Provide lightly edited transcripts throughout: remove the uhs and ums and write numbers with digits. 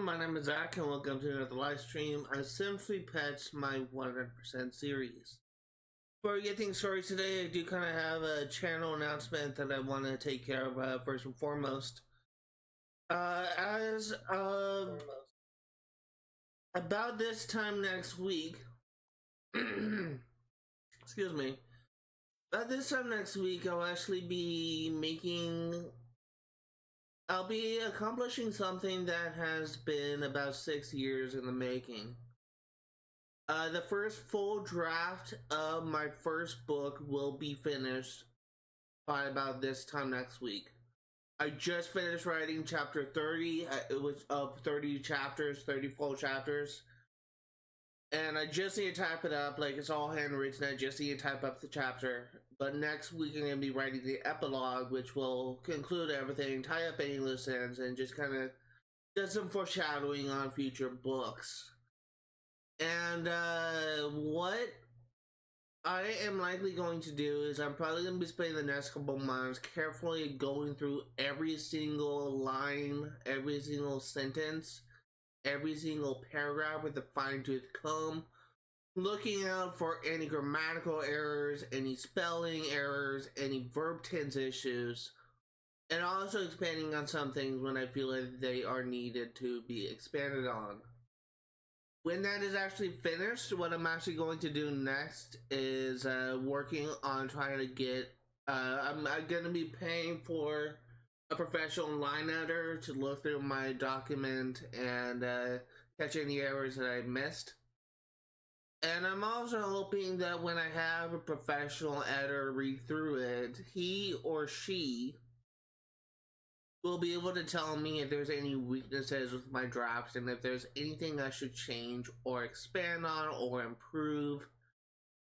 my name is Zach, and welcome to another live stream of Simply Pets, my 100% series. Before we get things started today, I do kind of have a channel announcement that I want to take care of first and foremost. About this time next week, excuse me, about this time next week, I'll be accomplishing something that has been about 6 years in the making. The first full draft of my first book will be finished by about this time next week. I just finished writing chapter 30. It was of 30 chapters, 30 full chapters. And I just need to type it up. Like, it's all handwritten. I just need to type up the chapter. But next week I'm going to be writing the epilogue, which will conclude everything, tie up any loose ends, and just kind of do some foreshadowing on future books. And what I am likely going to do is I'm probably going to be spending the next couple months carefully going through every single line, every single sentence, every single paragraph with a fine-tooth comb, looking out for any grammatical errors, any spelling errors, any verb tense issues, and also expanding on some things when I feel like they are needed to be expanded on. When that is actually finished, what I'm actually going to do next is working on trying to get, I'm going to be paying for a professional line editor to look through my document and catch any errors that I missed. And I'm also hoping that when I have a professional editor read through it, he or she will be able to tell me if there's any weaknesses with my drafts and if there's anything I should change or expand on or improve.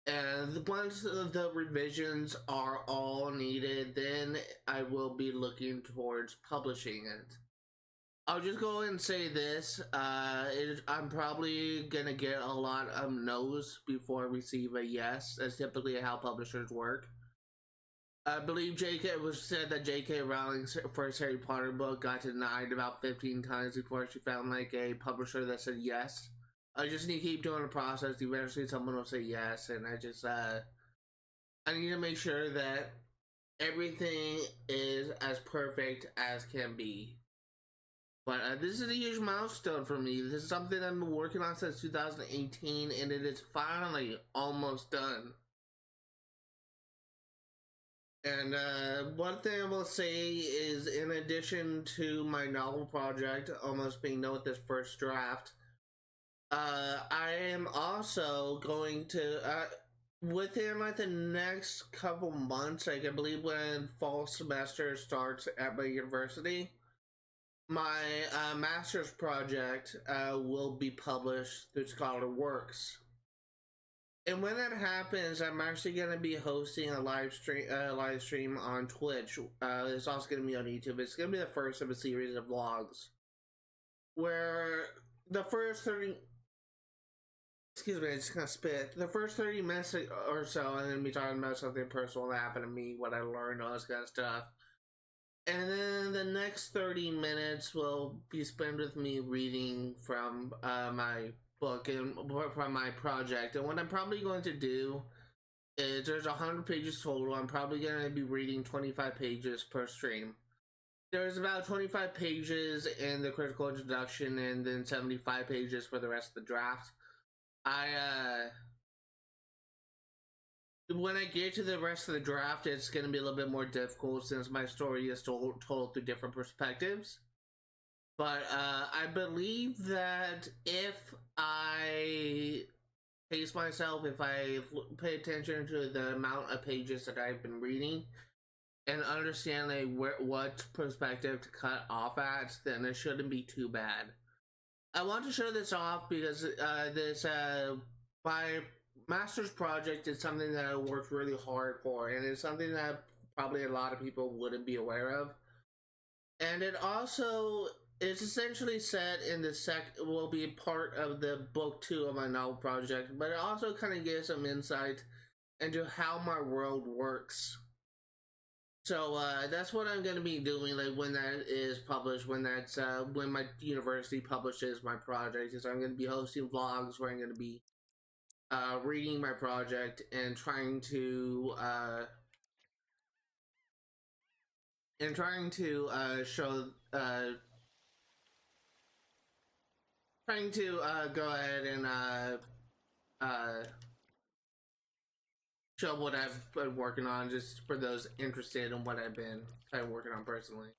And once the revisions are all needed, then I will be looking towards publishing it. I'll just go ahead and say this, I'm probably gonna get a lot of no's before I receive a yes. That's typically how publishers work. I believe it was said that J.K. Rowling's first Harry Potter book got denied about 15 times before she found like a publisher that said yes. I just need to keep doing the process. Eventually someone will say yes, and I need to make sure that everything is as perfect as can be. But this is a huge milestone for me. This is something I've been working on since 2018, and it is finally almost done. And one thing I will say is, in addition to my novel project almost being done with this first draft, I am also going to, within like the next couple months, like I believe when fall semester starts at my university, my master's project will be published through ScholarWorks. And when that happens, I'm actually going to be hosting a live stream on Twitch. It's also going to be on YouTube. It's going to be the first of a series of vlogs, where the first 30... Excuse me, I just kind of spit. The first 30 minutes or so, I'm going to be talking about something personal that happened to me, what I learned, all this kind of stuff. And then the next 30 minutes will be spent with me reading from my book and from my project. And what I'm probably going to do is, there's 100 pages total. I'm probably going to be reading 25 pages per stream. There's about 25 pages in the critical introduction and then 75 pages for the rest of the draft. When I get to the rest of the draft, it's going to be a little bit more difficult since my story is told through different perspectives. But I believe that if I pace myself, if I pay attention to the amount of pages that I've been reading and understand what perspective to cut off at, then it shouldn't be too bad. I want to show this off because my master's project is something that I worked really hard for, and it's something that probably a lot of people wouldn't be aware of. And it also is essentially set in the will be part of the book 2 of my novel project, but it also kind of gives some insight into how my world works. So that's what I'm gonna be doing. Like when that is published, when my university publishes my project, is I'm gonna be hosting vlogs where I'm gonna be reading my project and trying to show trying to go ahead and uh, show what I've been working on, just for those interested in what I've been kind of working on personally.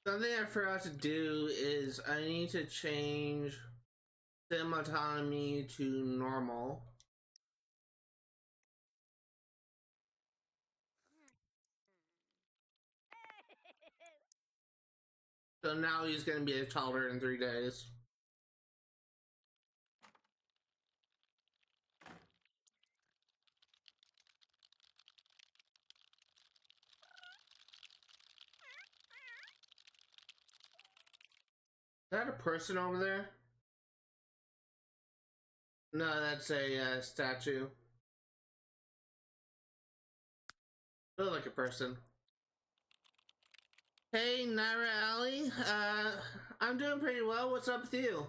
Something I forgot to do is I need to change sim autonomy to normal. So now he's going to be a toddler in 3 days. Is that a person over there? No, that's a statue. Look like a person. Hey, Naira Ali. I'm doing pretty well. What's up with you?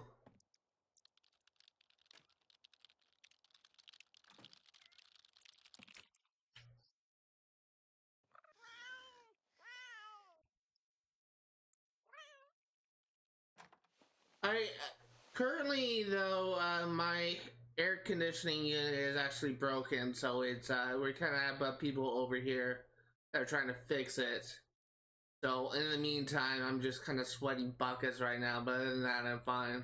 I currently though my air conditioning unit is actually broken, so it's we kind of have people over here that are trying to fix it. So in the meantime, I'm just kind of sweating buckets right now, but other than that, I'm fine.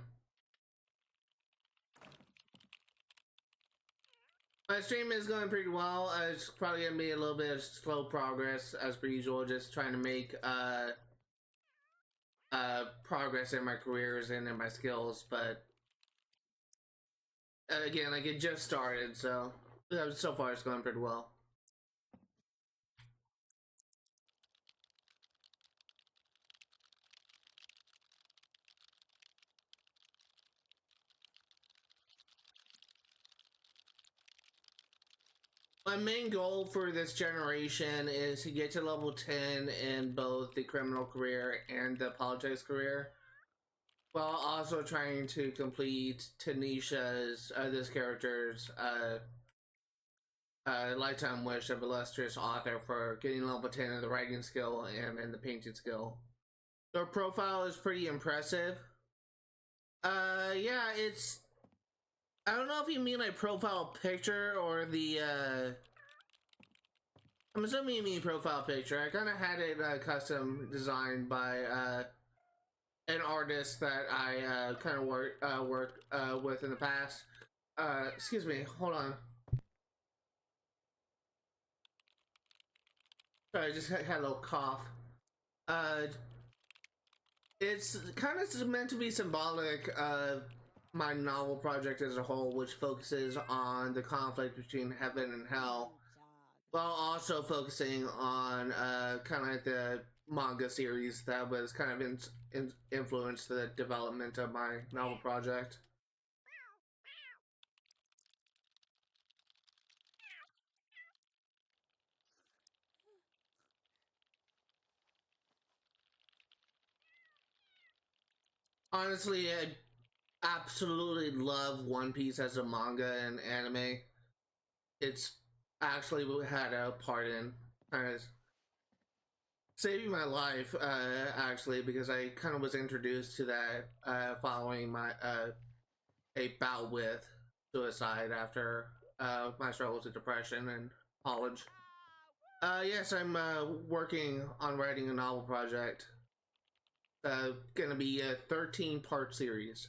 My stream is going pretty well. It's probably gonna be a little bit of slow progress as per usual, just trying to make progress in my careers and in my skills, but again, like it just started, so so far it's going pretty well. My main goal for this generation is to get to level 10 in both the criminal career and the politics career, while also trying to complete Tanisha's, this character's, lifetime wish of illustrious author for getting level 10 in the writing skill and in the painting skill. Her profile is pretty impressive. Yeah, it's. I don't know if you mean like profile picture or the, I'm assuming you mean profile picture. I kind of had it custom designed by an artist that I kind of worked with in the past. Excuse me, hold on. Sorry, I just had a little cough. Uh, it's kind of meant to be symbolic of my novel project as a whole, which focuses on the conflict between heaven and hell, while also focusing on kind of like the manga series that was kind of influenced the development of my novel project. Honestly, I absolutely love One Piece as a manga and anime. It's actually had a part in kind of saving my life, actually, because I kind of was introduced to that following my a bout with suicide after my struggles with depression and college. Yes, I'm working on writing a novel project. Gonna be a 13-part series.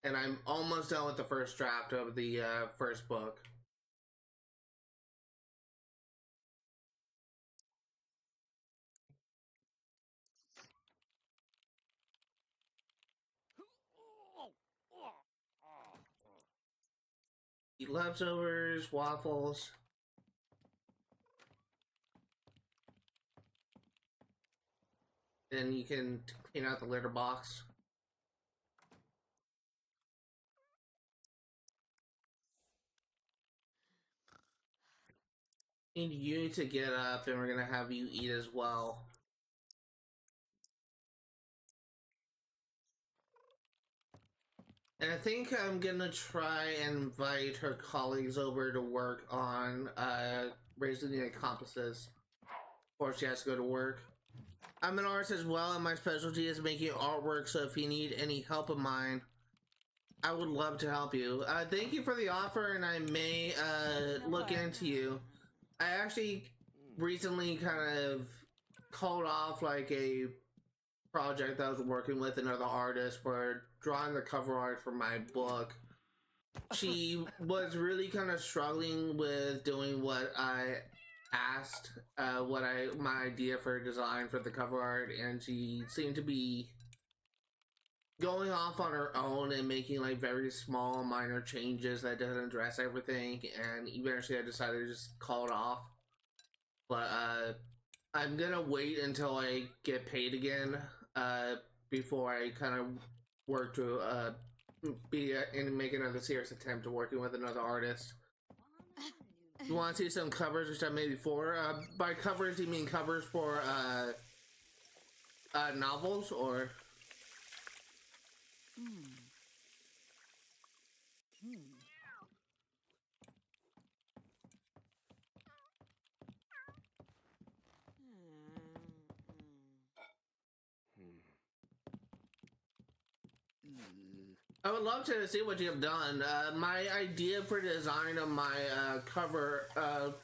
And I'm almost done with the first draft of the first book. Eat leftovers, waffles. and you can clean out the litter box. You need to get up, and we're gonna have you eat as well. And I think I'm gonna try and invite her colleagues over to work on raising the accomplices before she has to go to work. I'm an artist as well, and my specialty is making artwork, so if you need any help of mine, I would love to help you. Thank you for the offer, and I may look into you. I actually recently kind of called off like a project that I was working with another artist for drawing the cover art for my book. She was really kind of struggling with doing what I asked, my idea for design for the cover art, and she seemed to be going off on her own and making like very small minor changes that didn't address everything, and eventually I decided to just call it off. But I'm gonna wait until I get paid again before I kind of work to and make another serious attempt to working with another artist. You want to see some covers which I made before? By covers, you mean covers for novels or? I would love to see what you have done. My idea for design of my cover,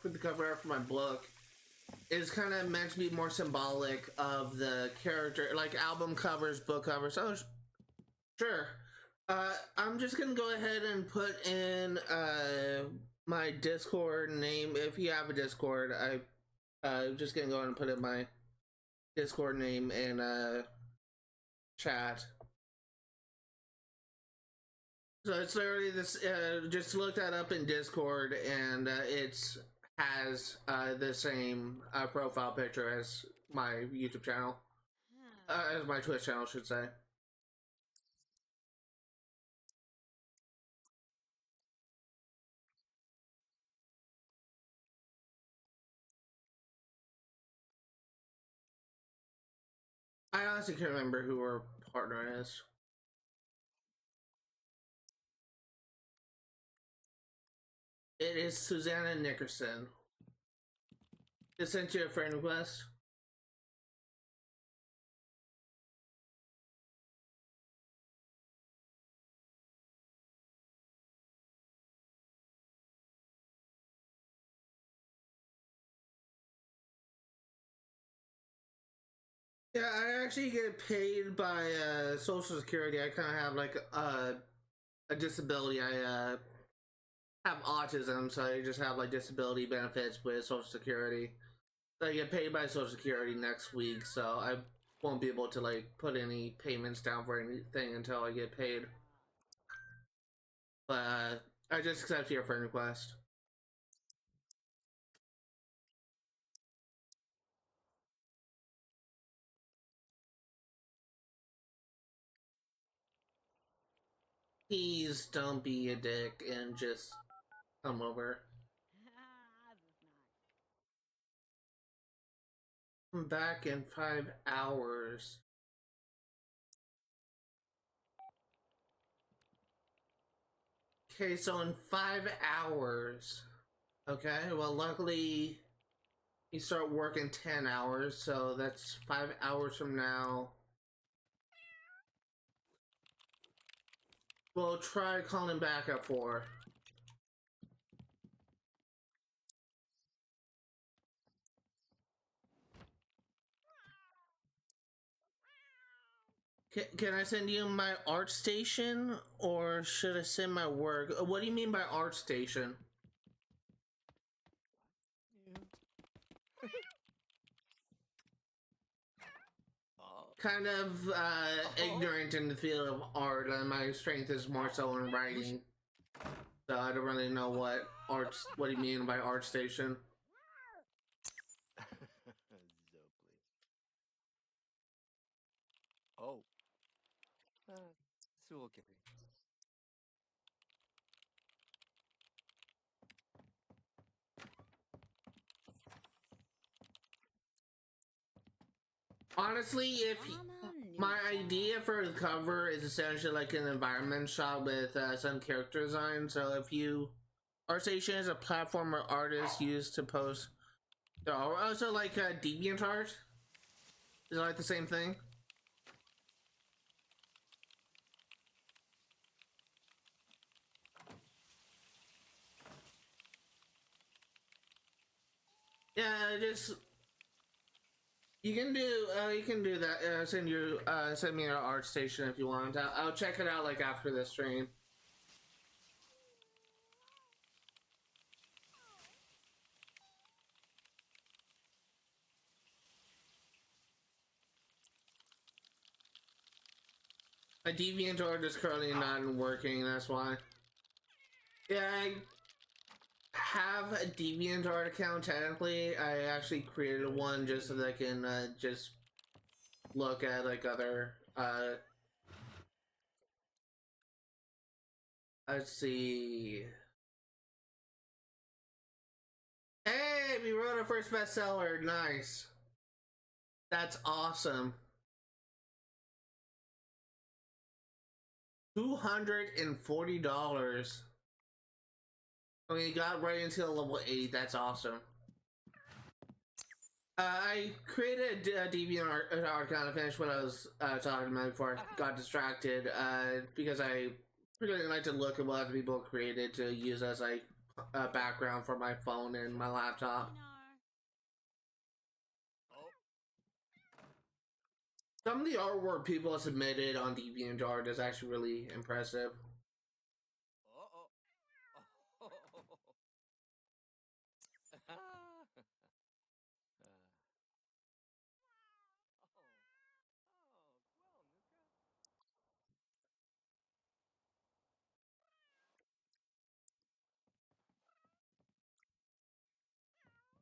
for the cover art for my book, is kind of meant to be more symbolic of the character, like album covers, book covers. Oh, sure. I'm just gonna go ahead and put in my Discord name. If you have a Discord, I'm just gonna go ahead and put in my Discord name in chat. So it's literally this. Just look that up in Discord, and it's has the same profile picture as my YouTube channel, as my Twitch channel, I should say. I honestly can't remember who her partner is. It is Susanna Nickerson. I sent you a friend request. Yeah, I actually get paid by Social Security. I kind of have like a disability. I have autism, so I just have like disability benefits with Social Security. So I get paid by Social Security next week, so I won't be able to like put any payments down for anything until I get paid. But I just accept your friend request. Please don't be a dick and just come over. I'm back in 5 hours. Okay, so in 5 hours. Okay, well, luckily you start working 10 hours, so that's 5 hours from now. We'll try calling back at 4. Can I send you my art station, or should I send my work? What do you mean by art station? Kind of ignorant in the field of art, and my strength is more so in writing. So I don't really know what arts. What do you mean by art station? Honestly, if my idea for the cover is essentially like an environment shot with some character design, so if you ArtStation is a platform where artists use to post. They're also like DeviantArt. Is it like the same thing? Yeah, just you can do that. Send me your ArtStation if you want. I'll check it out like after this stream. A DeviantArt is currently not working. That's why. Yeah, I have a DeviantArt account technically. I actually created one just so that I can just look at like other let's see. Hey, we wrote our first bestseller. Nice. That's awesome. $240. I mean, you got right into level 8. That's awesome. I created a DeviantArt account to finish what I was talking about before I got distracted. Because I really like to look at what other people created to use as like a background for my phone and my laptop. Some of the artwork people have submitted on DeviantArt is actually really impressive.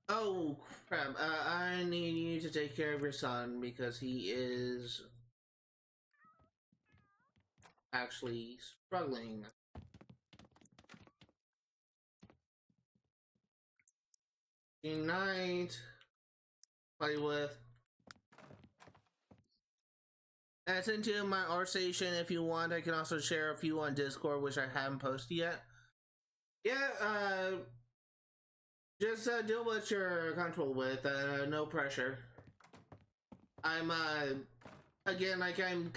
Oh crap! I need you to take care of your son because he is actually struggling. Unite. Play with. That's into my ArtStation if you want. I can also share a few on Discord, which I haven't posted yet. Yeah, just do what you're comfortable with. No pressure. I'm again, like I'm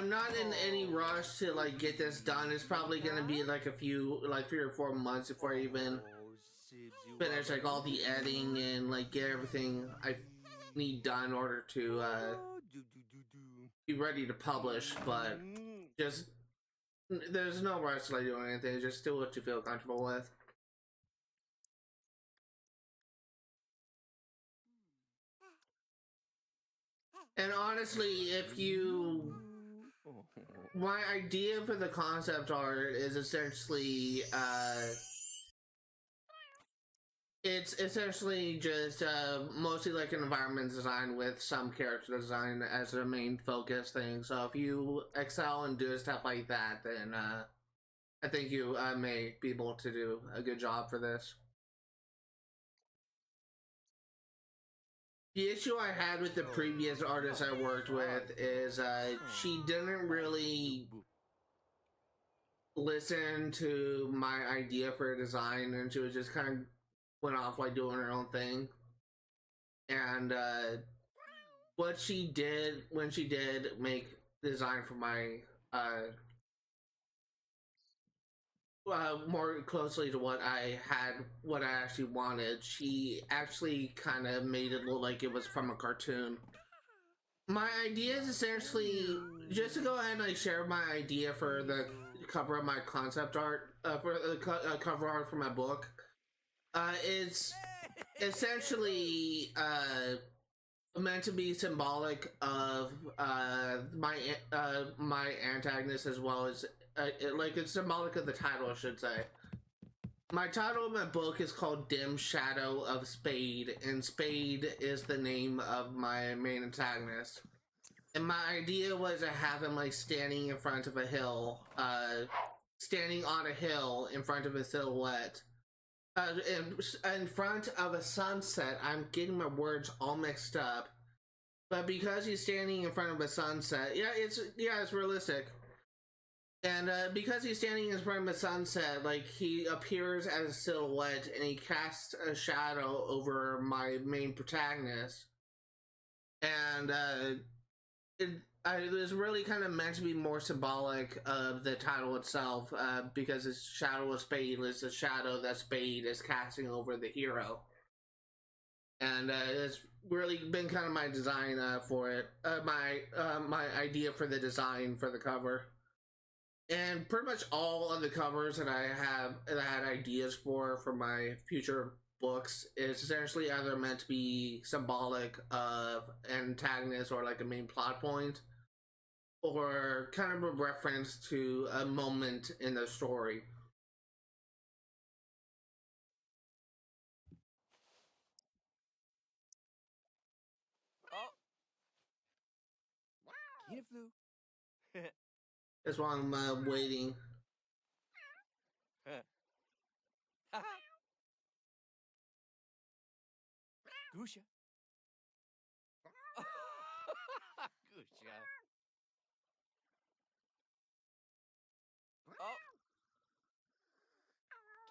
not in any rush to like get this done. It's probably gonna be like a few, like 3 or 4 months before I even finish like all the editing and like get everything I need done in order to be ready to publish. But just there's no rush to like doing anything. Just do what you feel comfortable with. And honestly, if you my idea for the concept art is essentially it's essentially just mostly like an environment design with some character design as the main focus thing. So if you excel and do stuff like that, then I think you may be able to do a good job for this. The issue I had with the previous artist I worked with is she didn't really listen to my idea for a design, and she was just kind of went off like doing her own thing. And what she did when she did make design for my more closely to what I actually wanted, she actually kind of made it look like it was from a cartoon. My idea is essentially just to go ahead and like share my idea for the cover of my concept art for the cover art for my book. It's essentially meant to be symbolic of my antagonist, as well as it's symbolic of the title, I should say. My title of my book is called Dim Shadow of Spade, and Spade is the name of my main antagonist. And my idea was to have him like standing in front of a hill, standing on a hill in front of a silhouette, in front of a sunset. I'm getting my words all mixed up, but because he's standing in front of a sunset, it's realistic. And because he's standing in front of a sunset, like he appears as a silhouette, and he casts a shadow over my main protagonist, and it was really kind of meant to be more symbolic of the title itself, because it's Shadow of Spade is the shadow that Spade is casting over the hero. And it's really been kind of my design for it, my idea for the design for the cover. And pretty much all of the covers that I had ideas for my future books is essentially either meant to be symbolic of antagonist or like a main plot point, or kind of a reference to a moment in the story. Oh. Wow. Flew. That's why I'm waiting. Gusha. Gusha. Oh.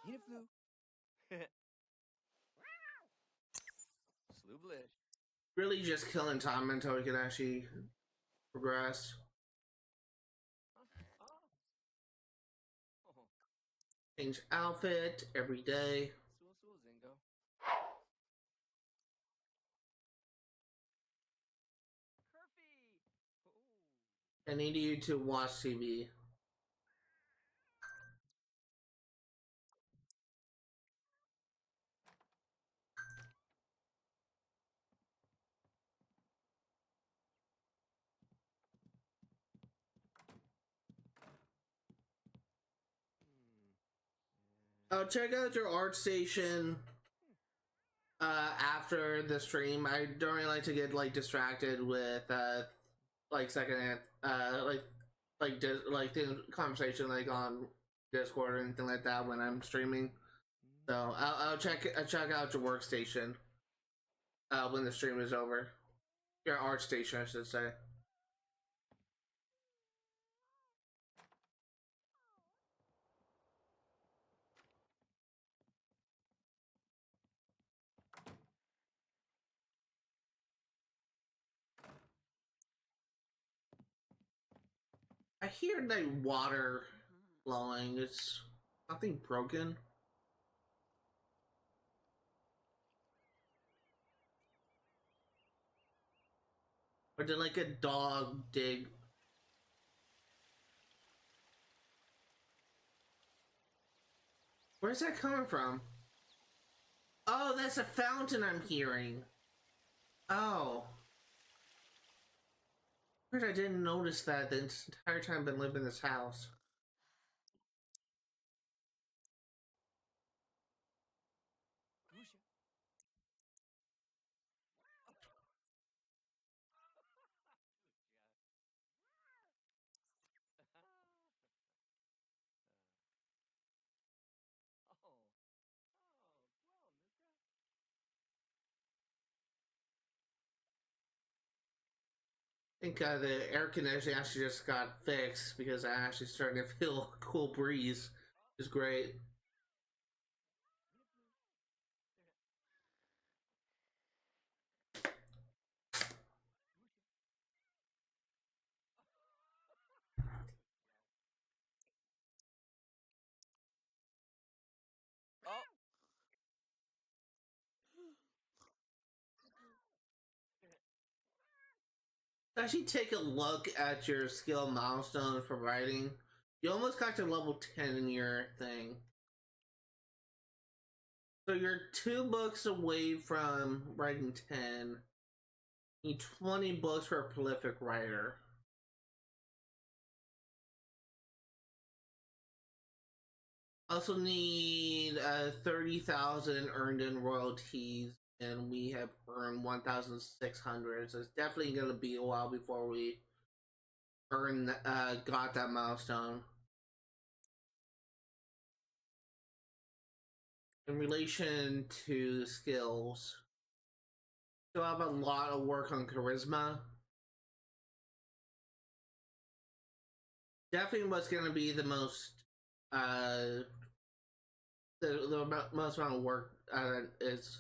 Kina flew. Sluvlish. Really just killing time until we can actually progress. Change outfit every day. I need you to watch TV. Check out your ArtStation after the stream. I don't really like to get like distracted with like second like the conversation like on Discord or anything like that when I'm streaming. So I'll check out your workstation when the stream is over. Your ArtStation, I should say. I hear like water flowing. It's nothing broken. Or did like a dog dig? Where's that coming from? Oh, that's a fountain I'm hearing. Oh. I didn't notice that the entire time I've been living in this house. I think the air conditioning actually just got fixed because I actually starting to feel a cool breeze. It's great. Actually, take a look at your skill milestones for writing. You almost got to level 10 in your thing. So you're 2 books away from writing 10. You need 20 books for a prolific writer. Also need 30,000 earned in royalties and we have earned 1,600. So it's definitely going to be a while before we got that milestone. In relation to skills, still have a lot of work on charisma. Definitely what's going to be the most the most amount of work is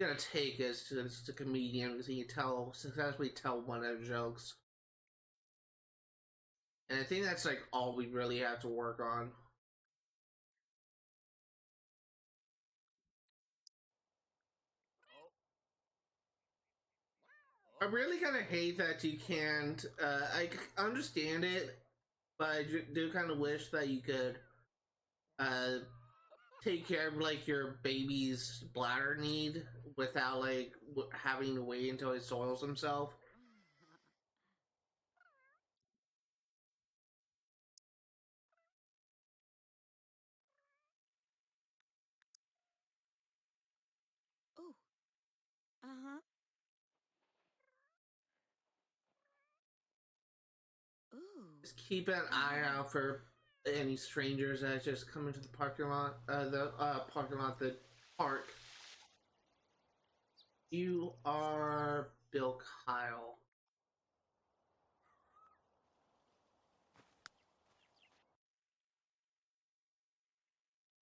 gonna take is to comedian, because he can successfully tell one of the jokes, and I think that's like all we really have to work on. I really kind of hate that you can't. I understand it, but I do kind of wish that you could uh, take care of like your baby's bladder need without like having to wait until he soils himself. Ooh. Uh-huh. Ooh. Just keep an eye out for any strangers that just come into the parking lot. The park. You are Bill Kyle.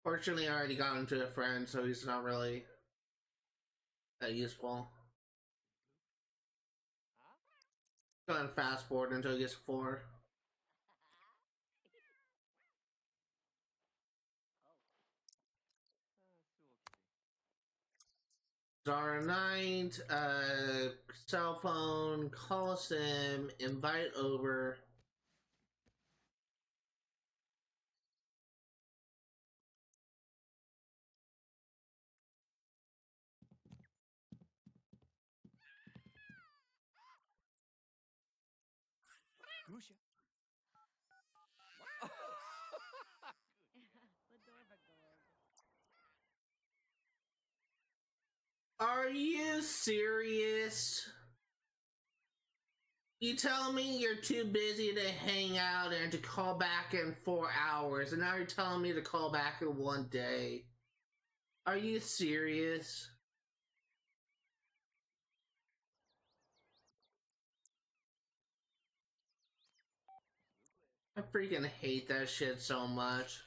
Fortunately, I already got him to a friend, so he's not really that useful. Go ahead and fast forward until he gets 4. Zara Knight, cell phone, call sim, invite over. Gusha. Are you serious? You tell me you're too busy to hang out and to call back in 4 hours, and now you're telling me to call back in 1 day. Are you serious? I freaking hate that shit so much.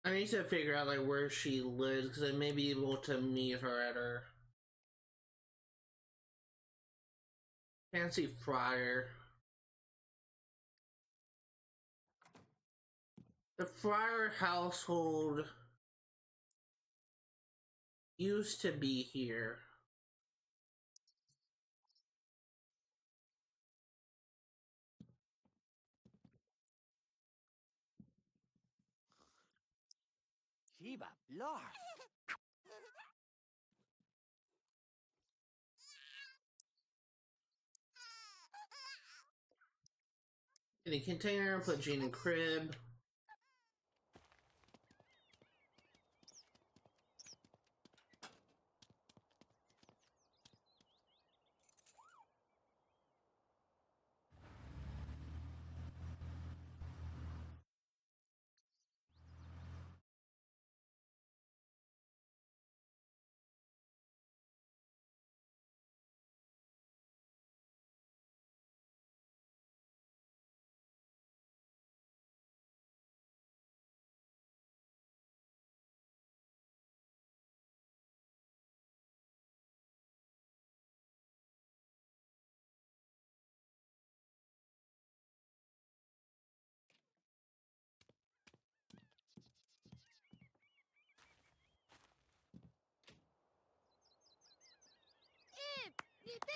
I need to figure out like where she lives, because I may be able to meet her at her fancy friar. The friar household used to be here. Shiba Blar. In a container, put Jean in crib.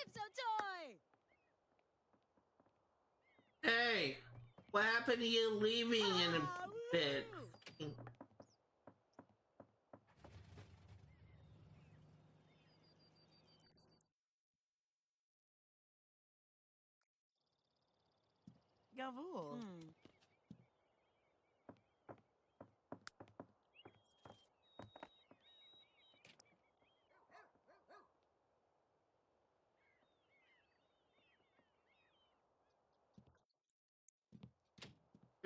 Calypso toy! Hey, what happened to you leaving in a Ah, bit? woo! Gavul. Hmm.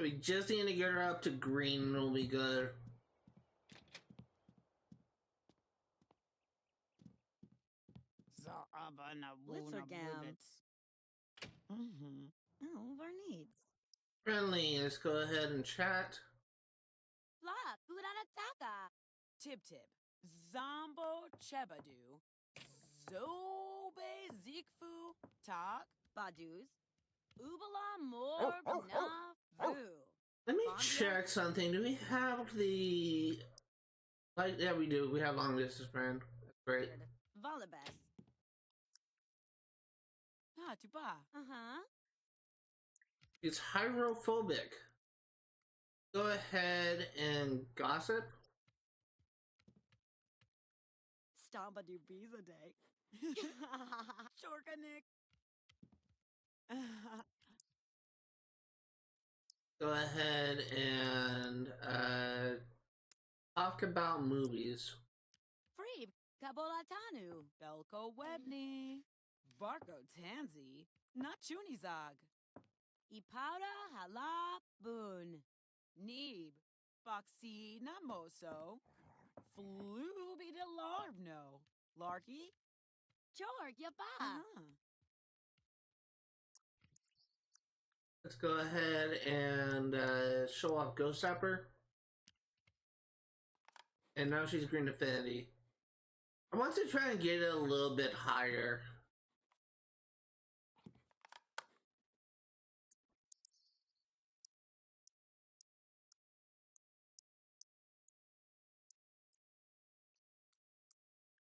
We just need to get her up to green and it'll be good. Blitzergam. Mm-hmm. Oh, Verneeds. Friendly, let's go ahead and chat. Fla, Kuranataka. Tib Tib. Zombo Chebadu. Zobe Zikfu. Tak. Badus. Ubala Morb na Vu. Let me Bondia? check something. Do we have the... Like, yeah, we do. We have long distance friend. That's great. Volibes. Ah, Tuba. Uh-huh. It's hydrophobic. Go ahead and gossip. Stambadu Biza Day. Shorkanik. Go ahead and talk about movies. Freeb, Kabolatanu. Belko Webney. Barko Tanzi. Nachunizag. Ipauda Hala Boon. Neeb. Foxy Namoso. Fluby de Larvno. Larky. Jorg Yaba. Uh-huh. Let's go ahead and show off Ghost Zapper. And now she's Green Affinity. I want to try and get it a little bit higher.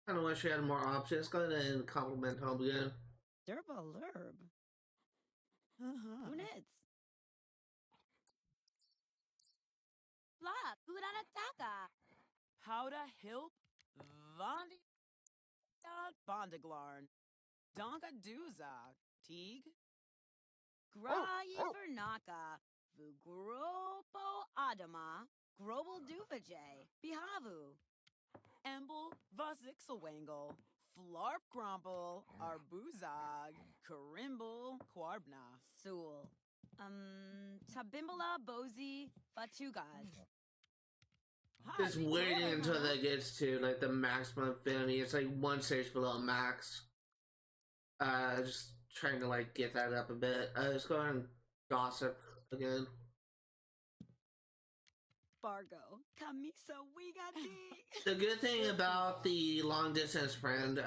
I don't wish we had more options. Go ahead and compliment home again. Derba Lurb. Uh-huh. Units. Fla, Kuranataka. Powda Hilp. Vondi. Bondaglarn. Donka Duzag. Teague. Grayi Vernaka. Vugropo Adama. Grobel Duvaje. Bihavu. Emble Vazixelwangle. Flarp Grumble. Arbuzag. Karimble. Quarbna. Sul. Tabimbala Bozi Fatugas. Just waiting until that gets to like the maximum affinity. It's like one stage below max. Just trying to like get that up a bit. Let's go ahead and gossip again. Bargo. Camisa Wigati. The good thing about the long distance friend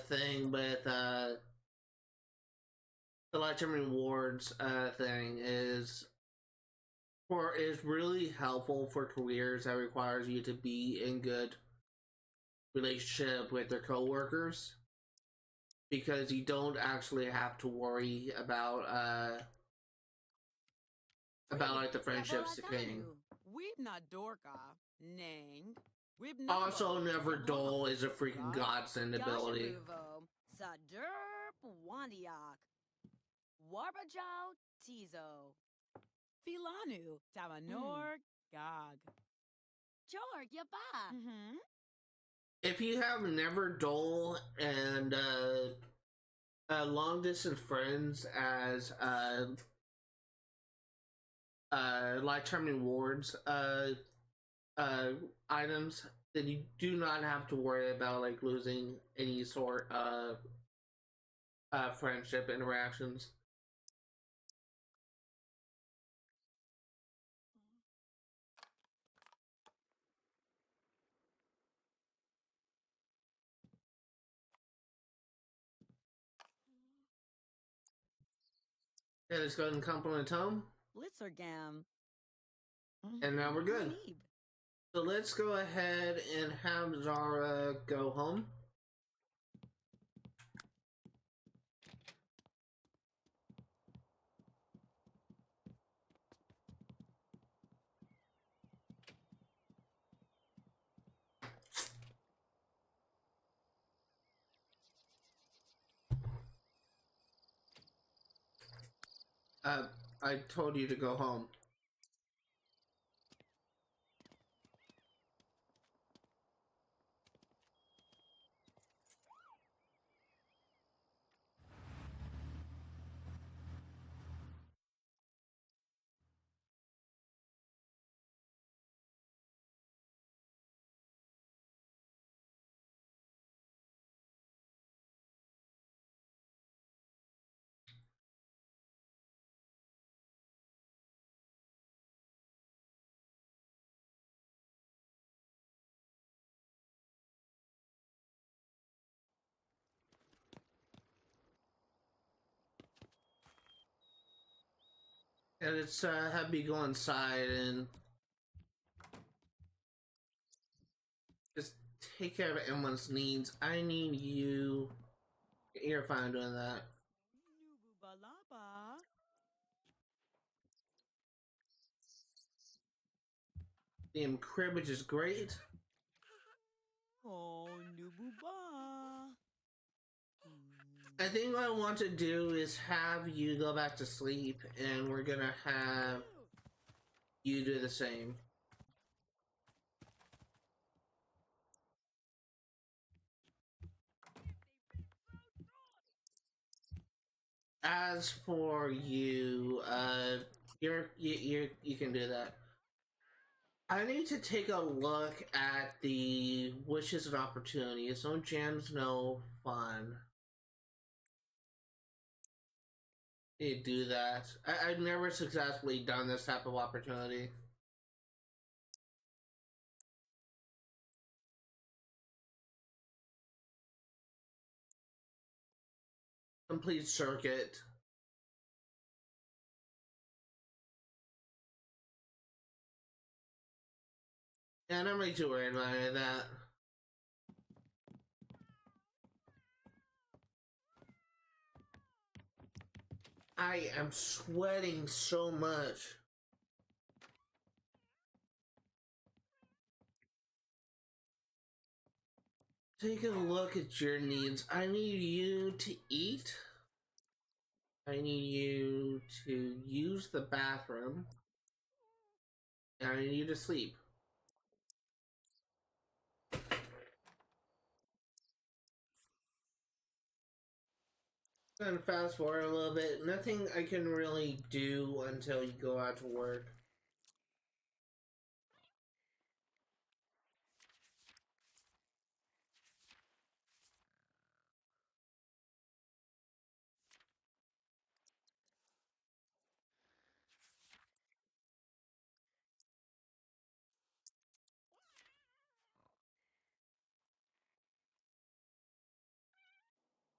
thing with the lifetime rewards thing is really helpful for careers that requires you to be in good relationship with their coworkers, because you don't actually have to worry about like the friendships decaying. We've not Dorka. Nang. We've Also, Never Dull is a freaking godsend ability. Gashabuvo. Saderp Wandiak. Warbajao Tizo. Filanu. Tavanor. Gog. Jorg Yaba. Mm-hmm. If you have Never Dull and long distance friends as lifetime rewards items, then you do not have to worry about like losing any sort of friendship interactions. Okay, let's go ahead and compliment Tom. Blitzergam. And now we're good. Neeb. So let's go ahead and have Zara go home. I told you to go home. And it's have me go inside and just take care of everyone's needs. I need you. You're fine doing that. Nububalaba. The cribbage is great. Oh, Nububa. I think what I want to do is have you go back to sleep, and we're gonna have you do the same. As for you, you can do that. I need to take a look at the wishes and opportunities. No gems, no fun. You do that. I've never successfully done this type of opportunity. Complete circuit. And I'm really too worried about any of that. I am sweating so much. Take a look at your needs. I need you to eat. I need you to use the bathroom. And I need you to sleep. And fast forward a little bit. Nothing I can really do until you go out to work.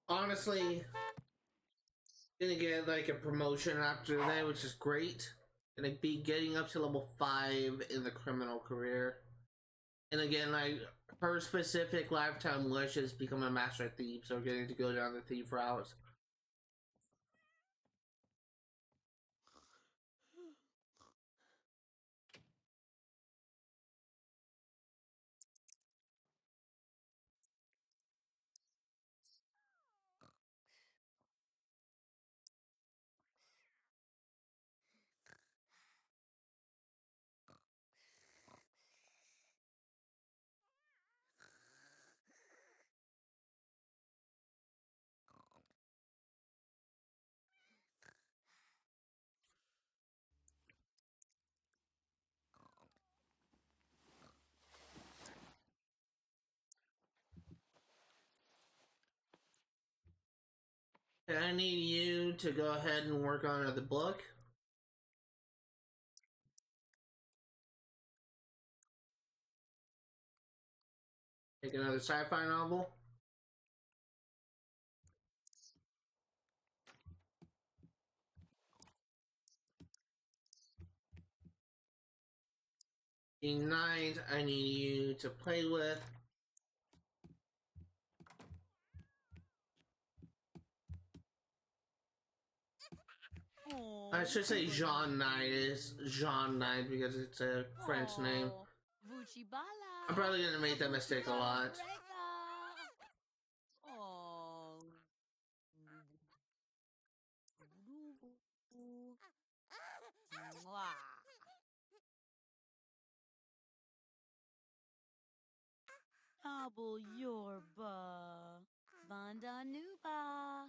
Honestly, gonna get like a promotion after that, which is great. Gonna be getting up to level 5 in the criminal career. And again, like her specific lifetime wish is become a master thief, so we're getting to go down the thief route. And I need you to go ahead and work on the book. Take another sci-fi novel. The night I need you to play with. Oh, I should say Jean Knight is Jean Knight because it's a French name. Vuchibala. I'm probably gonna make that mistake a lot. Oh. Blah. Double Yorba. Vanda Nuba.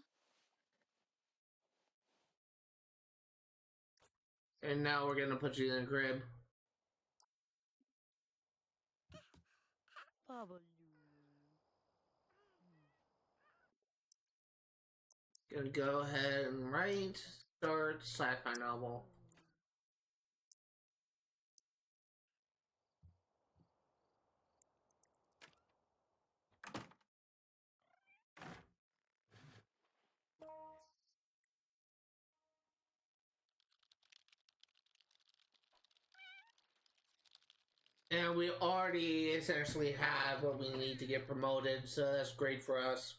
And now we're gonna put you in a crib. Babaloo. Gonna go ahead and write, start sci-fi novel. And we already essentially have what we need to get promoted, so that's great for us.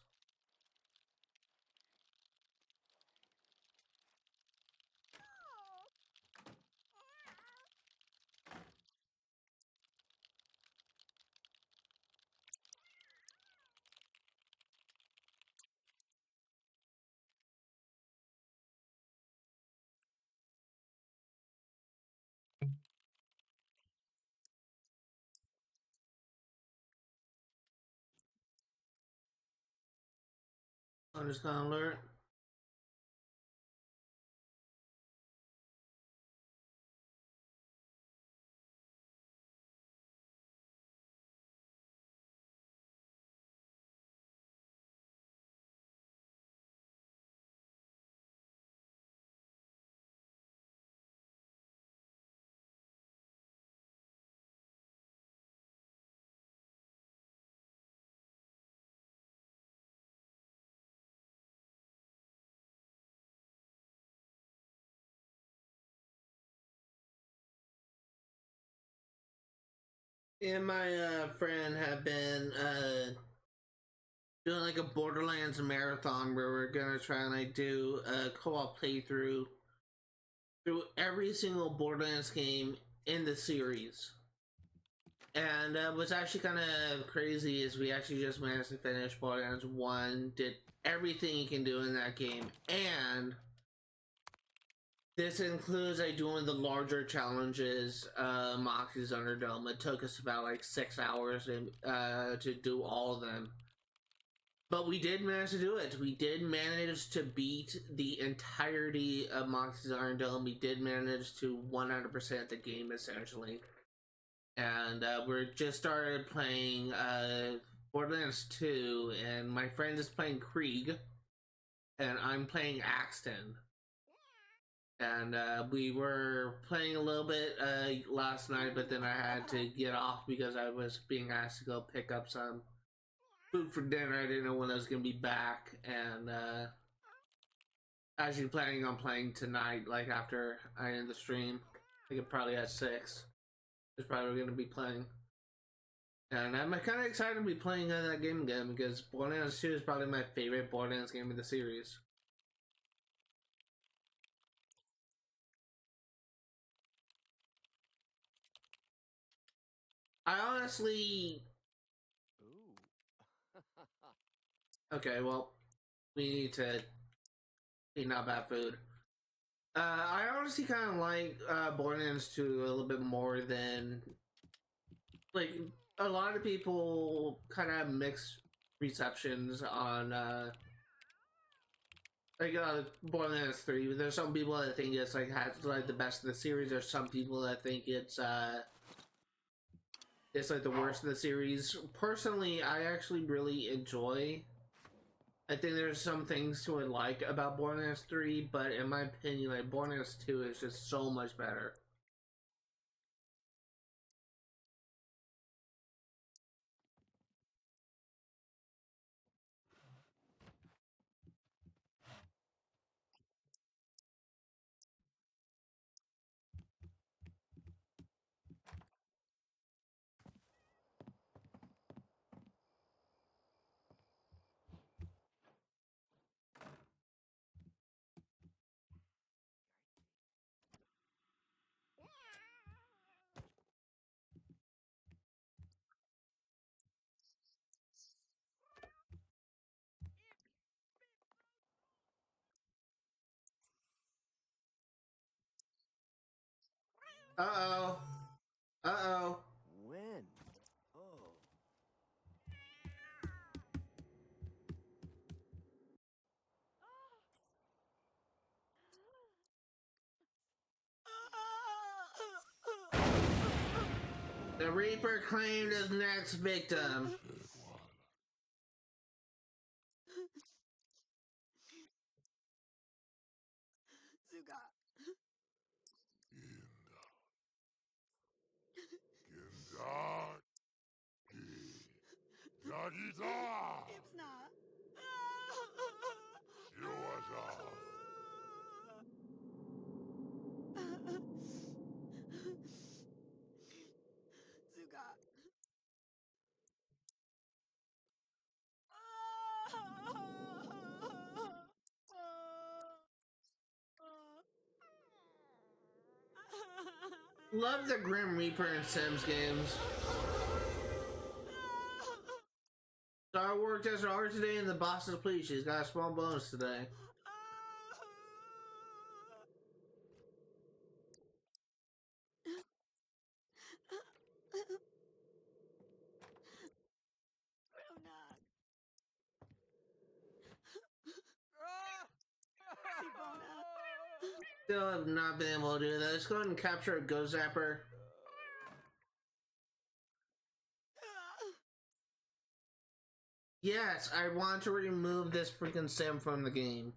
I'm just gonna alert. Me and my friend have been doing like a Borderlands marathon where we're gonna try and like do a co-op playthrough through every single Borderlands game in the series. And what's actually kind of crazy is we actually just managed to finish Borderlands 1, did everything you can do in that game, and this includes like doing the larger challenges, Moxie's Underdome. It took us about like 6 hours to do all of them. But we did manage to do it. We did manage to beat the entirety of Moxie's Underdome. We did manage to 100% the game essentially. And we're just started playing Borderlands 2, and my friend is playing Krieg, and I'm playing Axton. And we were playing a little bit last night, but then I had to get off because I was being asked to go pick up some food for dinner. I didn't know when I was going to be back, and actually planning on playing tonight, like after I end the stream. I think probably at 6. It's probably going to be playing. And I'm kind of excited to be playing that game again because Borderlands 2 is probably my favorite Borderlands game in the series. I honestly... Okay, well, we need to eat not bad food. I honestly kind of like Borderlands 2 a little bit more than... Like, a lot of people kind of have mixed receptions on Borderlands 3. There's some people that think it's like has like the best of the series. There's some people that think it's like the worst of the series. Personally, I actually really enjoy. I think there's some things to like about Borderlands 3, but in my opinion, like Borderlands 2 is just so much better. Uh-oh. Uh-oh. When? Oh. The Reaper claimed his next victim. Zuka. Ipsna. Zuka. Love the Grim Reaper in Sims games. Star worked as hard today and the boss is pleased. She's got a small bonus today. Still have not been able to do that. Let's go ahead and capture a Ghost Zapper. Yes, I want to remove this freaking sim from the game.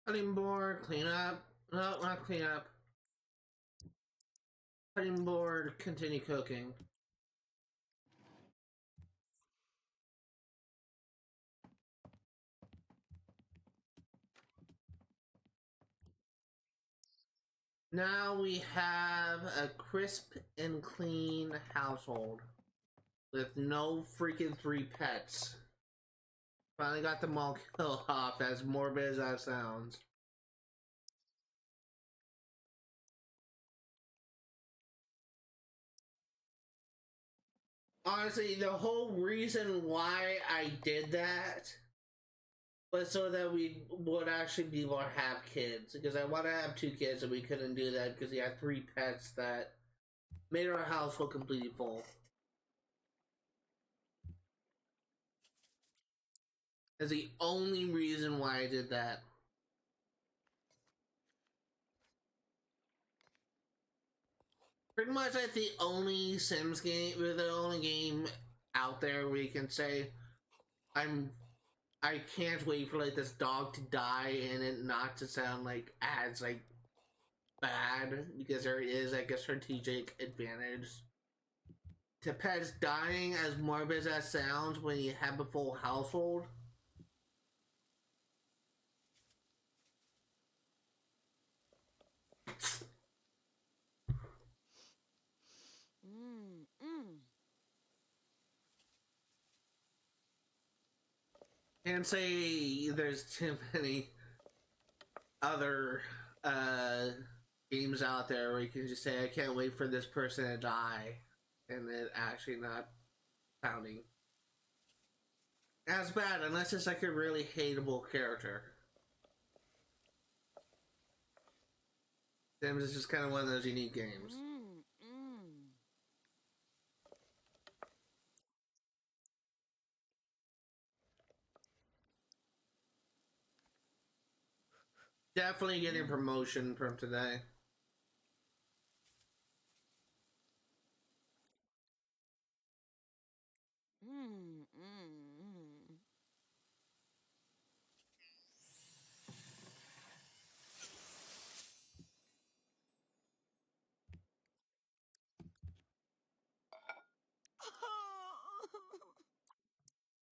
Cutting board, clean up. No, not clean up. Cutting board, continue cooking. Now we have a crisp and clean household with no freaking 3 pets. Finally got them all killed off, as morbid as that sounds. Honestly, the whole reason why I did that was so that we would actually be able to have kids. Because I want to have 2 kids and we couldn't do that because we had 3 pets that made our household completely full. That's the only reason why I did that. Pretty much that's the only Sims game, the only game out there where you can say, I can't wait for like this dog to die and it not to sound like as like bad, because there is like a strategic advantage to pets dying, as morbid as that sounds, when you have a full household. Can't say there's too many other games out there where you can just say, I can't wait for this person to die, and it actually not sounding as bad, unless it's like a really hateable character. Sims is just kind of one of those unique games. Definitely getting promotion from today.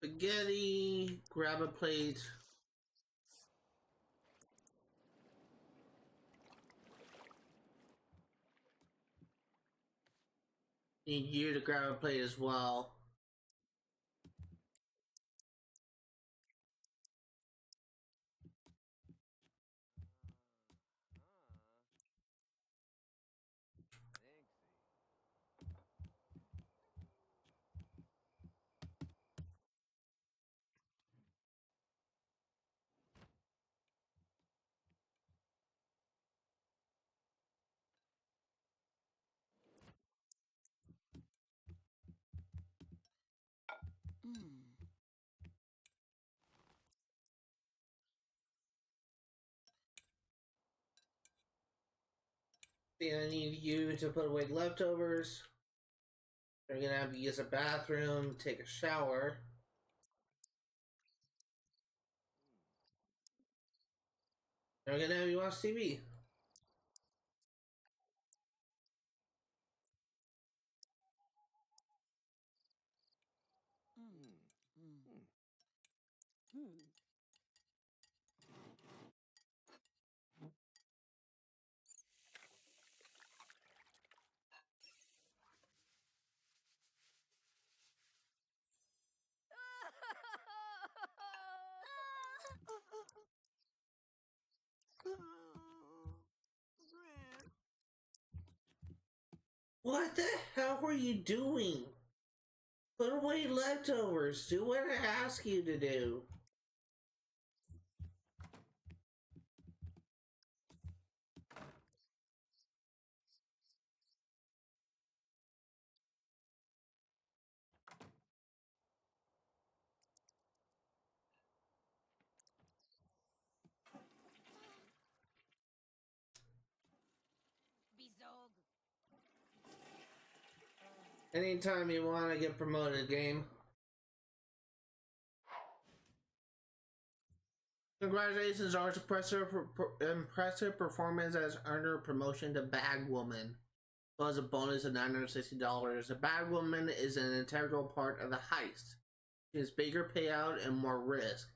spaghetti, grab a plate. Need you to grab a plate as well. Mm. I need you to put away leftovers. You're gonna have to use a bathroom, take a shower. You're gonna have you watch TV. What the hell were you doing? Put away leftovers. Do what I ask you to do. Bizog. Anytime you want to get promoted, game. Congratulations, Arch. Impressive performance has earned her promotion to Bagwoman. Plus a bonus of $960. The Bagwoman is an integral part of the heist. She has bigger payout and more risk.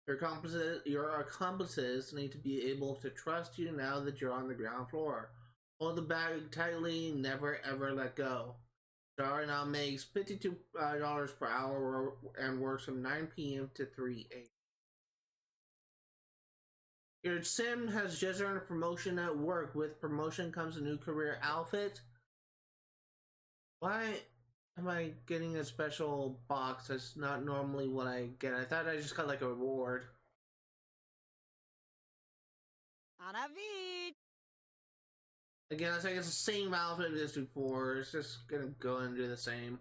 Your accomplices need to be able to trust you now that you're on the ground floor. Hold the bag tightly, never ever let go. Star now makes $52 per hour and works from 9 p.m. to 3 a.m. Your sim has just earned a promotion at work. With promotion comes a new career outfit. Why am I getting a special box? That's not normally what I get. I thought I just got like a reward. Anavid. Again, it's like it's the same outfit as before. It's just gonna go and do the same.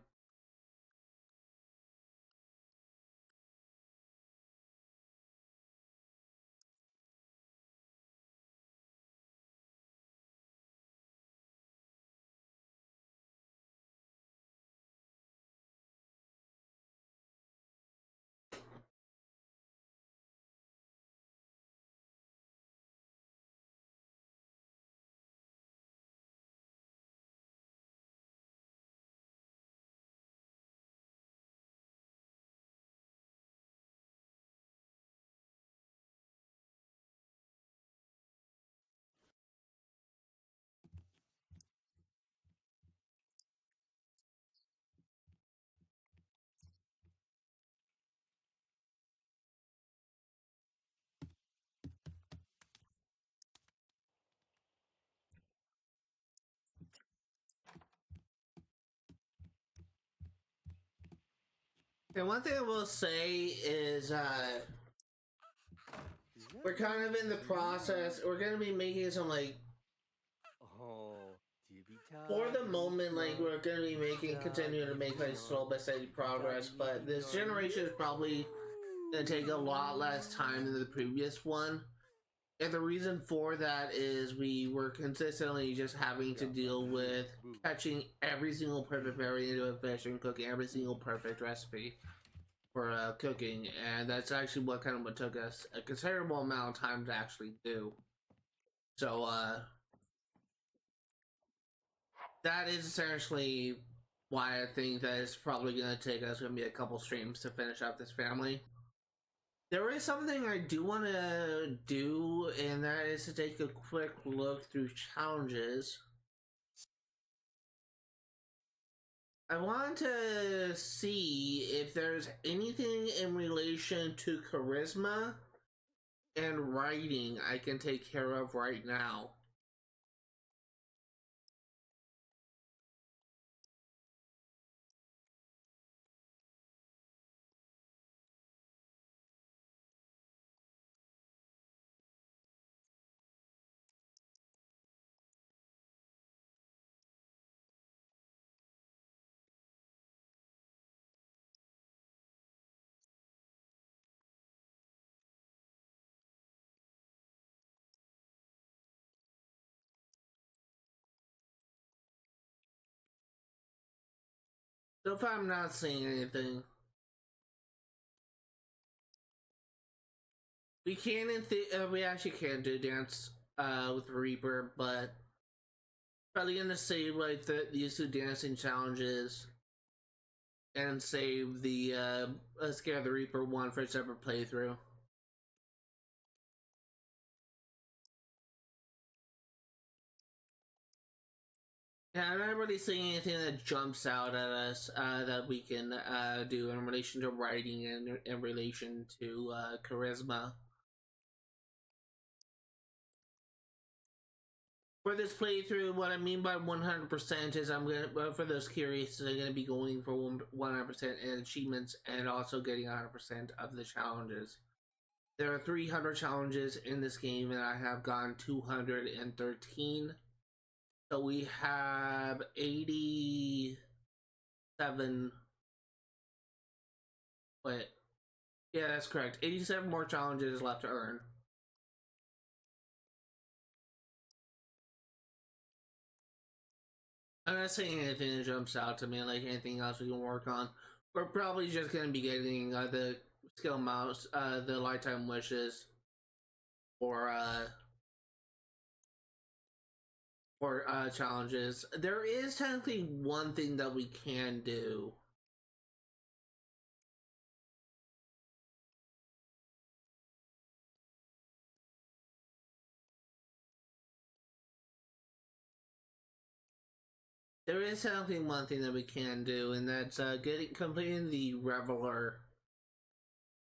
And one thing I will say is we're kind of in the process. We're gonna be making some like for the moment, like we're gonna be continuing to make like slow but steady progress. But this generation is probably gonna take a lot less time than the previous one. And the reason for that is we were consistently just having to deal with catching every single perfect variant of fish and cooking every single perfect recipe for cooking, and that's actually what kind of what took us a considerable amount of time to actually do. So that is essentially why I think that it's probably going to take us going to be a couple streams to finish up this family. There is something I do want to do, and that is to take a quick look through challenges. I want to see if there's anything in relation to charisma and writing I can take care of right now. So far, I'm not seeing anything. We can, we actually can do dance with Reaper, but probably gonna save like these two dancing challenges and save the Scare the Reaper one for a separate playthrough. Yeah, I'm not really seeing anything that jumps out at us that we can do in relation to writing and in relation to charisma. For this playthrough, what I mean by 100% is I'm gonna, for those curious, I'm gonna be going for 100% in achievements and also getting 100% of the challenges. There are 300 challenges in this game, and I have gone 213. So we have 87. Wait, yeah, that's correct. 87 more challenges left to earn. I'm not saying anything that jumps out to me, like anything else we can work on. We're probably just going to be getting the skill mouse, the lifetime wishes, or challenges. There is technically one thing that we can do. There is technically one thing that we can do, and that's completing the Reveler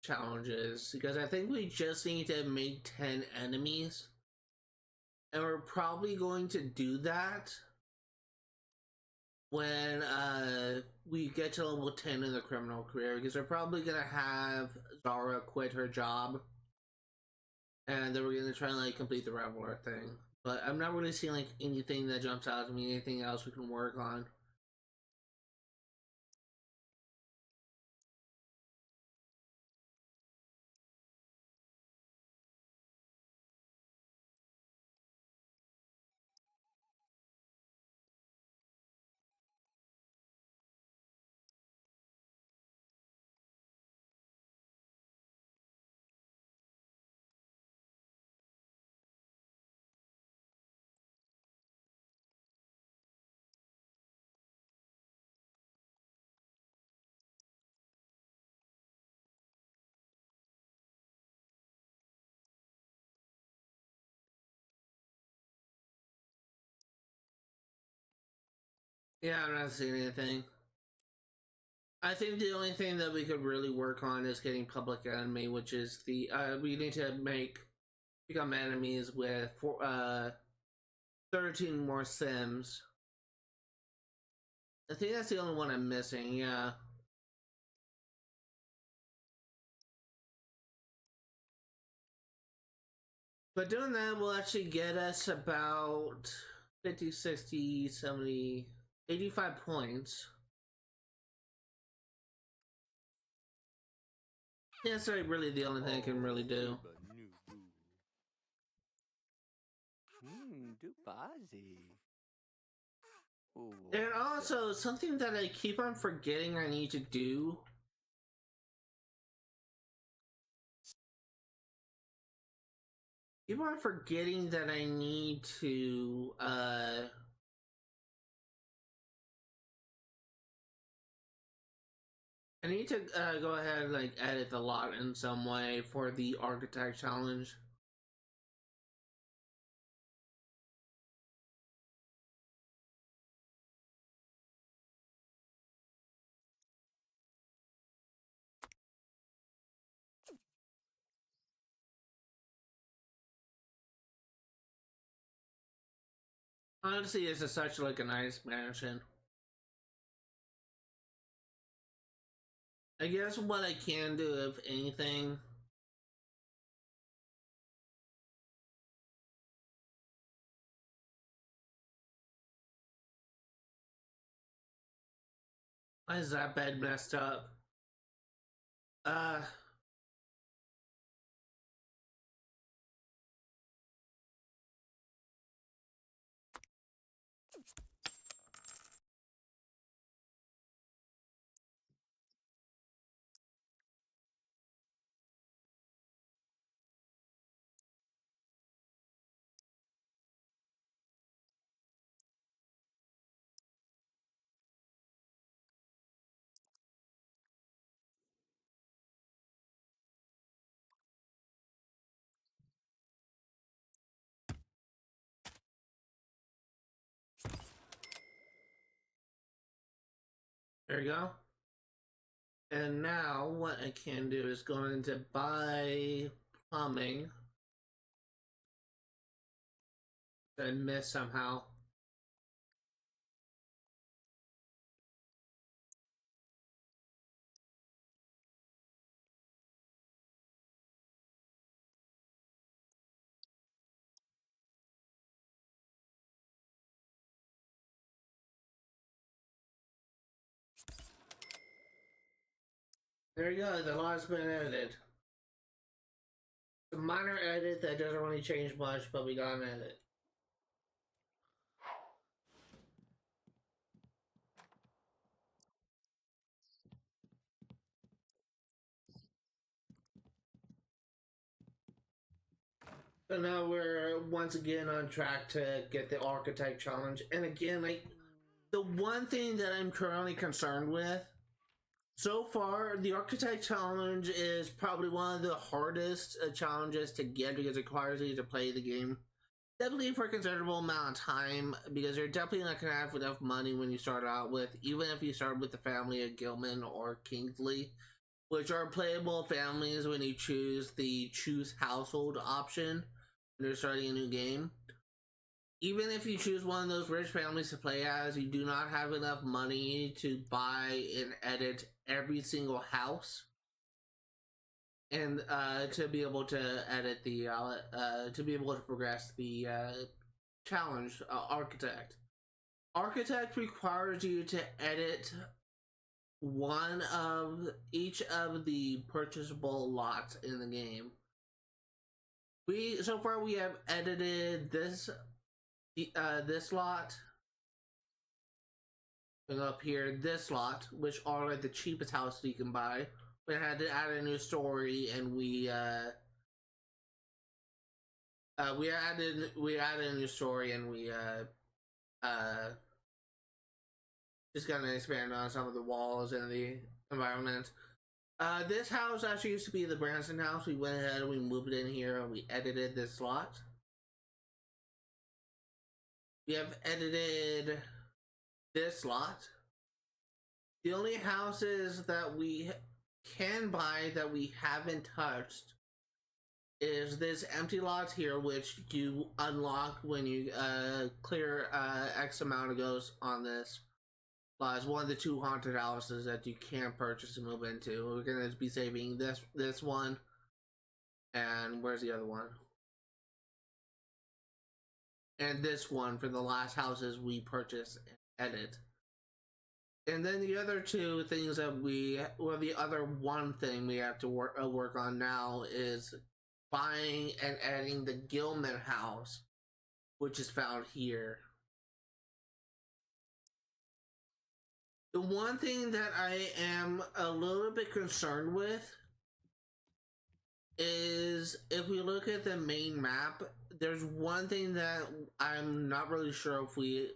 challenges, because I think we just need to make 10 enemies, and we're probably going to do that when we get to level 10 in the criminal career, because we're probably gonna have Zara quit her job, and then we're gonna try and like complete the Reveler thing. But I'm not really seeing like anything that jumps out to me, anything else we can work on. Yeah, I'm not seeing anything. I think the only thing that we could really work on is getting Public Enemy, which is the we need to become enemies with 13 more Sims. I think that's the only one I'm missing, yeah. But doing that will actually get us about 50, 60, 70, 85 points. Yeah, that's really the only thing I can really do. And also, something that I keep on forgetting I need to do. Keep on forgetting that I need to I need to go ahead and like edit the lot in some way for the architect challenge. Honestly, this is such like a nice mansion. I guess what I can do, if anything, why is that bed messed up? Uh, there you go. And now what I can do is go into buy plumbing. I missed somehow. There you go, the lot's been edited. A minor edit that doesn't really change much, but we got an edit. So now we're once again on track to get the architect challenge. And again, like the one thing that I'm currently concerned with so far, the architect challenge is probably one of the hardest challenges to get because it requires you to play the game definitely for a considerable amount of time, because you're definitely not gonna have enough money when you start out with, even if you start with the family of Gilman or Kingsley, which are playable families when you choose the choose household option when you're starting a new game. Even if you choose one of those rich families to play as, you do not have enough money to buy and edit every single house, and to be able to edit the to be able to progress the challenge architect. Architect requires you to edit one of each of the purchasable lots in the game. We so far we have edited this lot, and up here this lot, which are like the cheapest house you can buy. We had to add a new story, and we added a new story, and we just gonna expand on some of the walls and the environment. This house actually used to be the Branson house. We went ahead and we moved it in here, and we edited this lot. We have edited this lot. The only houses that we can buy that we haven't touched is this empty lot here, which you unlock when you clear X amount of ghosts on this lot. It's one of the 2 haunted houses that you can purchase and move into. We're gonna be saving this one, and where's the other one? And this one for the last houses we purchase and edit. And then the other 2 things that the other one thing we have to work on now is buying and adding the Gilman house, which is found here. The one thing that I am a little bit concerned with is if we look at the main map, there's one thing that I'm not really sure if we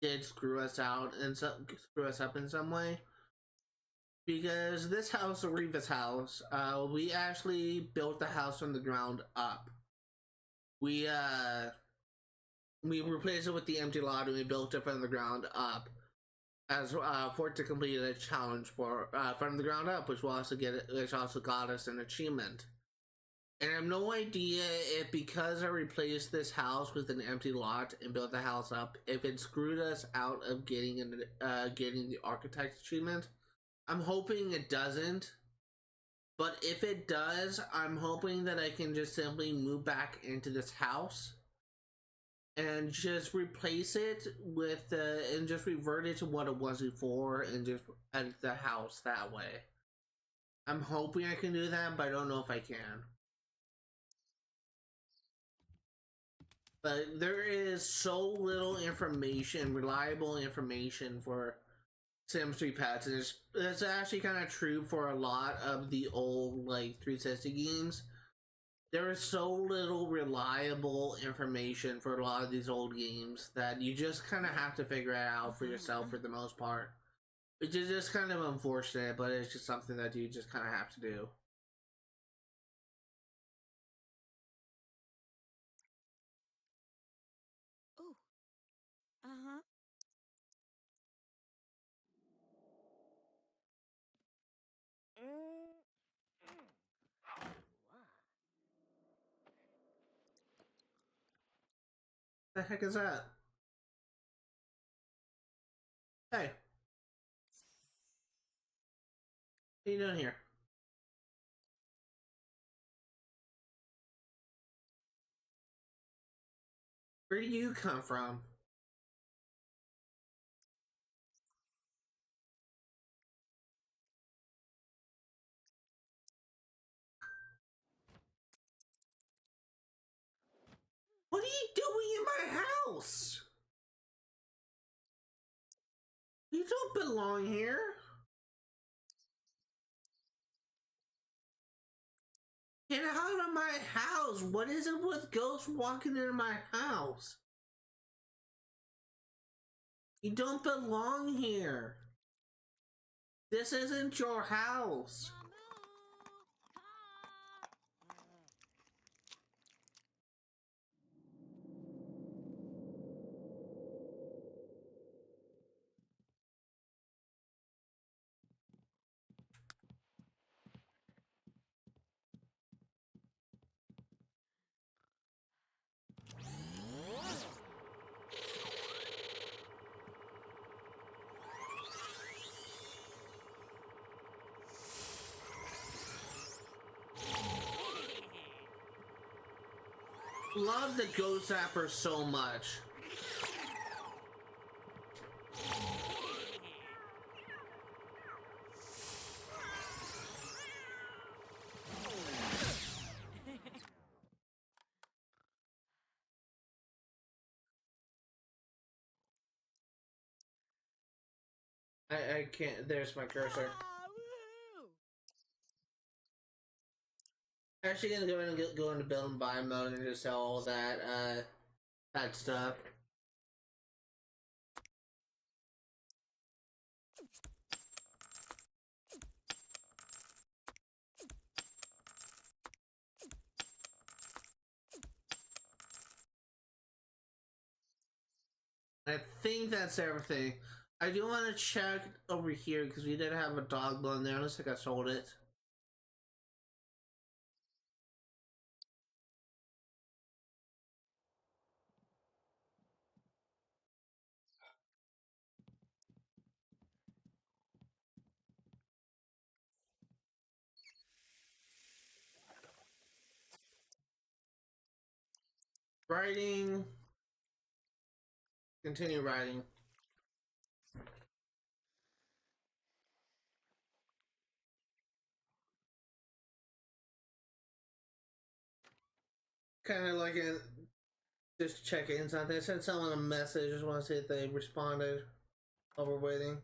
did screw us up in some way. because this house, Ariva's house, we actually built the house from the ground up. We replaced it with the empty lot and we built it from the ground up as for it to complete a challenge for from the ground up, which also got us an achievement. And I have no idea if because I replaced this house with an empty lot and built the house up, if it screwed us out of getting the architect achievement. I'm hoping it doesn't. But if it does, I'm hoping that I can just simply move back into this house and just replace it with and just revert it to what it was before and just edit the house that way. I'm hoping I can do that, but I don't know if I can. But there is so little information, reliable information for Sims 3 Pets, and it's actually kind of true for a lot of the old like 360 games. There is so little reliable information for a lot of these old games that you just kind of have to figure it out for yourself for the most part. Which is just kind of unfortunate, but it's just something that you just kind of have to do. Ooh. Uh-huh. The heck is that? Hey, what are you doing here? Where do you come from? What are you doing in my house? You don't belong here. Get out of my house! What is it with ghosts walking into my house? You don't belong here. This isn't your house. Love the Ghost Zapper so much. I can't. There's my cursor. Actually, gonna go in and go into build and buy mode and just sell all that stuff. I think that's everything. I do want to check over here because we did have a dog bone there. Looks like I sold it. Writing. Continue writing. Kind of like a just check in something. I sent someone a message. Just want to see if they responded while we're waiting.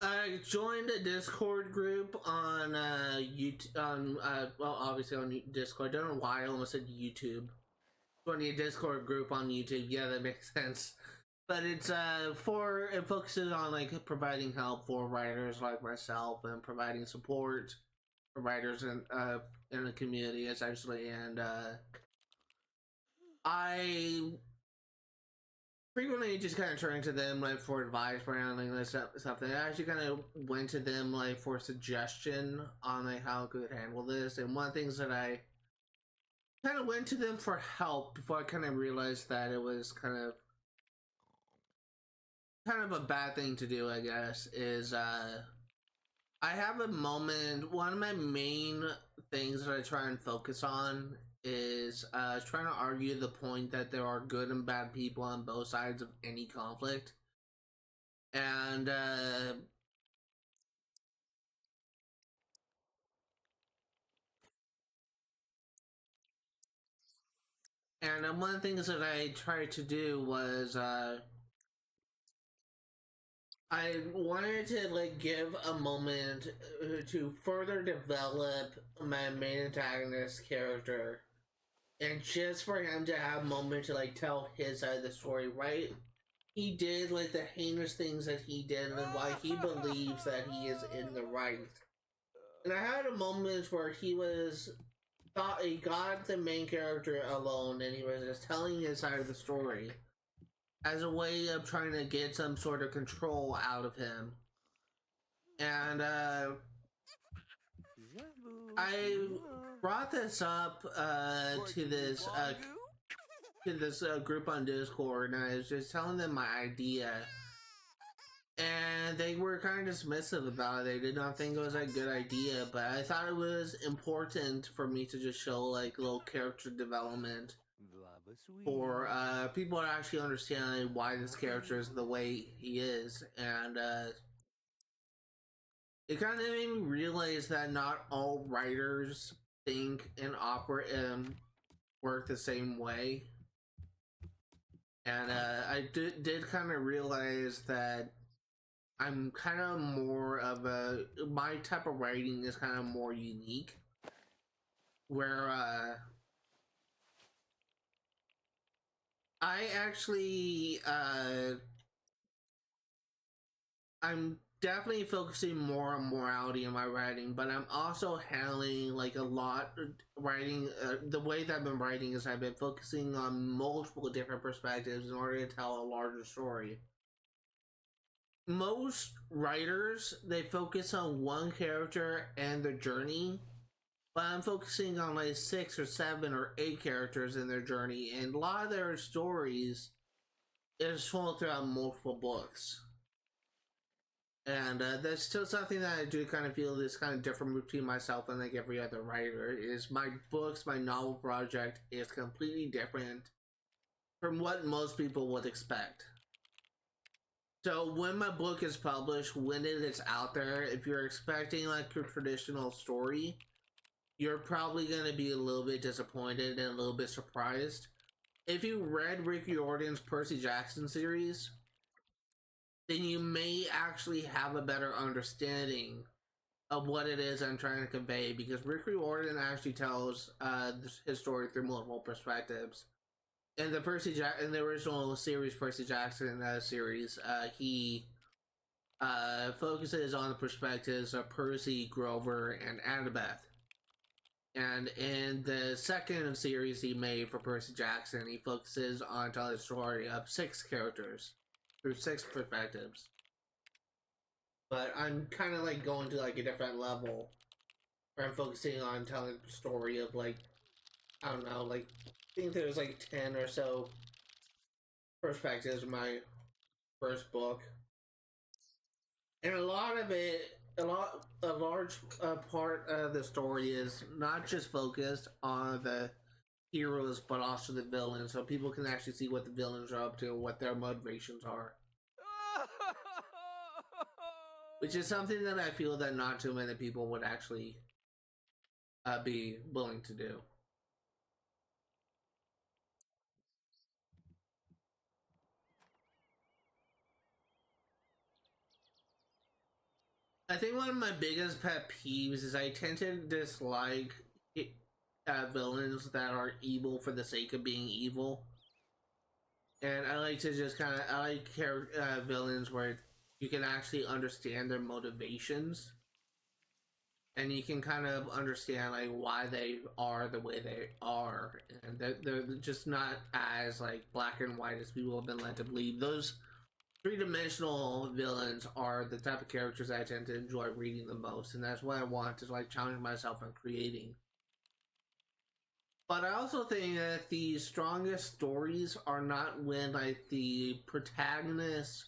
I joined a Discord group on YouTube. Well, obviously on Discord. I don't know why I almost said YouTube. Joined a Discord group on YouTube. Yeah, that makes sense. But it's it focuses on like providing help for writers like myself and providing support for writers in the community essentially. And I frequently just kind of turn to them like for advice for handling this something. I actually kind of went to them like for suggestion on like how I could handle this. And one of the things that I kind of went to them for help before I kind of realized that it was kind of a bad thing to do, I guess, is I have a moment. One of my main things that I try and focus on is trying to argue the point that there are good and bad people on both sides of any conflict. And one of the things that I tried to do was I wanted to like give a moment to further develop my main antagonist character, and just for him to have a moment to like tell his side of the story, right? He did like the heinous things that he did and why he believes that he is in the right. And I had a moment where he got the main character alone and he was just telling his side of the story as a way of trying to get some sort of control out of him. And I brought this up to this group on Discord, and I was just telling them my idea, and they were kind of dismissive about it. They did not think it was a good idea, but I thought it was important for me to just show like little character development for people to actually understand why this character is the way he is. And it kind of made me realize that not all writers think and operate and work the same way. And I did kind of realize that I'm kind of more of my type of writing is kind of more unique, where I actually I'm definitely focusing more on morality in my writing, but I'm also handling like a lot writing. The way that I've been writing is I've been focusing on multiple different perspectives in order to tell a larger story. Most writers, they focus on one character and their journey, but I'm focusing on like 6 or 7 or 8 characters in their journey, and a lot of their stories is told throughout multiple books. And that's still something that I do kind of feel is kind of different between myself and like every other writer. Is my books, my novel project is completely different from what most people would expect. So when my book is published, when it is out there, if you're expecting like a traditional story, you're probably going to be a little bit disappointed and a little bit surprised. If you read Rick Riordan's Percy Jackson series, then you may actually have a better understanding of what it is I'm trying to convey, because Rick Riordan actually tells his story through multiple perspectives. In the original series, Percy Jackson series, he focuses on the perspectives of Percy, Grover, and Annabeth. And in the second series he made for Percy Jackson, he focuses on telling the story of 6 characters through 6 perspectives. But I'm kind of like going to like a different level where I'm focusing on telling the story of like, I don't know, like I think there's like 10 or so perspectives in my first book. And a large part of the story is not just focused on the heroes, but also the villains, so people can actually see what the villains are up to, what their motivations are. Which is something that I feel that not too many people would actually be willing to do. I think one of my biggest pet peeves is I tend to dislike villains that are evil for the sake of being evil, and I like to just kind of I like villains where you can actually understand their motivations, and you can kind of understand like why they are the way they are, and they're just not as like black and white as people have been led to believe. Those three-dimensional villains are the type of characters I tend to enjoy reading the most, and that's what I want to like challenge myself in creating. But I also think that the strongest stories are not when like the protagonist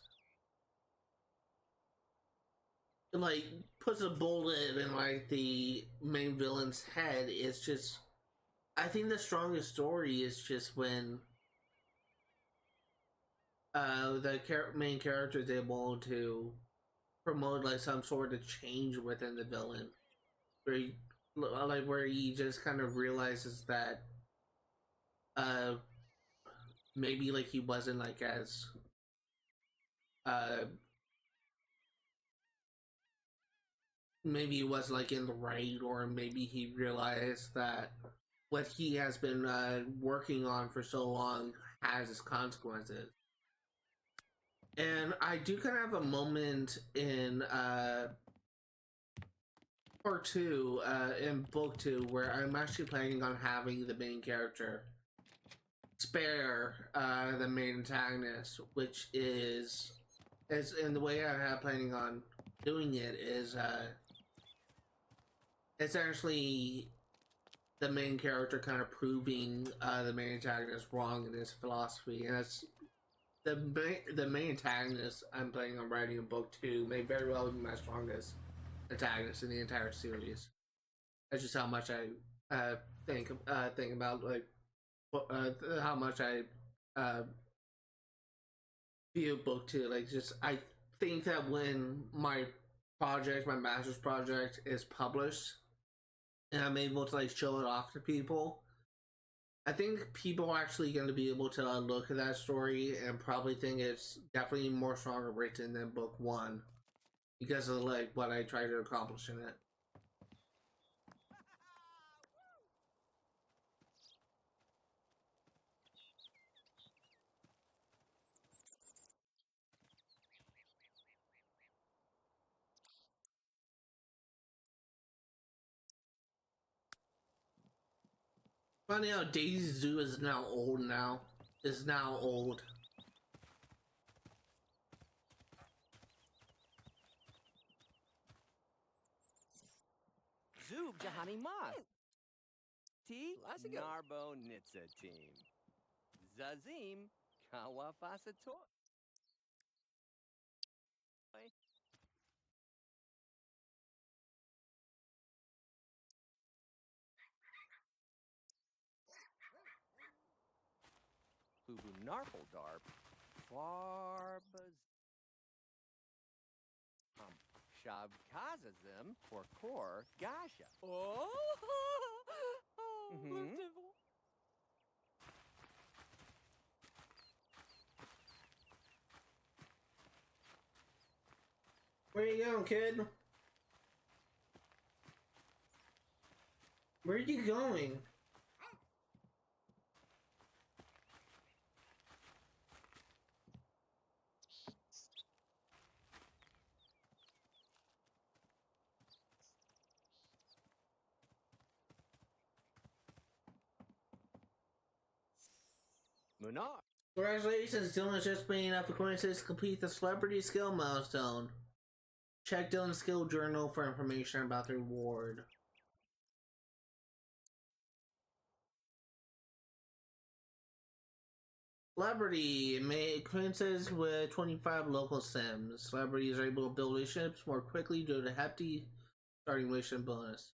like puts a bullet in like the main villain's head. It's just I think the strongest story is just when the main character is able to promote like some sort of change within the villain, where he, like where he just kind of realizes that uh maybe like he wasn't like as uh maybe he was like in the right, or maybe he realized that what he has been working on for so long has its consequences. And I do kind of have a moment in part two, in book two, where I'm actually planning on having the main character spare the main antagonist, which is in the way I have planning on doing it is essentially the main character kind of proving the main antagonist wrong in his philosophy, and that's the main antagonist I'm planning on writing in book two may very well be my strongest antagonist in the entire series. That's just how much I think about like how much I view book two. Like, just I think that when my master's project, is published, and I'm able to like show it off to people, I think people are actually going to be able to look at that story and probably think it's definitely more stronger written than book one because of like what I try to accomplish in it. Funny how Daisy Zoo is now old now. Is now old. Zug Jahani Mas. T. Lassie go. Narbo Nitsa team. Zazim Kawafasator. Bubu Narple Darp. Farbaz. Shab Kazazim for Kor Gasha. Oh, Mhm. beautiful. Where you going, kid? Where are you going? Munar. Congratulations, Dylan has just been enough acquaintances to complete the celebrity skill milestone. Check Dylan's skill journal for information about the reward. Celebrity made acquaintances with 25 local sims. Celebrities are able to build relationships more quickly due to hefty starting relationship bonus.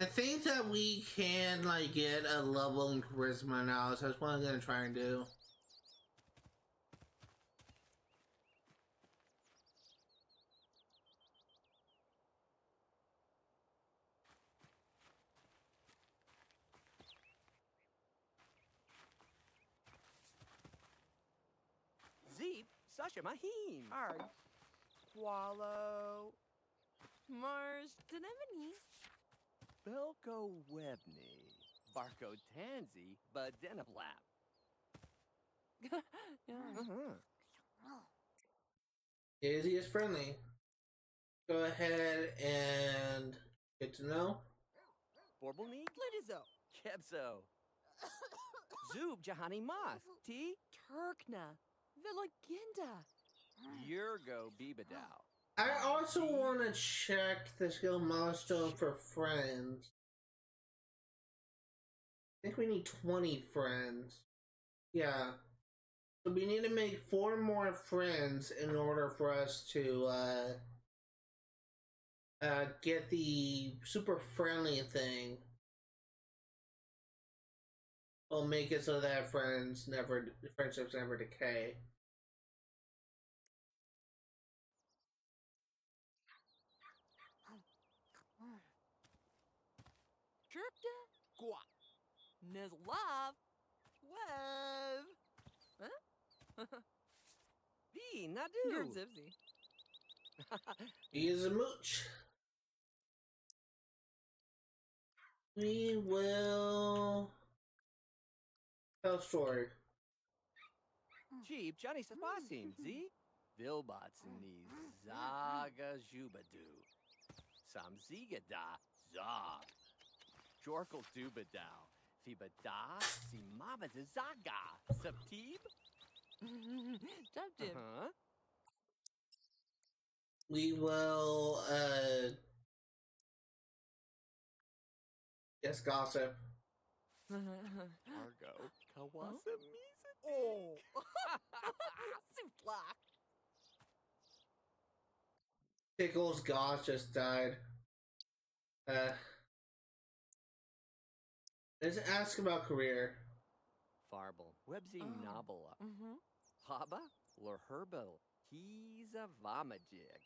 I think that we can like get a level in charisma now, so that's what I'm gonna try and do. Sasha Mahim. Arg. Wallow. Mars Denemini. Belko Webney. Barco Tansy. Badenablap. Yeah. Uh-huh. Daisy is friendly. Go ahead and get to know. Borbelny. Glittizo. Kebso. Zub Jahani Mas. T. Turkna. Villaginda. Yurgo Bibadow. I also want to check the skill milestone for friends. I think we need 20 friends. Yeah. So we need to make 4 more friends in order for us to get the super friendly thing. We'll make it so that friendships never decay. Chirpda. Gua. Nizlov. Wev. Huh? B. Nadu. Gerzivzi. He is a mooch. We will tell a story. Jeep Johnny Safasim. Z. Vilbotsni. Zaga Jubadu. Samzigada. Zog. Jorkel Dubadow. Fibada. Simamazazaga. Subtib. Jubjib. Huh? We will yes, gossip. Argo. Kawasa Misa. Oh. Suplak. Pickles gosh just died. Let's ask about career. Farble. Webzy Oh. Nabala. Mm-hmm. Haba. Lurherbal. He's a Vamajig.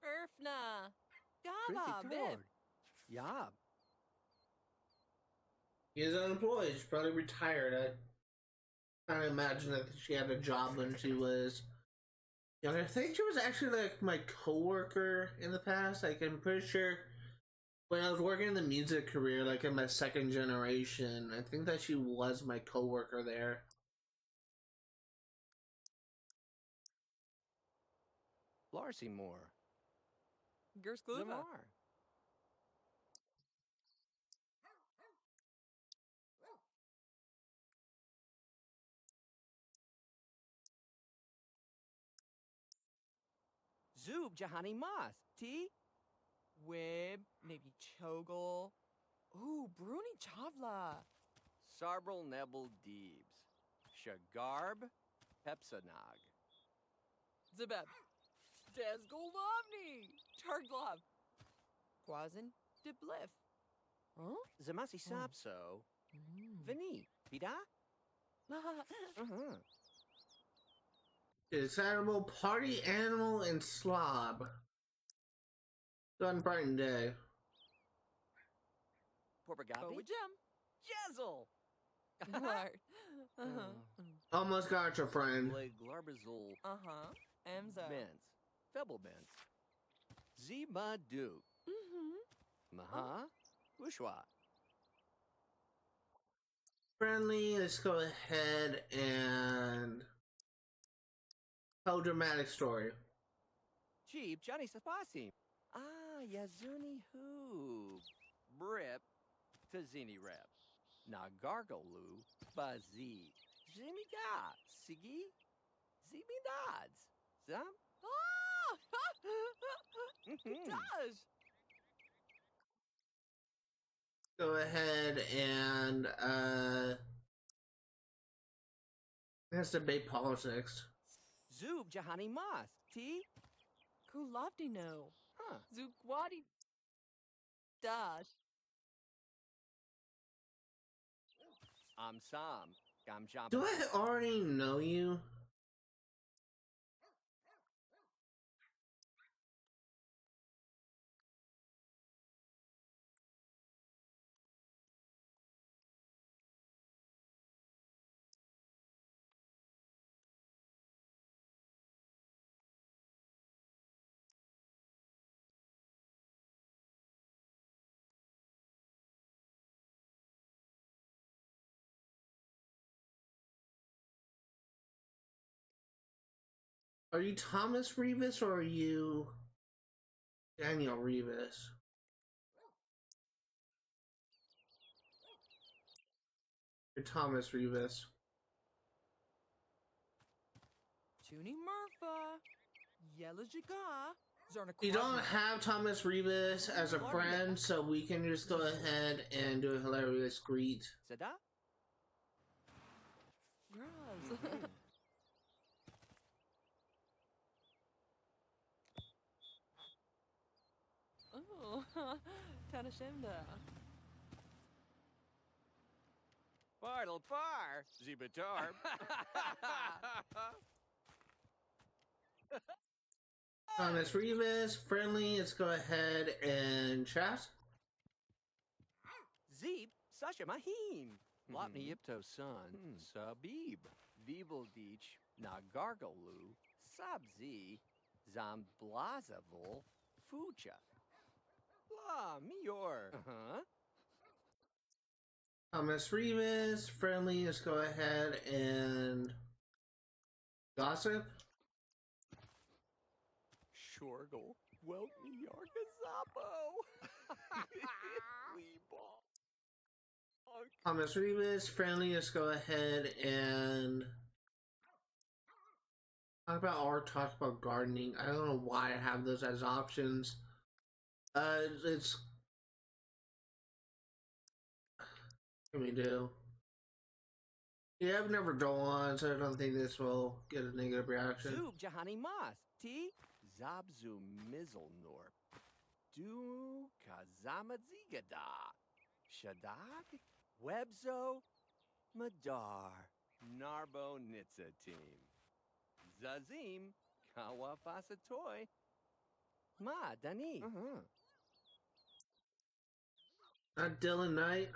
Erfna. Gava. Bib. Yob. He is unemployed. She's probably retired. I can't imagine that she had a job when she was younger. I think she was actually like my coworker in the past. Like I'm pretty sure when I was working in the music career, like in my second generation, I think that she was my coworker there. Larcy Moore. Gerskluva. Zamar. Zub Jahani Mas. T. Wib. Maybe Chogel. Ooh, Bruni Chavla. Sarbrel Nebel Deebs. Shagarb. Pepsanog. Zebeb. Desgolovni. Targlov. Quasin de Bliff. Huh? Zamasi Sapso. Vini. Vida? Uh-huh. Desirable party animal and slob. Gun Brighton Day. Porpagavi? Oh, Jim. Jezel. Right. Uh-huh. Almost got your friend. Leg Glarbazul. Uh-huh. Emza. Benz. Febblebens. Zima Duke. Mm-hmm. Maha. Wishwa. Friendly, let's go ahead and tell a dramatic story. Jeep Johnny Safasim. Ah, Yazuni Hoob. Brip. Tazini Rep. Nagargalu. Bazi. Zimiga. Sigi. Zimidads. Zam. Ah! Mhm. Does. Go ahead and let's debate politics. Zub Jahani Mas. T. Kulavdino. Huh. Zukwadi. Dash. Sam. Gamjam. Do I already know you? Are you Thomas Revis or are you Daniel Revis? You're Thomas Revis. Tuni Murpha. Yella Jaga. You don't have Thomas Revis as a friend, so we can just go ahead and do a hilarious greet. Sada? Girls. Oh, Tanashimda. Bartle Par! Zibatar! Thomas Revis, friendly, let's go ahead and chat. Zeep, Sasha Mahim! Lopni Ipto son, Sabib, Vibeldich, Nagargalu, Sabzi, Zamblazavul, Fucha. La, Mior. Thomas Revis, friendly, let's go ahead and gossip. Shorgle, Weltney Yargazapo. Thomas Revis, friendly, let's go ahead and talk about gardening. I don't know why I have those as options. It's what can we do? Yeah, I've never drawn, so I don't think this will get a negative reaction. Zub Jahani Mas, T. Zabzu Mizzlenor. Du Kazamadzigada. Shadag, Webzo, Madar, Narbo Nitsa team. Zazim, Kawafasatoy. Ma, Dani. Dylan Knight,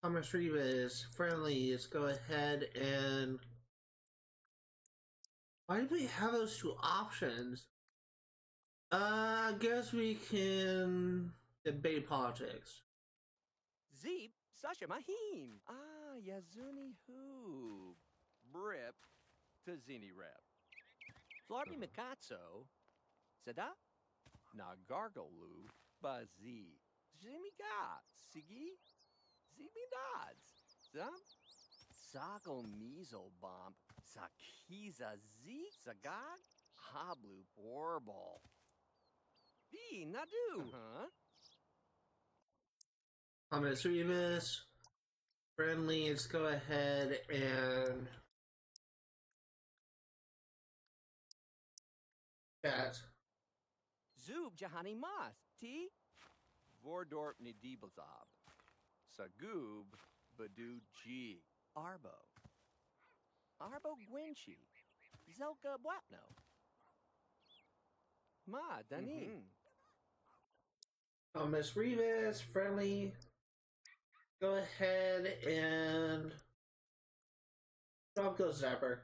Thomas Revis, friendly, let's go ahead and... Why do we have those two options? I guess we can debate politics. Zeep, Sasha Mahim. Ah, Yazuni Hoob. Brip, Tazini Rep. Flarby Mikatso. Sada? Nagargalu, Bazi. Zimiga, Sigi. Zimidads. Zam? Sago Mizo Bomb. Sakiza Z. Sagag. Hablu Borball. B. Nadu. Thomas Revis, friendly, let's go ahead and chat. Zub Jahani Mas, T. Vordorp Nidibazab. Sagoob Badu G. Arbo. Arbo Gwinchi. Zelka Bwapno. Ma Dani. Thomas Revis, friendly, go ahead and drop Go Zapper.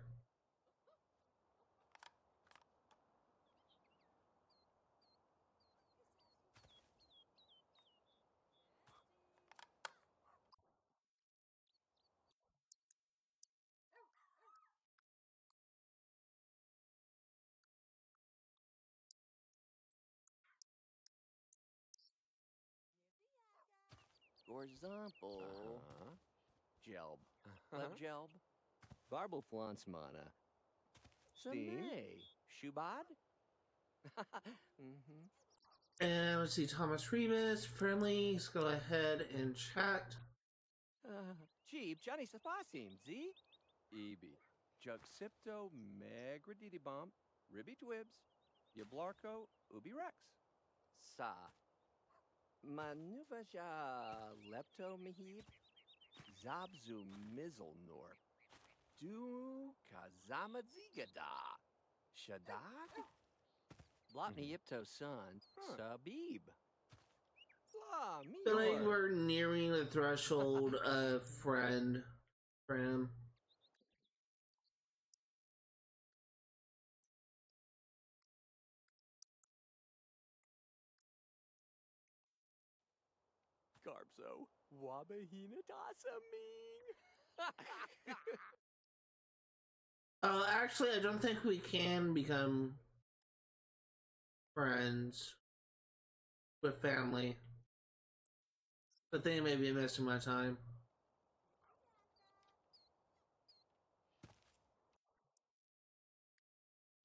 Gorzample. Jelb. Leb Jelb. Barble Flansmana. Same. Shubad? And let's see, Thomas Revis, friendly, let's go ahead and chat. Jeep, Johnny Safasim, Z? Ebi. Juxipto, Megradidi Bomb, Ribby Twibs, Yablarko, Ubi Rex. Sa. Manuvaja Lepto Mihib, Zabzu Mizzlenor, Du Kazamadzigada, Shadag, Blotny Ipto son, Sabib. La, I feel like Mior. we're nearing the threshold of friend. Garbso, Wabahina Tasaming. Actually, I don't think we can become friends with family. But they may be missing my time.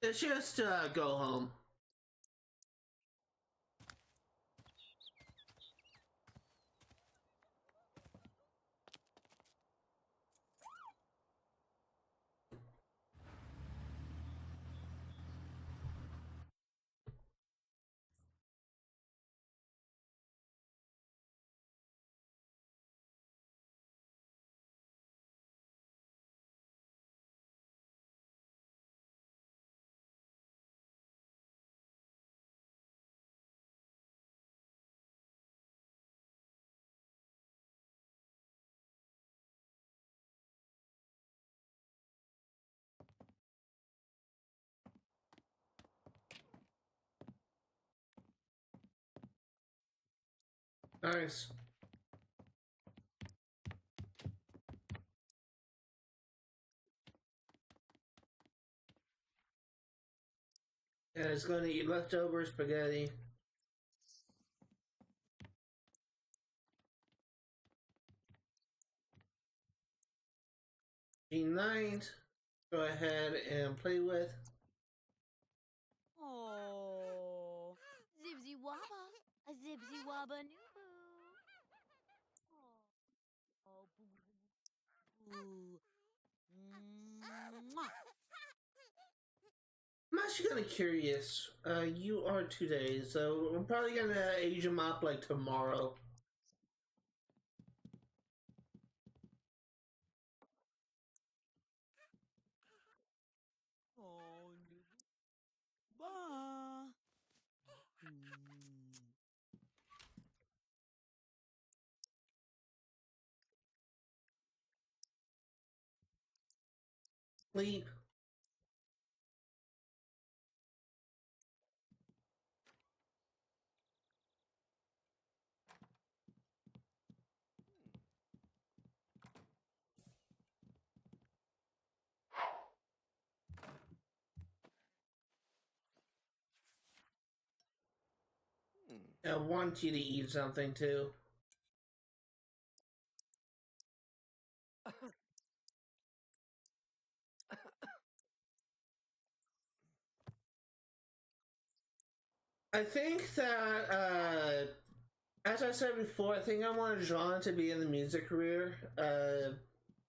Let's just go home. Nice. And it's going to eat leftover spaghetti. G9, go ahead and play with. Oh. Zibzy wabba. A zibzy wabba noo boo. Oh, boo. Boo. Mwah. I'm actually kind of curious. You are 2 days, so we're probably going to age him up like tomorrow. Oh, ba. Sleep. I want you to eat something too. I think that, as I said before, I think I want Jean to be in the music career.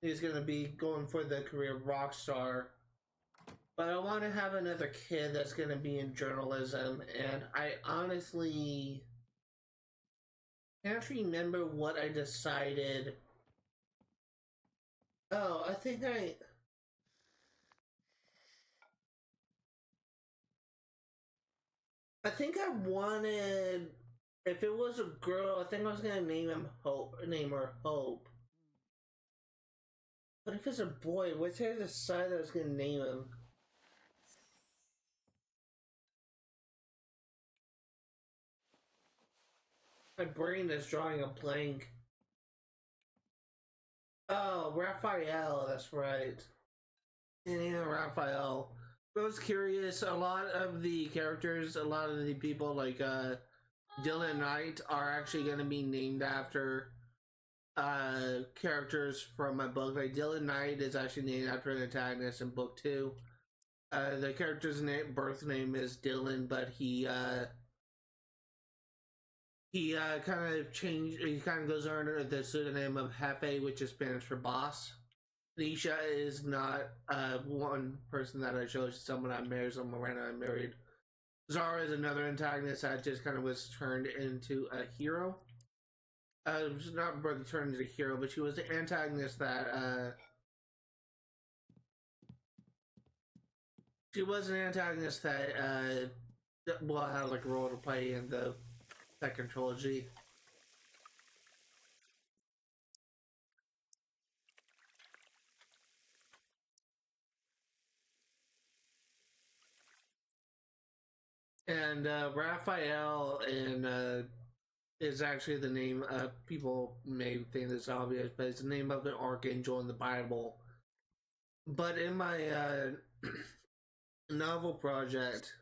He's going to be going for the career of rock star. But I want to have another kid that's going to be in journalism, and I honestly can't remember what I decided. Oh, I think I wanted. If it was a girl, I think I was gonna name her Hope. But if it's a boy, what's I decide I was gonna name him? My brain is drawing a blank. Oh, Raphael, that's right. Yeah, Raphael. I was curious, a lot of the characters, a lot of the people like Dylan Knight are actually going to be named after characters from my book. Like Dylan Knight is actually named after an antagonist in book 2. The character's birth name is Dylan, but he kind of changed. He kind of goes under the pseudonym of Jefe, which is Spanish for boss. Nisha is not one person that I chose. Someone I married. Someone I married. Zara is another antagonist that just kind of was turned into a hero. Was not really turned into a hero, but she was the antagonist that she was an antagonist that had like a role to play in the second trilogy. And Raphael is actually the name. People may think it's obvious, but it's the name of an archangel in the Bible. But in my novel project,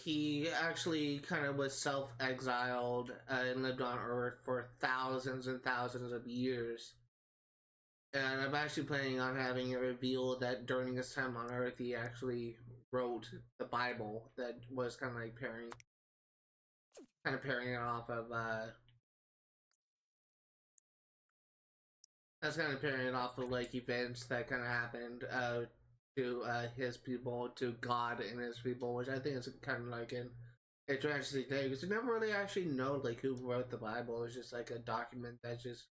he actually kind of was self-exiled and lived on Earth for thousands and thousands of years. And I'm actually planning on having it revealed that during his time on Earth, he actually wrote the Bible that was kind of like pairing it off of that's kind of pairing it off of like events that kind of happened to his people, to God and his people, which I think is kind of like an interesting thing because you never really actually know like who wrote the Bible. It's just like a document that just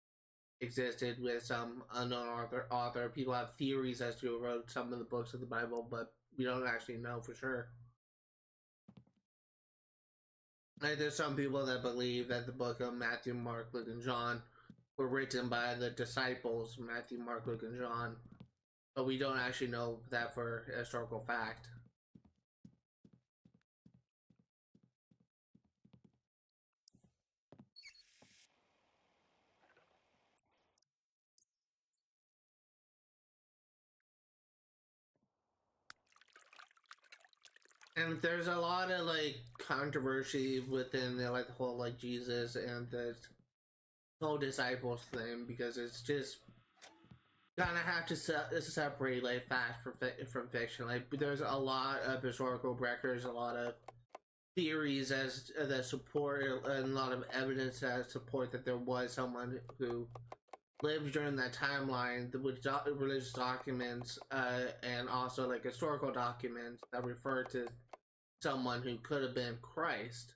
existed with some unknown author. People have theories as to who wrote some of the books of the Bible, but we don't actually know for sure. Like there's some people that believe that the book of Matthew, Mark, Luke, and John were written by the disciples Matthew, Mark, Luke, and John, but we don't actually know that for historical fact. And there's a lot of like controversy within the like the whole like Jesus and the whole disciples thing because it's just kind of have to separate like fact from fiction. Like there's a lot of historical records, a lot of theories as that support, and a lot of evidence that support that there was someone who lived during that timeline with religious documents and also like historical documents that refer to someone who could have been Christ.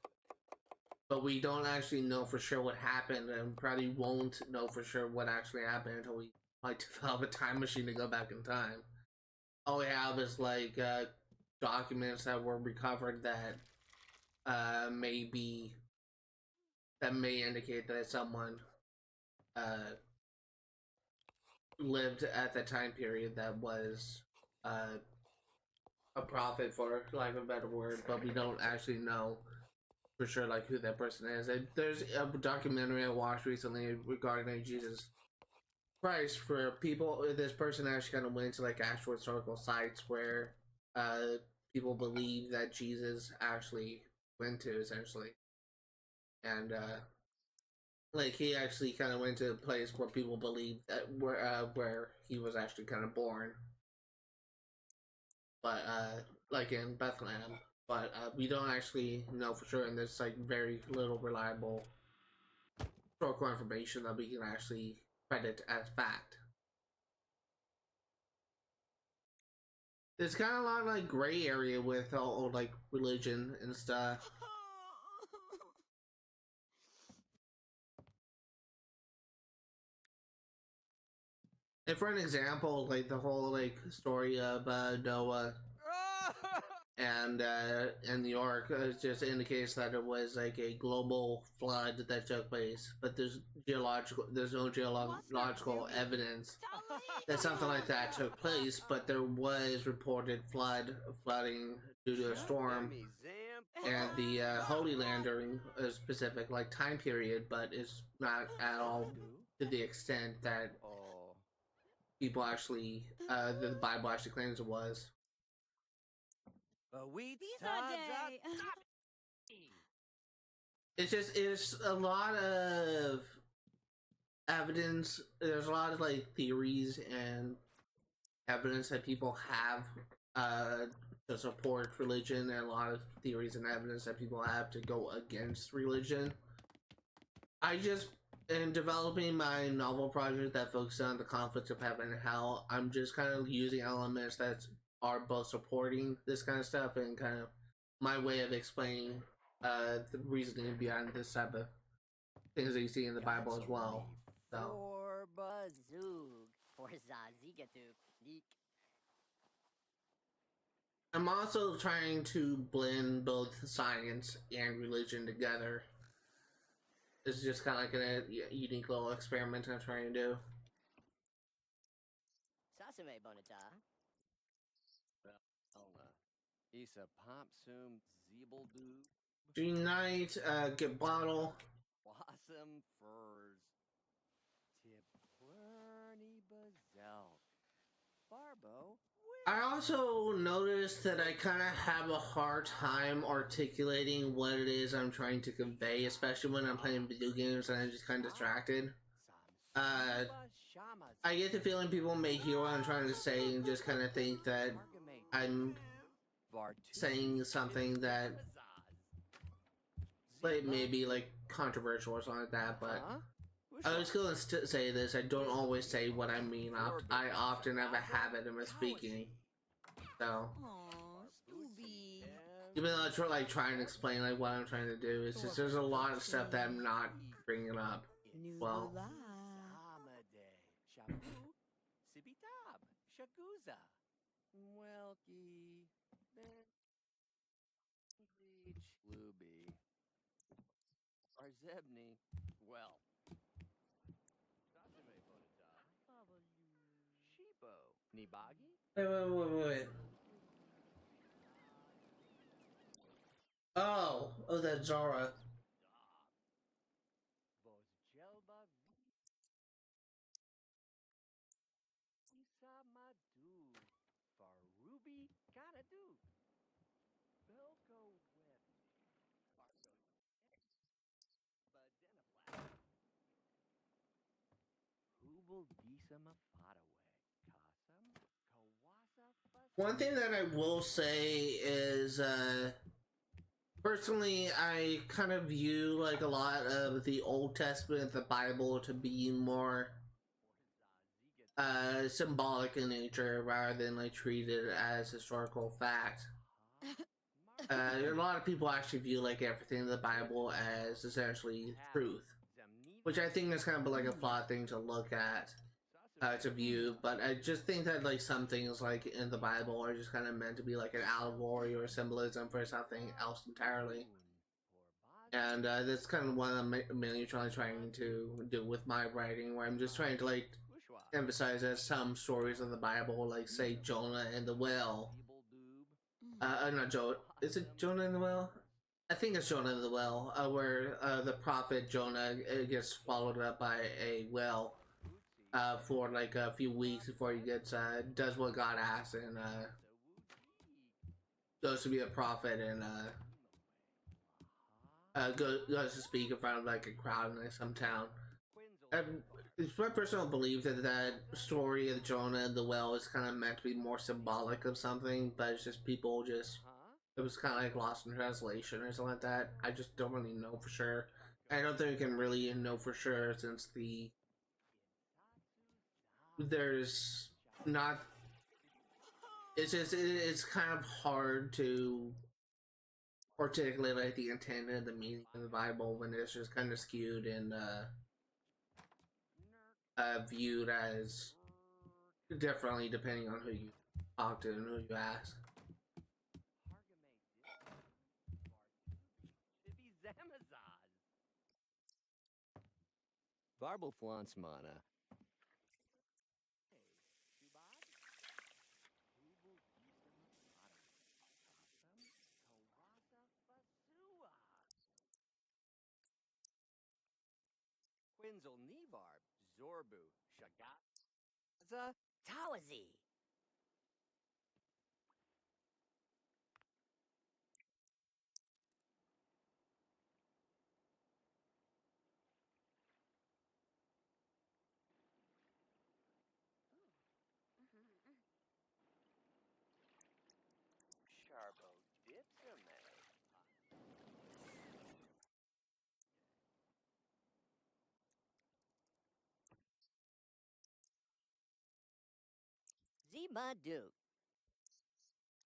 But we don't actually know for sure what happened, and probably won't know for sure what actually happened until we like develop a time machine to go back in time. All we have is like documents that were recovered that may indicate that someone lived at the time period that was a prophet, for lack of a better word, but we don't actually know for sure like who that person is. And there's a documentary I watched recently regarding Jesus Christ for people. This person actually kind of went to like actual historical sites where people believe that Jesus actually went to, essentially, and like he actually kind of went to a place where people believe that where he was actually kind of born, but like in Bethlehem. But we don't actually know for sure, and there's like very little reliable historical information that we can actually credit as fact. There's kind of a lot of like gray area with all like religion and stuff. And for an example, like the whole like story of Noah and New York just indicates that it was like a global flood that took place, but there's no geological evidence that something like that took place. But there was reported flooding due to a storm and the Holy Land during a specific like time period, but it's not at all to the extent that people actually the Bible actually claims it was. It's a lot of evidence. There's a lot of like theories and evidence that people have to support religion, and a lot of theories and evidence that people have to go against religion. I just, in developing my novel project that focuses on the conflicts of heaven and hell, I'm just kind of using elements that are both supporting this kind of stuff and kind of my way of explaining the reasoning behind this type of things that you see in the Bible as well. So I'm also trying to blend both science and religion together. It's just kind of like a unique little experiment I'm trying to do. Isa Popsum Zeebldu. Unite, get bottle. Blossom Furs. Tiplerny Bazel. I also noticed that I kind of have a hard time articulating what it is I'm trying to convey, especially when I'm playing video games and I'm just kind of distracted. Uh, I get the feeling people may hear what I'm trying to say and just kind of think that I'm saying something that like maybe like controversial or something like that, but I was going to say this. I don't always say what I mean. I often have a habit of misspeaking. So Aw, Scooby. even though I try like trying to explain like what I'm trying to do, it's just there's a lot of stuff that I'm not bringing up. Well, Sibitab, Shaguza, Welky, Ben, Luby, Arzebni, well, Sheepo, Nibagi, wait. Oh, that Zara. Vosjelba, Isamadu, Farubi, Kanadu, Belko Webni, Arco, Badenaplat, Hubel Disama Fadaway, Kasam, Kawasa, One thing that I will say is, personally, I kind of view like a lot of the Old Testament, the Bible, to be more symbolic in nature rather than like treated as historical fact. A lot of people actually view like everything in the Bible as essentially truth, which I think is kind of like a flawed thing to look at, to view. But I just think that like some things like in the Bible are just kind of meant to be like an allegory or symbolism for something else entirely. And that's kind of what I'm mainly trying to do with my writing, where I'm just trying to like emphasize that some stories of the Bible, like say Jonah and the whale. Not Joe. Is it Jonah in the whale? I think it's Jonah in the whale, where the prophet Jonah gets swallowed up by a whale for like a few weeks before he gets does what God asks and goes to be a prophet and goes to speak in front of like a crowd in some town. It's my personal belief that that story of Jonah and the whale is kind of meant to be more symbolic of something, but it's just people just it was kind of like lost in translation or something like that. I just don't really know for sure. I don't think we can really know for sure since there's not. It's just it's kind of hard to articulate like the intent and the meaning of the Bible when it's just kind of skewed and viewed as differently depending on who you talk to and who you ask. Barbel Flansmana. Quinzel Nevarb, Zorbu, Shagat, Tawazi. Sharbo Dipsame. Zima Duke.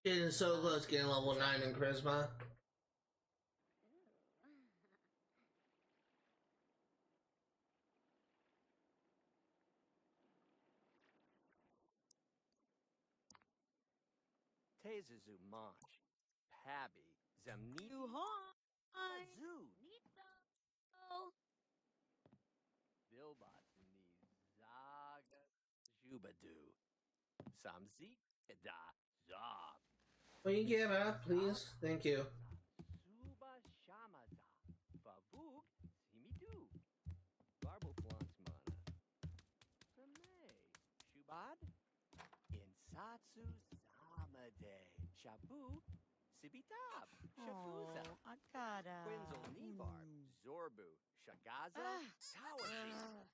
Getting so close, getting level 9 in charisma. Tezazu Manch. Pabby. Zamni. Hi. Zoo. Oh. Bilbot. Nizaga. Jubadu. Samzi. Da. Zob. Will you give up, please? Thank you. Suba Shamaza. Favuk. Simidu. Barbel Flansmana. Samay. Shubad. Insatsu Shabu, Sibitab, Oh, Shakuza, Akata. Quinzel, Nevar, Zorbu, Shagaza, Tawashi,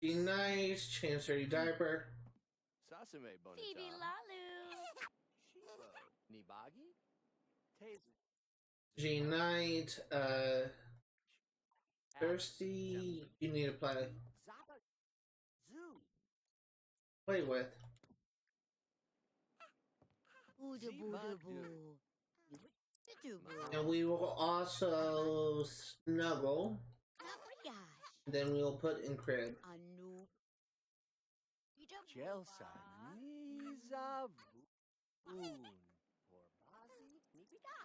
Be nice, change dirty diaper. Sasume Phoebe Bonata, Lalu. Shibo, Nibagi, Taze, G Knight, Thirsty, you need to play Zappa, Zoo, with. Ooda booda boo. And we will also snuggle. Nabriyash. Then we will put in crib. Anu. Jelsa, Nizavu, Borbazi, Nibida.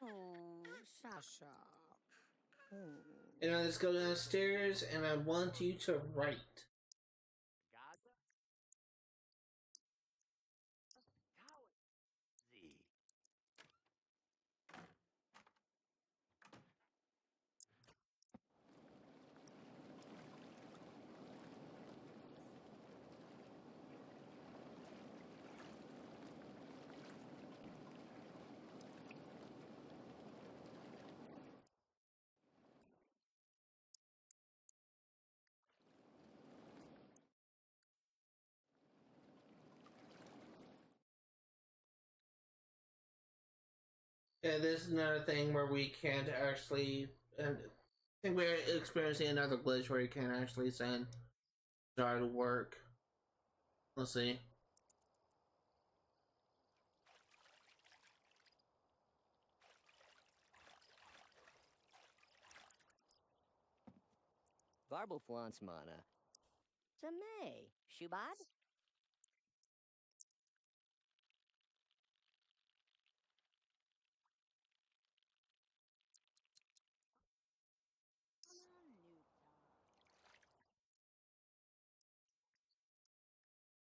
Oh, Sasha. Oh. And I just go downstairs and I want you to write. Gaza, Tawazi. Yeah, this is another thing where we can't actually. And I think we're experiencing another glitch where you can't actually send Jar to work. Let's see. Varboflance mana. Samay, Shubad?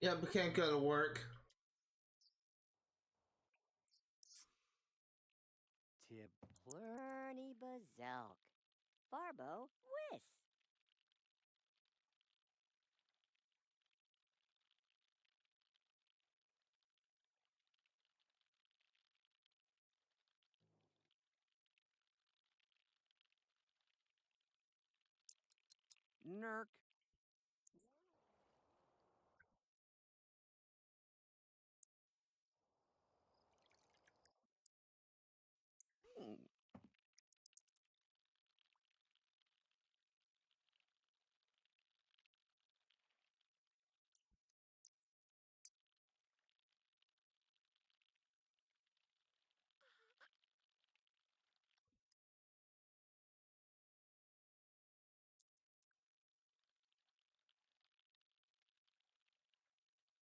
Yeah, we can't go to work. Tiblurny Bazelk. Barbo, Whis. Nurk.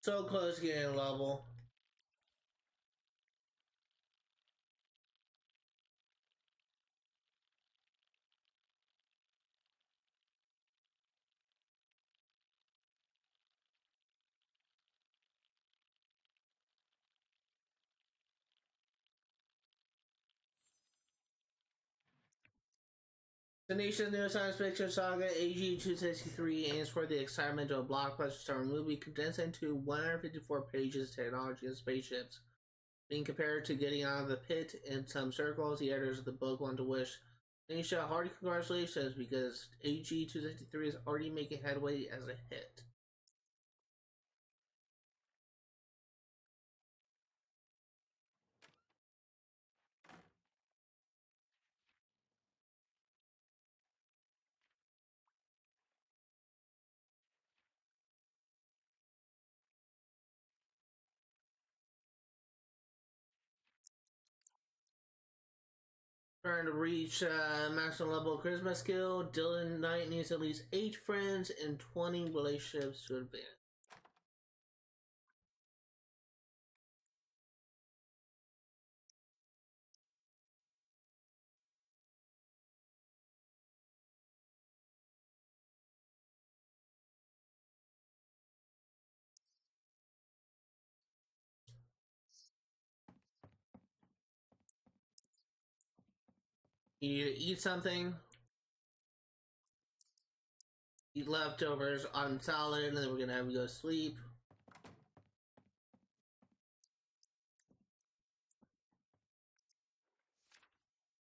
So close to getting a level. Tanisha's new science fiction saga AG 263 aims for the excitement of a blockbuster star movie condensed into 154 pages of technology and spaceships. Being compared to Getting Out of the Pit in some circles, the editors of the book want to wish Tanisha hearty congratulations because AG 263 is already making headway as a hit. Trying to reach maximum level of charisma skill, Dylan Knight needs at least 8 friends and 20 relationships to advance. You need to eat something, eat leftovers on salad, and then we're gonna have you go to sleep.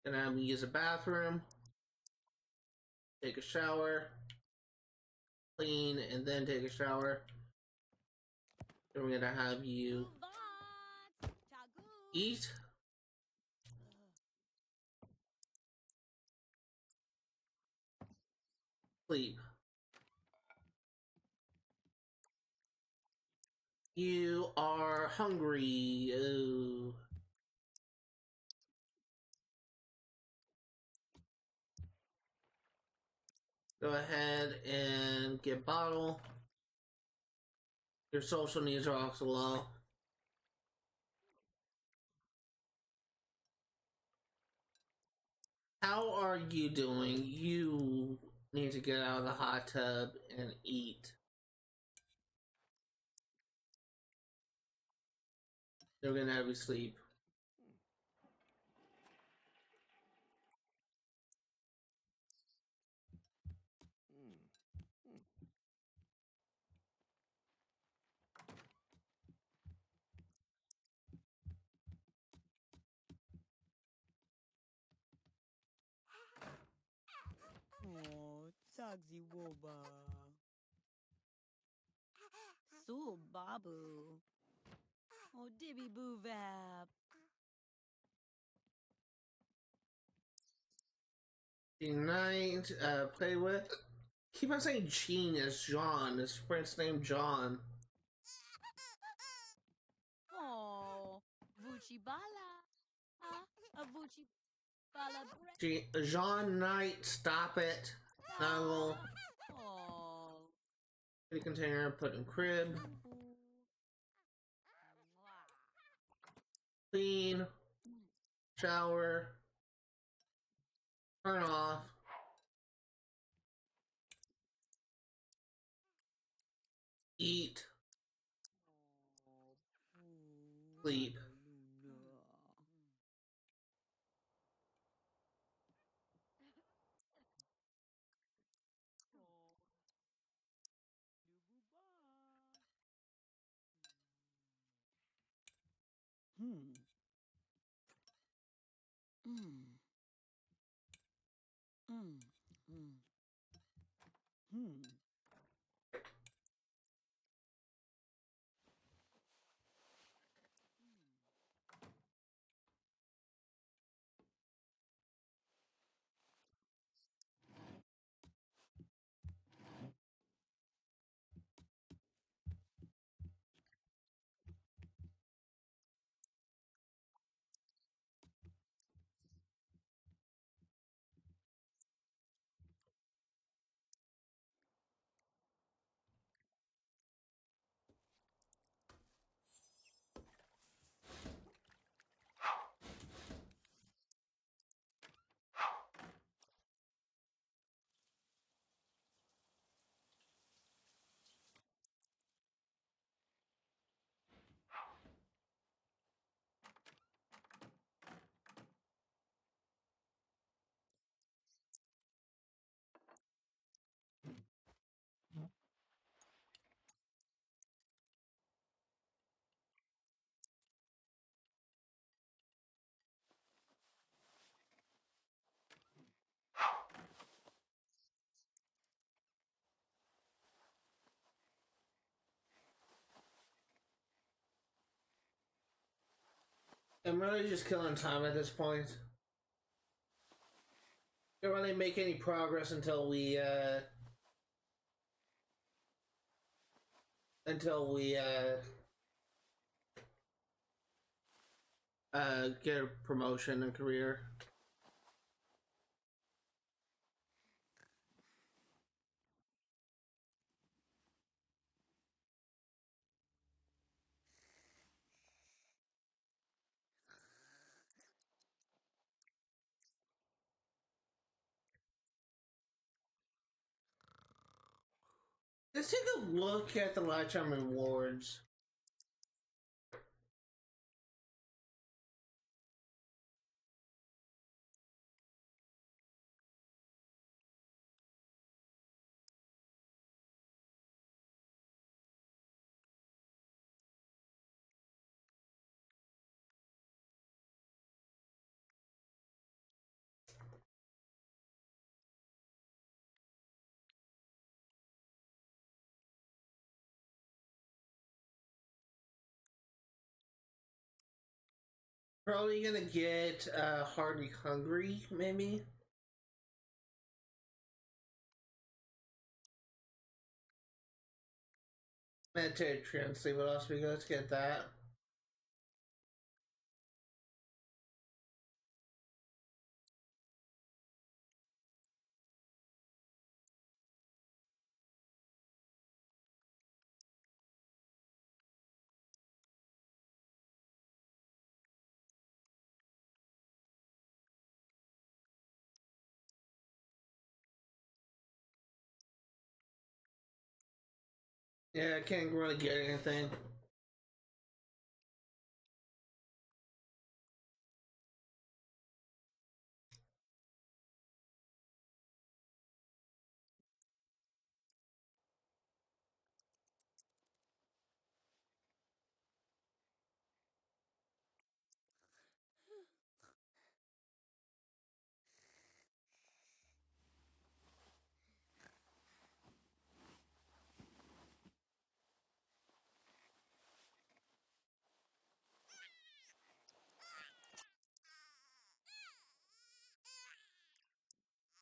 Gonna have you use a bathroom, take a shower, clean, and then take a shower. Then we're gonna have you Uvats, Tagu. eat, sleep. You are hungry. Ooh. Go ahead and get bottle. Your social needs are also low. How are you doing? You need to get out of the hot tub and eat. They're gonna have you sleep. Oh, Tagsy Woba. Sul Babu. Oh, Dibby Boo Vap. Tonight, play with. Keep on saying Gene as John. His friend's name John. Oh, Vuchi Bala. A Vuchi Bala bread. Jean Knight, stop it. Snuggle. Oh. Put a container, put in crib. Clean. Shower. Turn off. Eat. Sleep. Hmm. Hmm. Hmm. Hmm. Hmm. I'm really just killing time at this point. Don't really make any progress until we get a promotion and career. Let's take a look at the lifetime rewards. Probably gonna get Hardly Hungry, maybe. Meditate Tree, see what else we got. Let's get that. Yeah, I can't really get anything.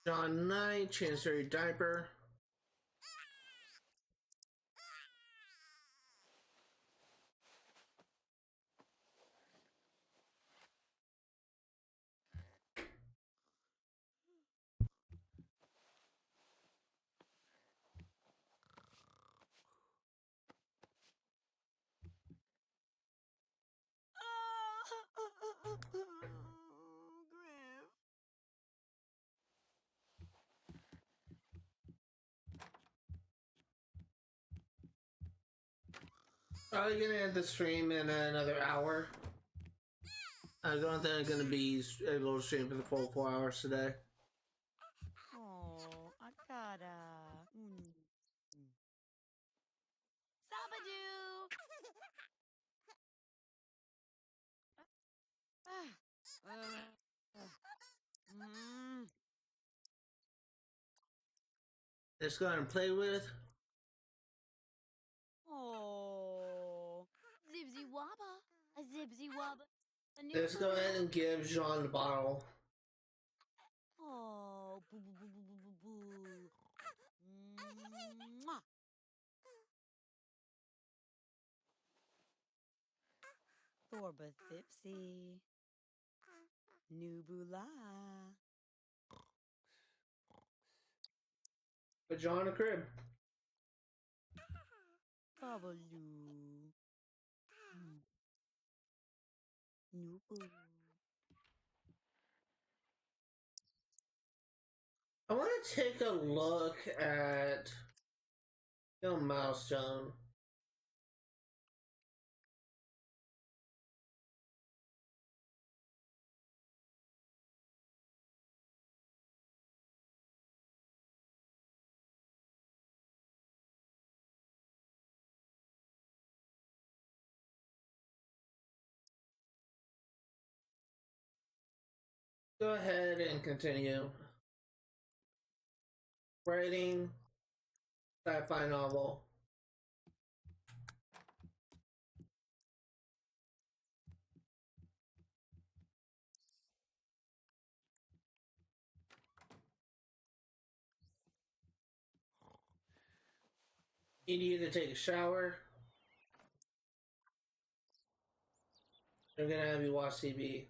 John Knight, Chancery Diaper. Griff. Probably gonna end the stream in another hour. I don't think I'm gonna be able to stream for the full 4 hours today. Oh, I gotta. Sabadoo! Let's go ahead and play with. Oh. Zibsy wabba. A zibsy wabba. A new Let's go ahead and give Jean the bottle. Oh. Boo boo boo boo boo boo boo. Mwah. Thorba Thipsy. Nubula. Put Jean in the crib. Babaloo. Nubu. I want to take a look at Milestone. Go ahead and continue. Writing sci-fi novel. You need to take a shower. I'm gonna have you watch TV.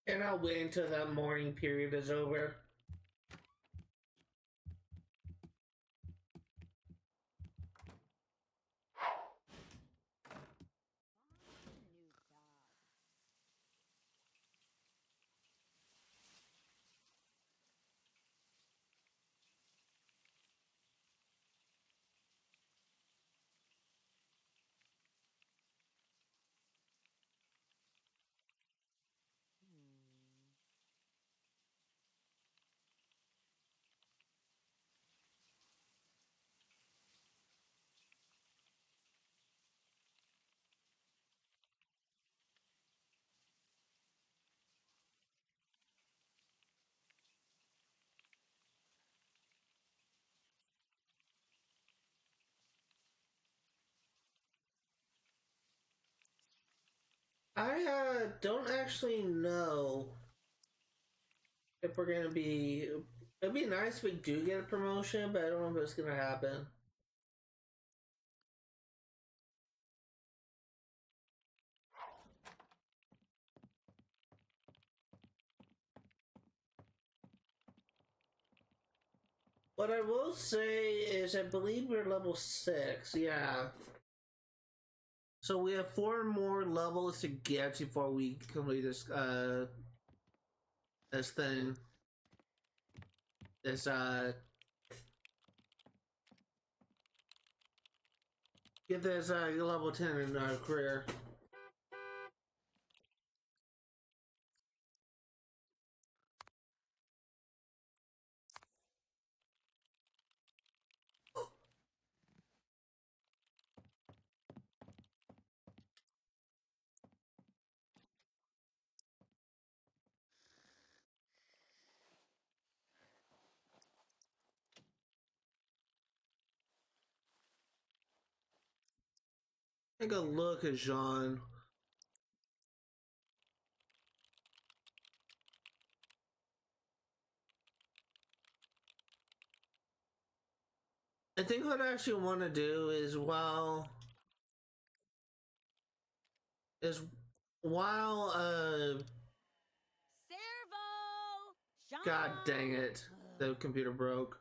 And I'll wait until that morning period is over. I don't actually know if we're gonna be. It'd be nice if we do get a promotion, but I don't know if it's gonna happen. What I will say is, I believe we're level 6. Yeah. So we have 4 more levels to get before we complete this thing. This get this level 10 in our career. Take a look at Jean. I think what I actually want to do is is while Servo! Sean! God dang it, the computer broke.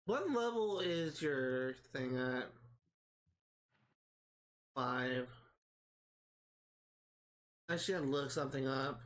What level is your thing at? 5. I should look something up.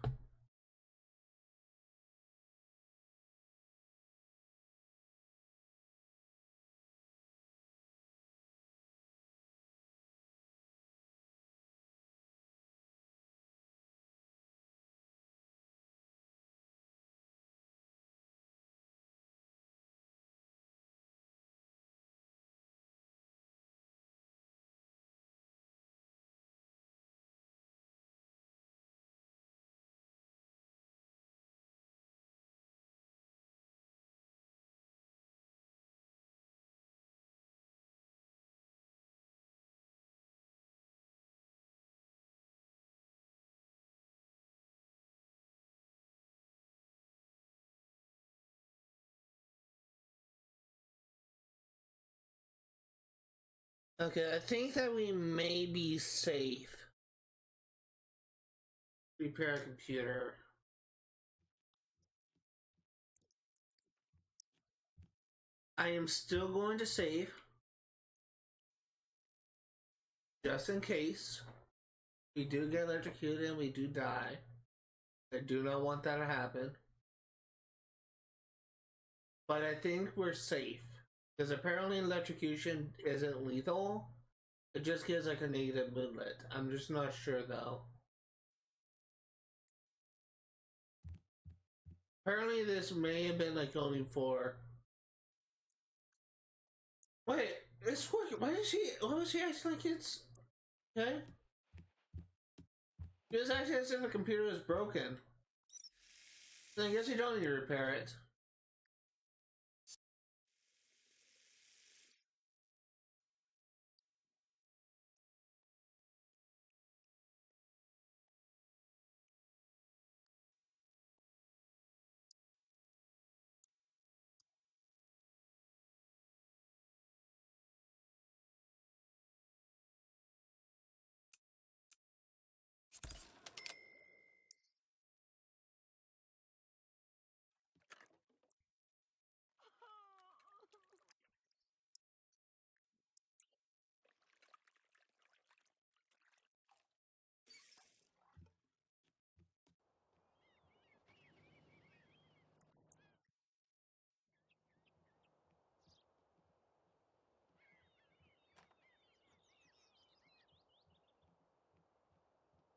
Okay, I think that we may be safe. Repair a computer. I am still going to save. Just in case we do get electrocuted and we do die. I do not want that to happen. But I think we're safe. Because apparently electrocution isn't lethal. It just gives like a negative moodlet. I'm just not sure though. Apparently this may have been like only for... Wait, it's working. Why was she acting like it's... Okay? He was acting as if the computer was broken. Then I guess you don't need to repair it.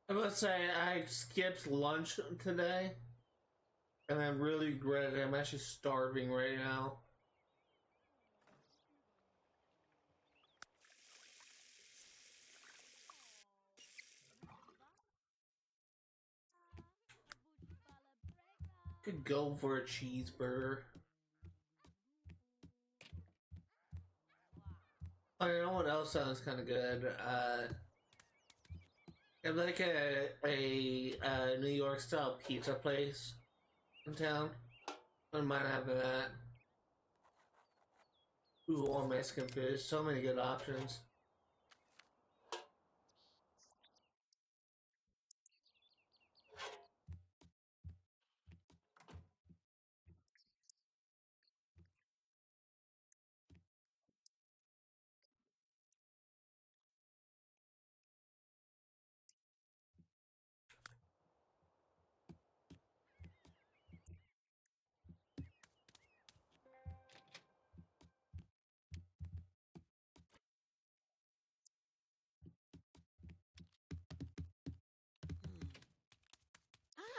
I must say, I skipped lunch today, and I really regret it. I'm actually starving right now. Could go for a cheeseburger. Oh, you know what else sounds kind of good? It's like a New York style pizza place in town. I might have that. Ooh, or Mexican food. So many good options.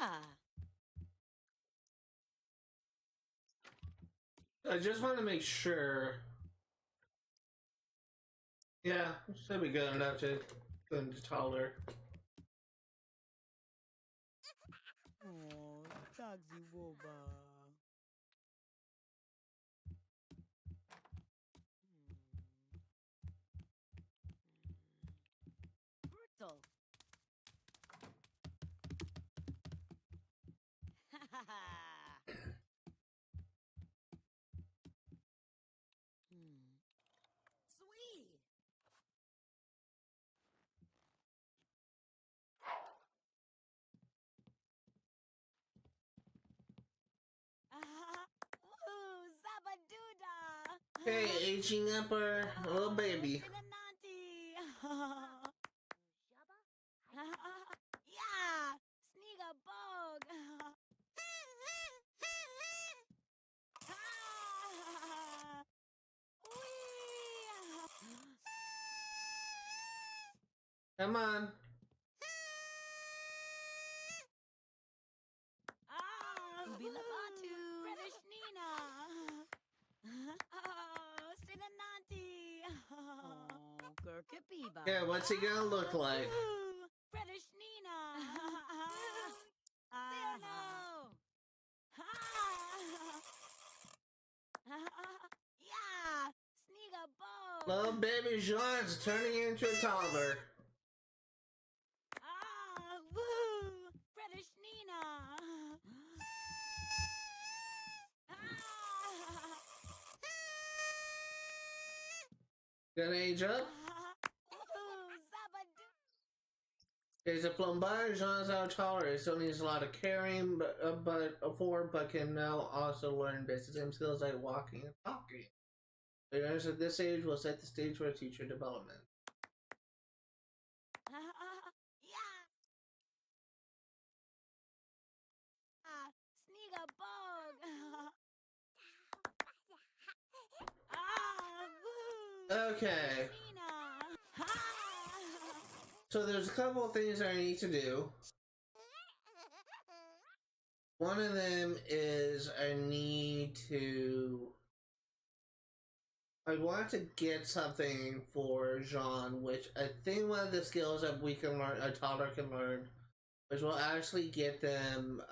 Ah. I just want to make sure. Yeah, should be good enough to tolerate. Oh, Taxi Woba. Brutal. Sweet. Woo, Zabadooda. Okay, aging up our little baby. Sinanati. Shubba? Yeah, Sneega Bog. Come on. Bilabatu. British Nina. Oh, Sinanati. Oh, Gurkapiba. Yeah, what's he gonna look like? British Nina. Yeah, Sneega Bog. Little baby Jean's turning into a toddler. Woo! British Nina! Gonna age up. Woo! Zabadoo! He's a plumber. Jean's our toddler. He still needs a lot of caring, but can now also learn basic game skills like walking and talking. Learners at this age will set the stage for future development. Yeah! Sneega Bog! Woo! Okay, Nina! so there's a couple of things I need to do. One of them is I want to get something for Jean, which I think one of the skills that we can learn, a toddler can learn, which will actually get them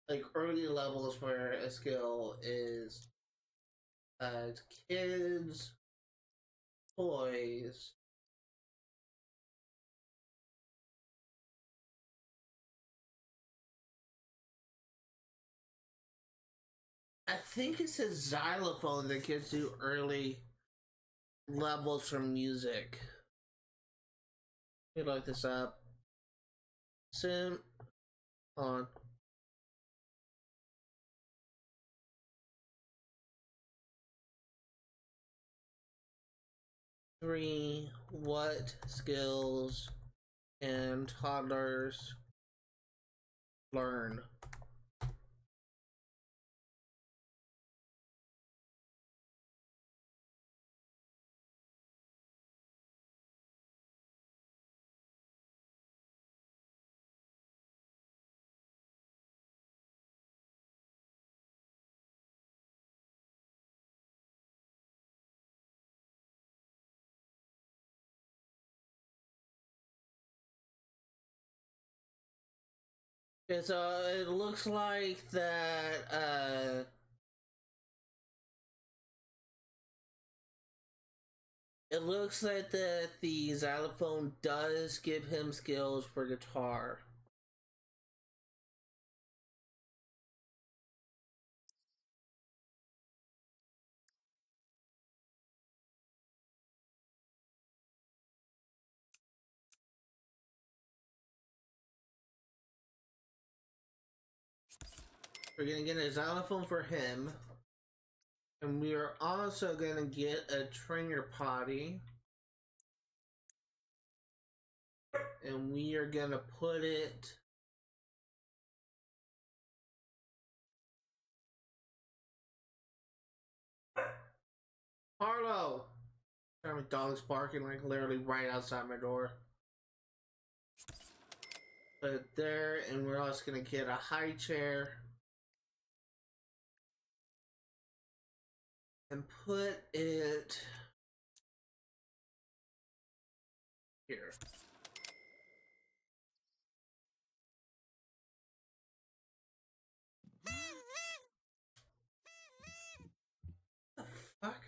like early levels where a skill is kids, toys. I think it's a xylophone that gives you early levels for music. Let me look this up. Soon. Hold on. Three. What skills can toddlers learn? Okay, so it looks like that It looks like that the xylophone does give him skills for guitar. We're gonna get a xylophone for him. And we are also gonna get a trainer potty. And we are gonna put it Harlow! My dog's barking like literally right outside my door. Put it there, and we're also gonna get a high chair. And put it here. The fuck?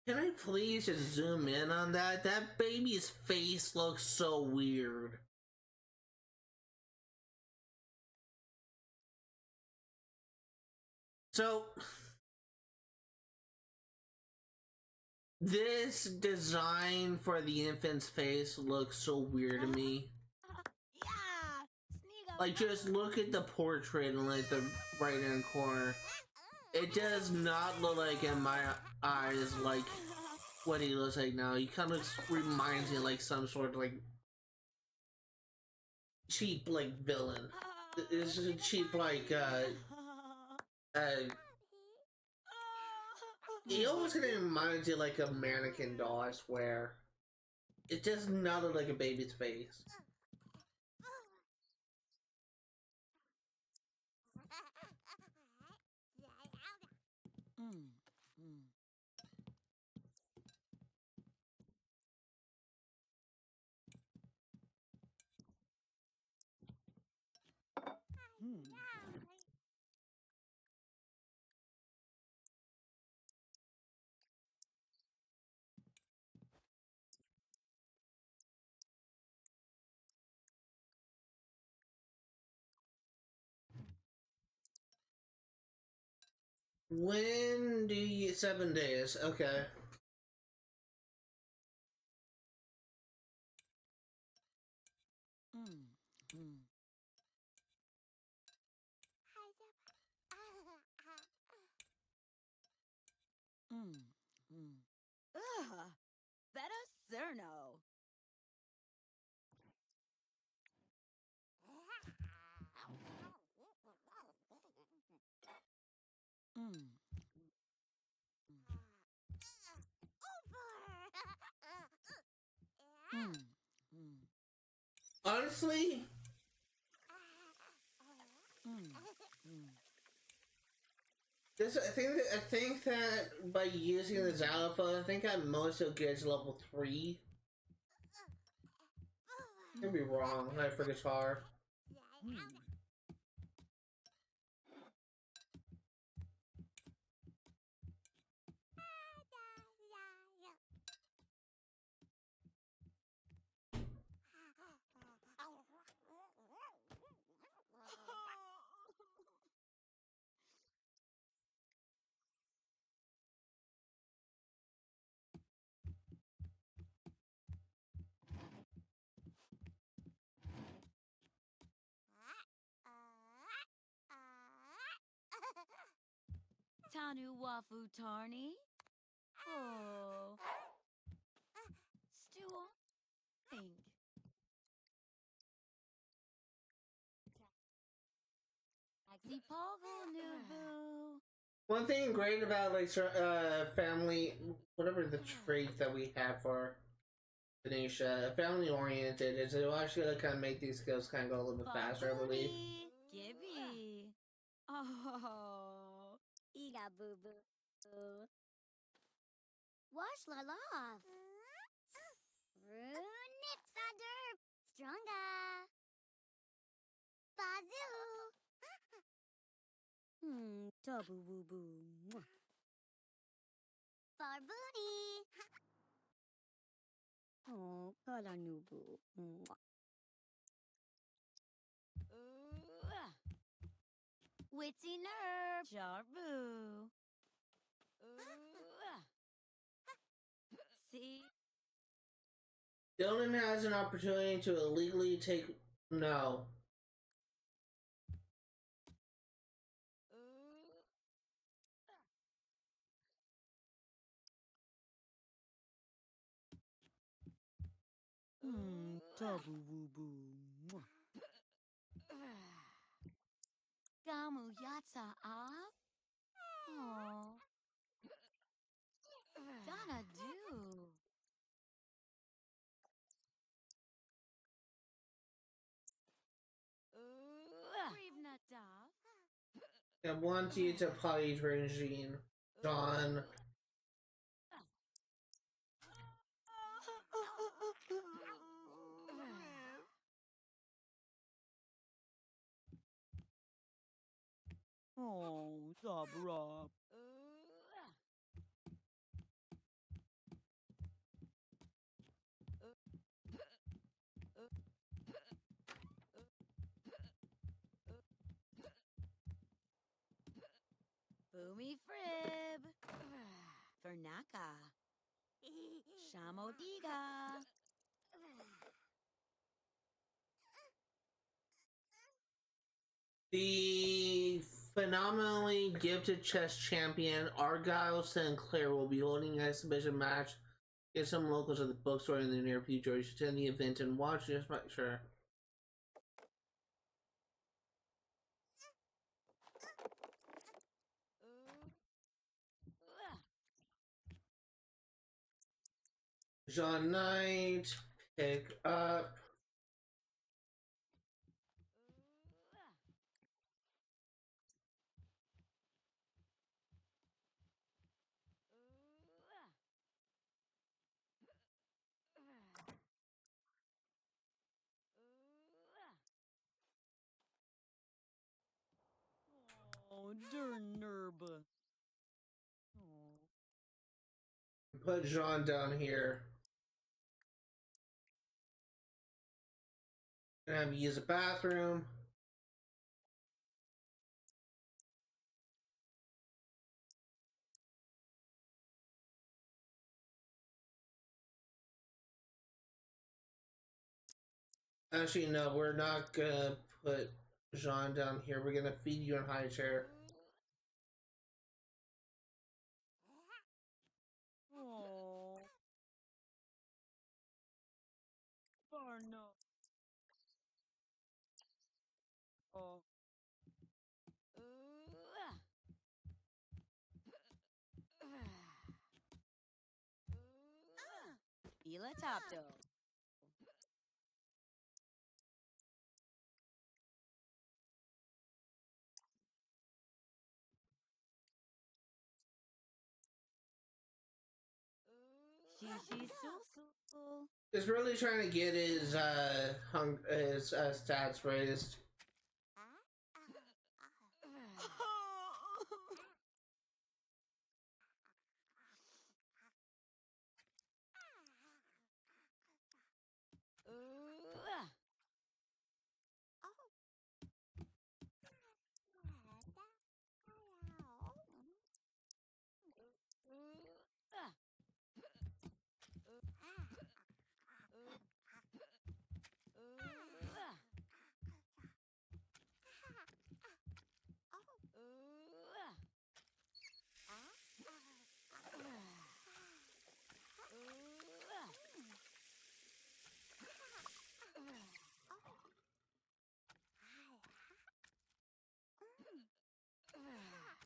Can I please just zoom in on that? That baby's face looks so weird. So, this design for the infant's face looks so weird to me. Yeah. Sneak Like, just look at the portrait in like the right hand corner. It does not look like in my eyes like what he looks like now. He kind of reminds me of like some sort of like cheap like villain. It's just a cheap like he almost kind of reminds you like a mannequin doll, I swear. It does not look like a baby's face. When do you 7 days? Okay. Ugh. Better Cerno. Honestly, I think that by using the xylophone, I think at most it'll get to level 3. Could be wrong. I for guitar. Tanu Wafu Tarni. Oh. Stew Think. Zipogo Nubu. One thing great about like family, whatever the trait that we have for Venetia, family oriented, is it will actually kind of make these skills kind of go a little bit faster, I believe. Gibby. Oh. Ega boo boo. Wash la love. Runips under. Stronga. Bazzy Tabu boo boo. For booty. Oh, Kalanubu. Witsy nerve. Jarbu. See? Dylan has an opportunity to illegally take. No. Tabu boo boo. Gamu yatsa up. Oh. Donna do. Brivna dove. I want you to potty train Jean. John. Oh, Zabra. Boomy frib. Vernaka. Shamodiga. The phenomenally gifted chess champion Argyle Sinclair will be holding an exhibition match against some locals at the bookstore in the near future. You should attend the event and watch. Just make sure. John Knight, pick up. Oh, Dernurb. Oh. Put Jean down here. Gonna have to use a bathroom. Actually, no, we're not gonna put Jean down here. We're gonna feed you in high chair. Oh. Barno. Oh. Ela Topdo. Shishi Susu. He's really trying to get his stats raised.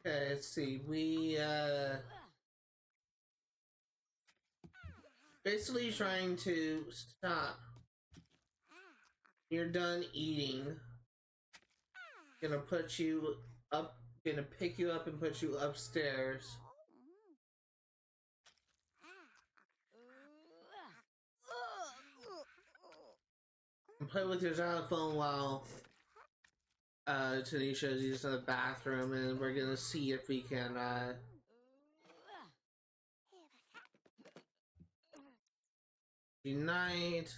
Okay, let's see. We basically trying to stop. You're done eating. Gonna put you up. Gonna pick you up and put you upstairs. And play with your xylophone while Tanisha is using the bathroom, and we're gonna see if we can unite,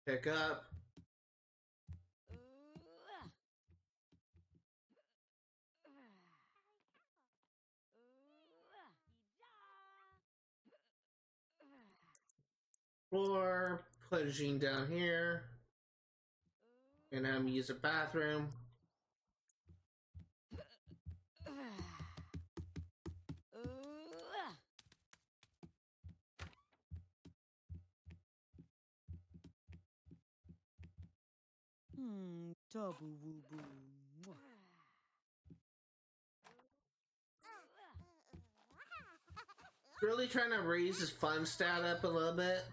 pick up. Floor, put Jean down here, and I'm use the bathroom. Tabu woo boo. Really trying to raise his fun stat up a little bit.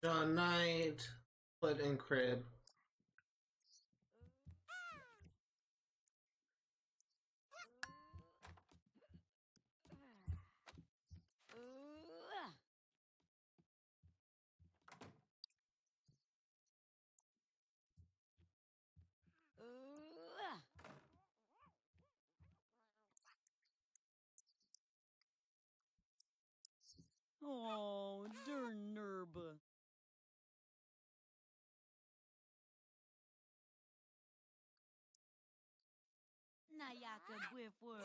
John Knight, put in crib. Oh, der nerbe. Nayaka Bwifwer.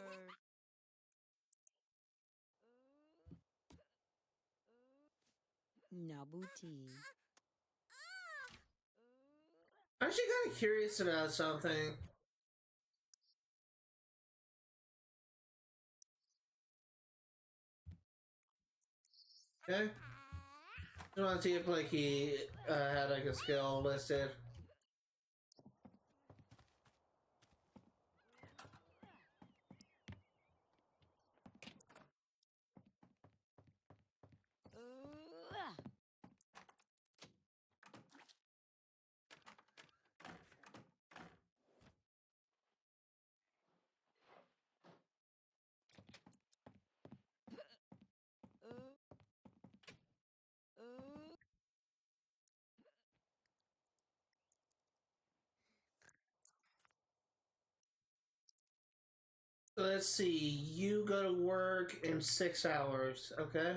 Nabuti. I'm actually kind of curious about something. Okay. Just want to see if like he had like a skill listed. So let's see. You go to work in 6 hours, okay?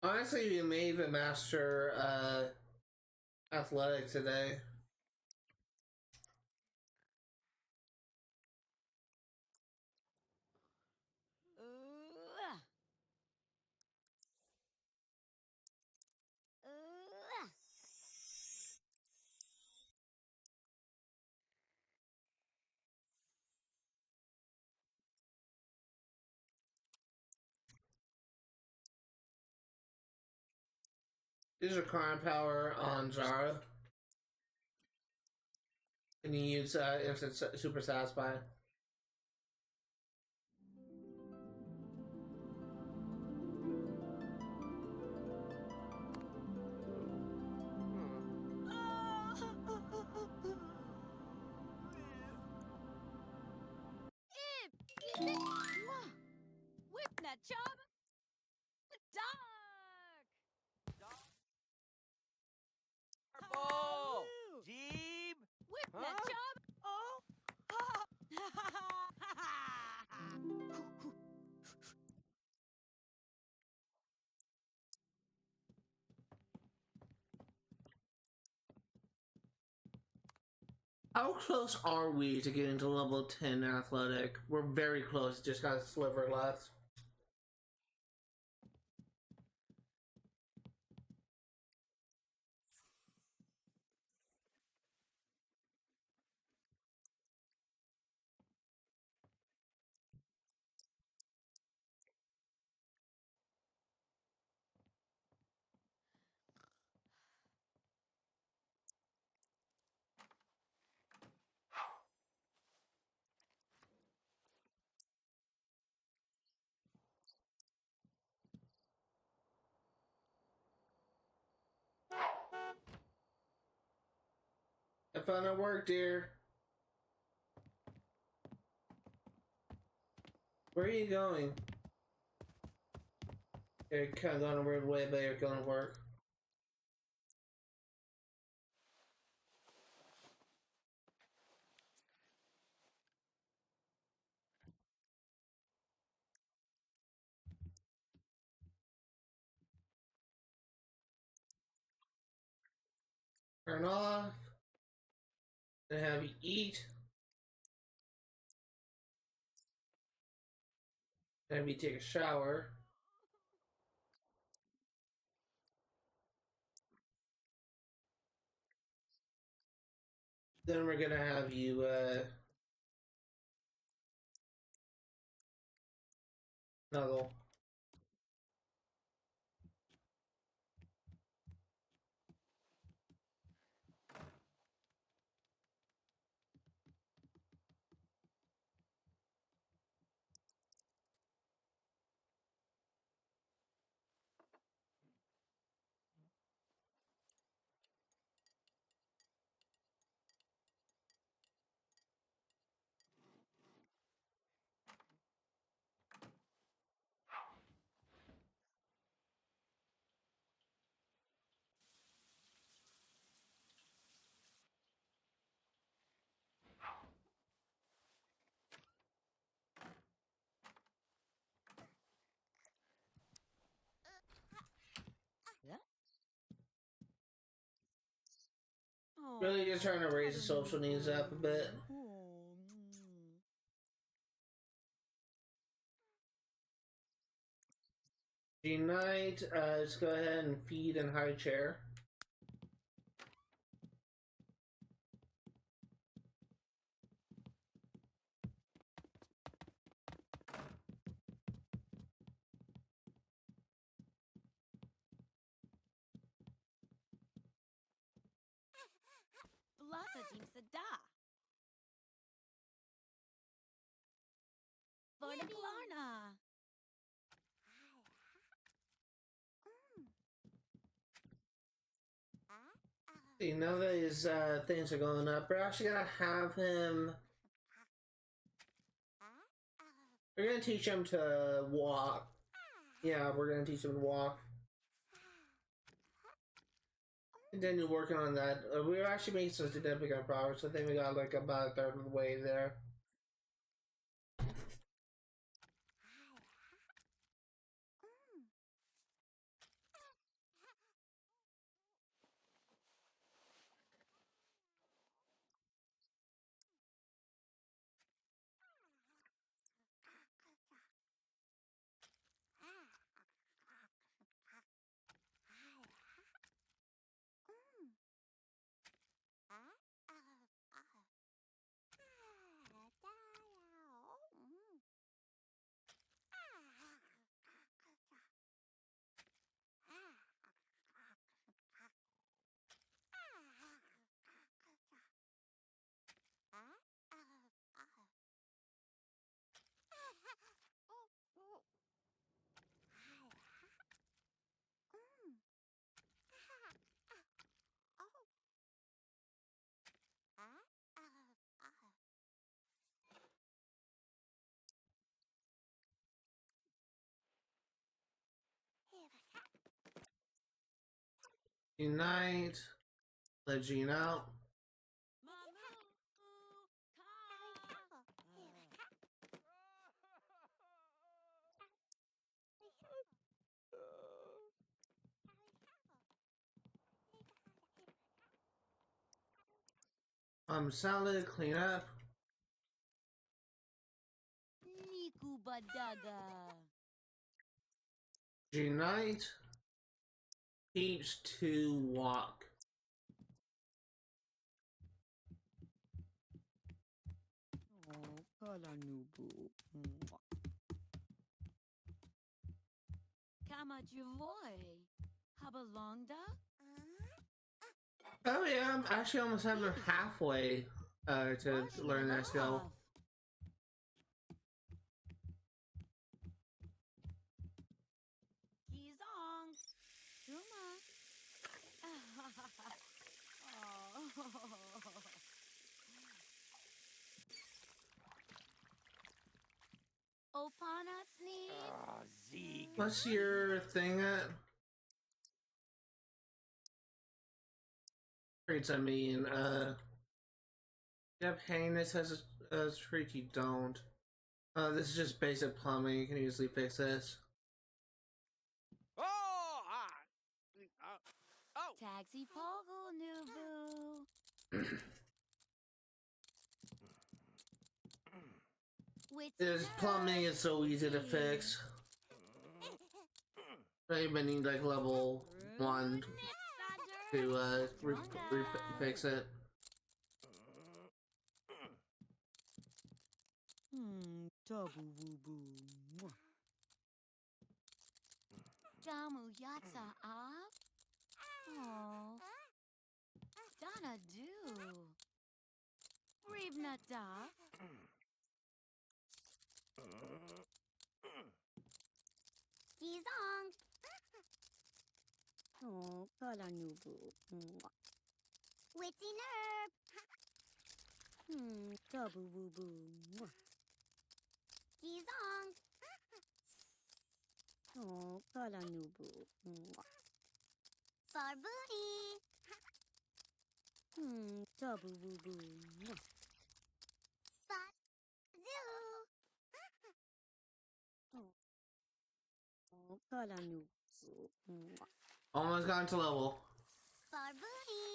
Honestly, you may even master athletic today. These are current power on Zara. Can you use instant super satisfy? Whip that chub! Dog! Ball! Jeeb! Whip Huh? that chub! Oh! How close are we to getting to level 10 athletic? We're very close, just got a sliver left. I found it work, dear. Where are you going? You're kind of going a weird way, but you're going to work. Turn off. And have you eat. And have you take a shower. Then we're gonna have you snuggle. Oh, Really just trying to raise the social needs up a bit. Oh, Unite, let's go ahead and feed in high chair. Blasa Jim Sada. Varna Klarna. See, now that his things are going up, we're actually gonna have him. We're gonna teach him to walk. Yeah, we're gonna teach him to walk. Continue working on that. We're actually making some significant progress. I think we got like about a third of the way there. Unite. Let Jean out. Salad, clean up. Niku Badaga. Unite. Teach to walk. Oh, Kalanubu. Mwah. Kama Juvoy. Habalongda? Oh yeah, I'm actually almost having halfway to learn that skill. Gizong. Kuma. Opana sneeze. What's your thing at? Traits, I mean, you have heinous as a trait, you don't. This is just basic plumbing, you can easily fix this. Taxi Pogo Nubu. This plumbing is so easy to fix. Don't even need like level 1 to fix it. Tabu woo boo. Mwah. Damu Yatsa up. Oh. Donna do. Rivna da. Gizong. Oh, Kalanubu. Mwah. Witty nerve. Tabu woo boo. Mwah. Gizong. Oh, Kalanubu. Mwah. Far booty. Tabu woo boo. Mwah. Far zoo. Oh, Kalanubu. Mwah. Almost got to level. Far booty.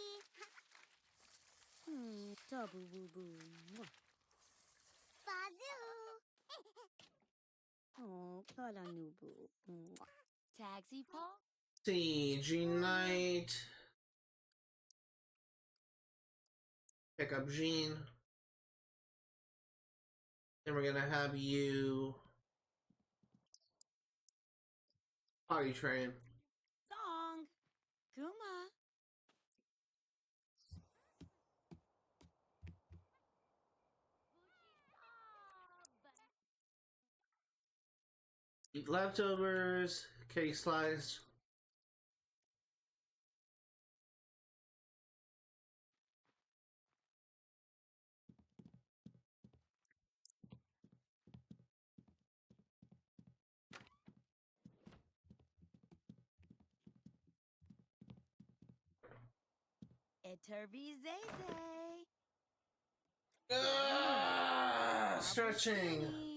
Tabu woo boo. Mwah. Bazoo. Oh, Kalanubu. Mwah. Taxi Paul. Siege Knight. Pick up Jean. Then we're gonna have you potty train. Song. Kuma. Eat leftovers, cake slice. Eterbi Zeze. Stretching.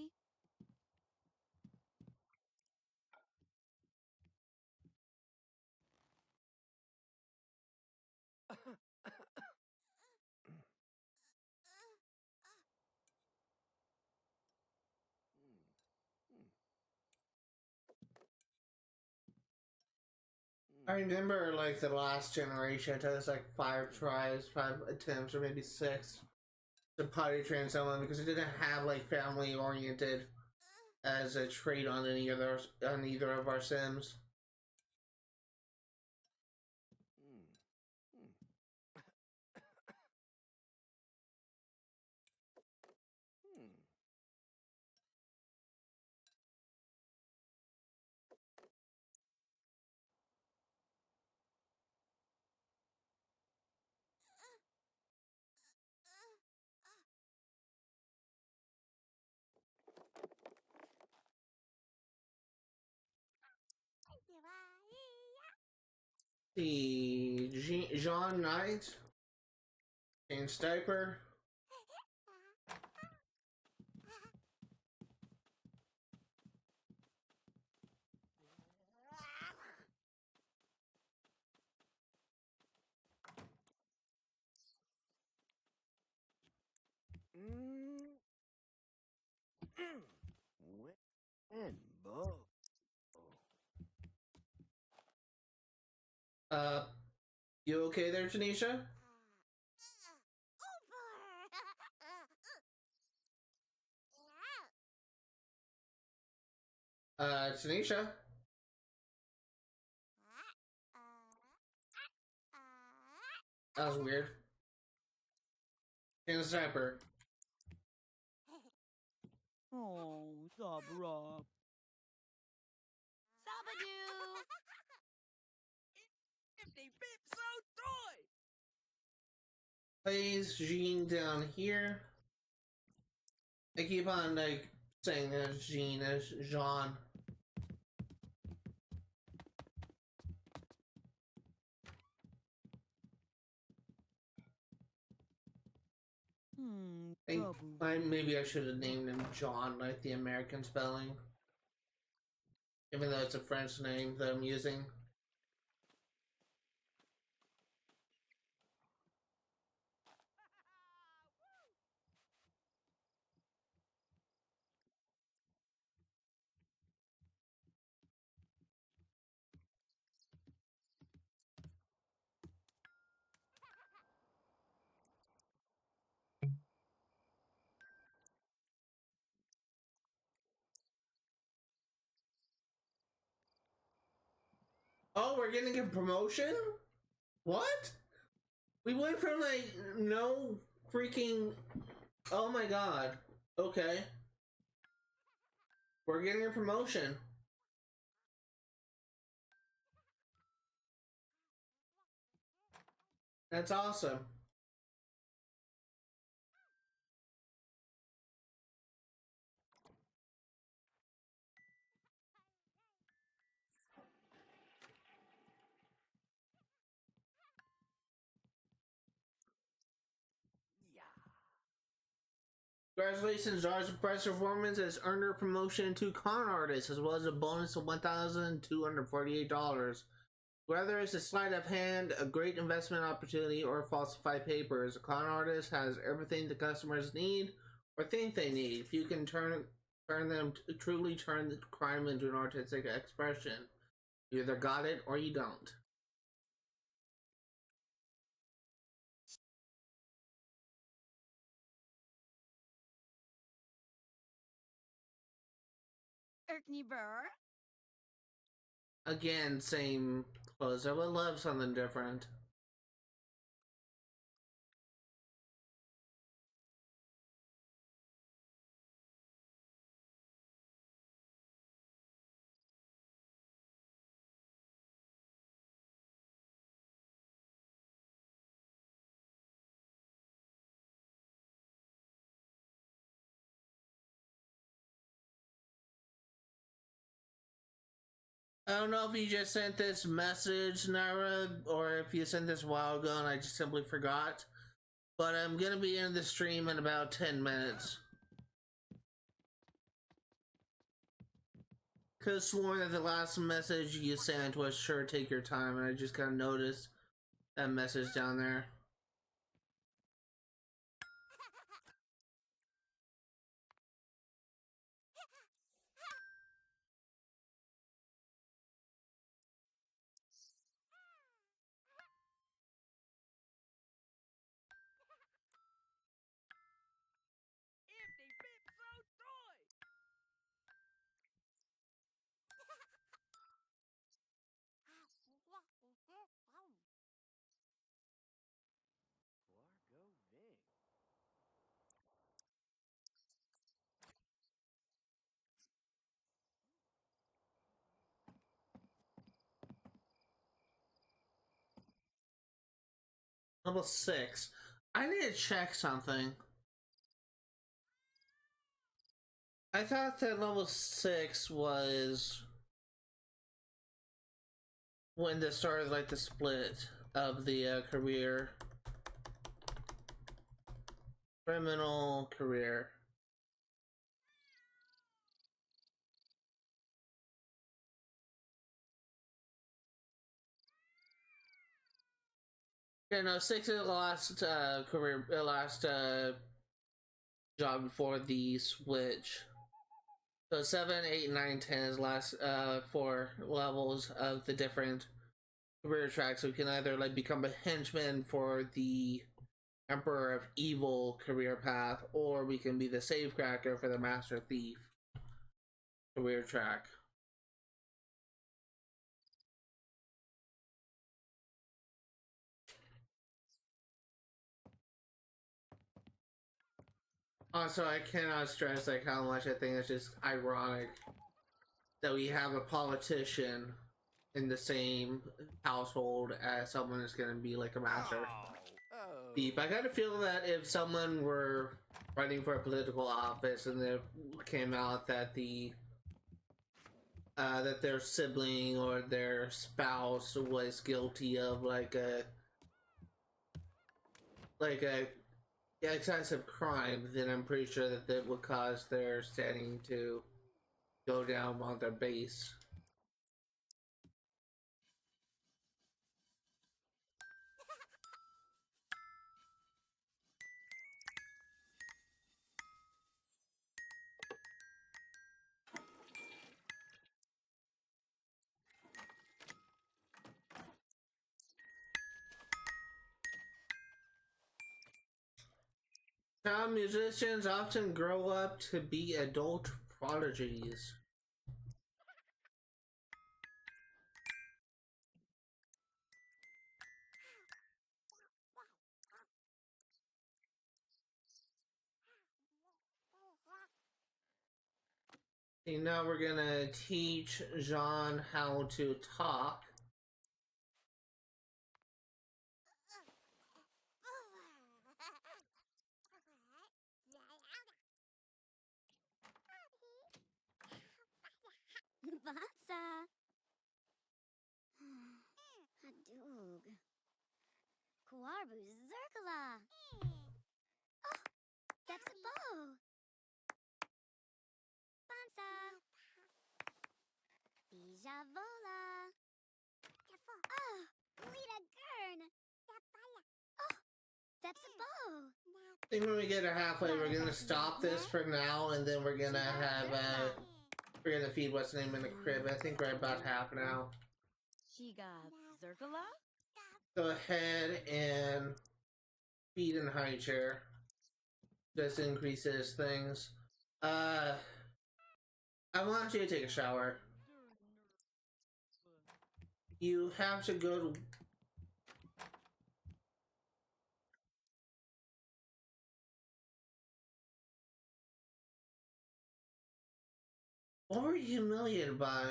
I remember like the last generation, it took us like 5 tries, 5 attempts, or maybe 6 to potty train someone because it didn't have like family oriented as a trait on either of our sims. The Jean Knight and Stiper. And Bo. You okay there, Tanisha? Tanisha? That was weird. And a sniper. Oh, Sabra. Sabadoo! If they fit so toy. Plays Jean down here. I keep on like saying as Jean as Jean. Maybe I should have named him John, like the American spelling. Even though it's a French name that I'm using. Oh, we're getting a promotion? What? We went from like no freaking. Oh my god. Okay. We're getting a promotion. That's awesome. Congratulations, Jar's Price Performance has earned her promotion to Con Artist, as well as a bonus of $1,248. Whether it's a sleight of hand, a great investment opportunity, or falsified papers, a con artist has everything the customers need or think they need. If you can truly turn the crime into an artistic expression, you either got it or you don't. Erkney Burr. Again, same clothes. I would love something different. I don't know if you just sent this message, Nara, or if you sent this a while ago and I just simply forgot. But I'm gonna be in the stream in about 10 minutes. Could've sworn that the last message you sent was sure take your time, and I just kind of noticed that message down there. If they fit so toy. Wargo Ving. Level 6. I need to check something. I thought that level 6 was when they started like the split of the career. Criminal career. Yeah, no, 6 is the last last job before the switch. So 7, 8, 9, 10 is last 4 levels of the different career tracks. So we can either like become a henchman for the Emperor of Evil career path, or we can be the safecracker for the Master Thief career track. Also, I cannot stress like how much I think it's just ironic that we have a politician in the same household as someone who's going to be like a master thief. I kind of feel that if someone were running for a political office and it came out that that their sibling or their spouse was guilty of like a excessive crime, then I'm pretty sure that that would cause their standing to go down on their base. Child musicians often grow up to be adult prodigies. And now we're gonna teach Jean how to talk. Vatsa. Hadug. Kuarbu Zerkala. Oh, that's a bow. Bansa. Bijavola. Oh, Lita Gurn. Oh, that's a bow. I think when we get to halfway, we're gonna stop this for now, and then we're gonna have we're gonna feed what's name in the crib. I think we're about half now. Shiga Zerkala? Go ahead and feed in high chair. Just increases things. I want you to take a shower. You have to go to... What were you humiliated by?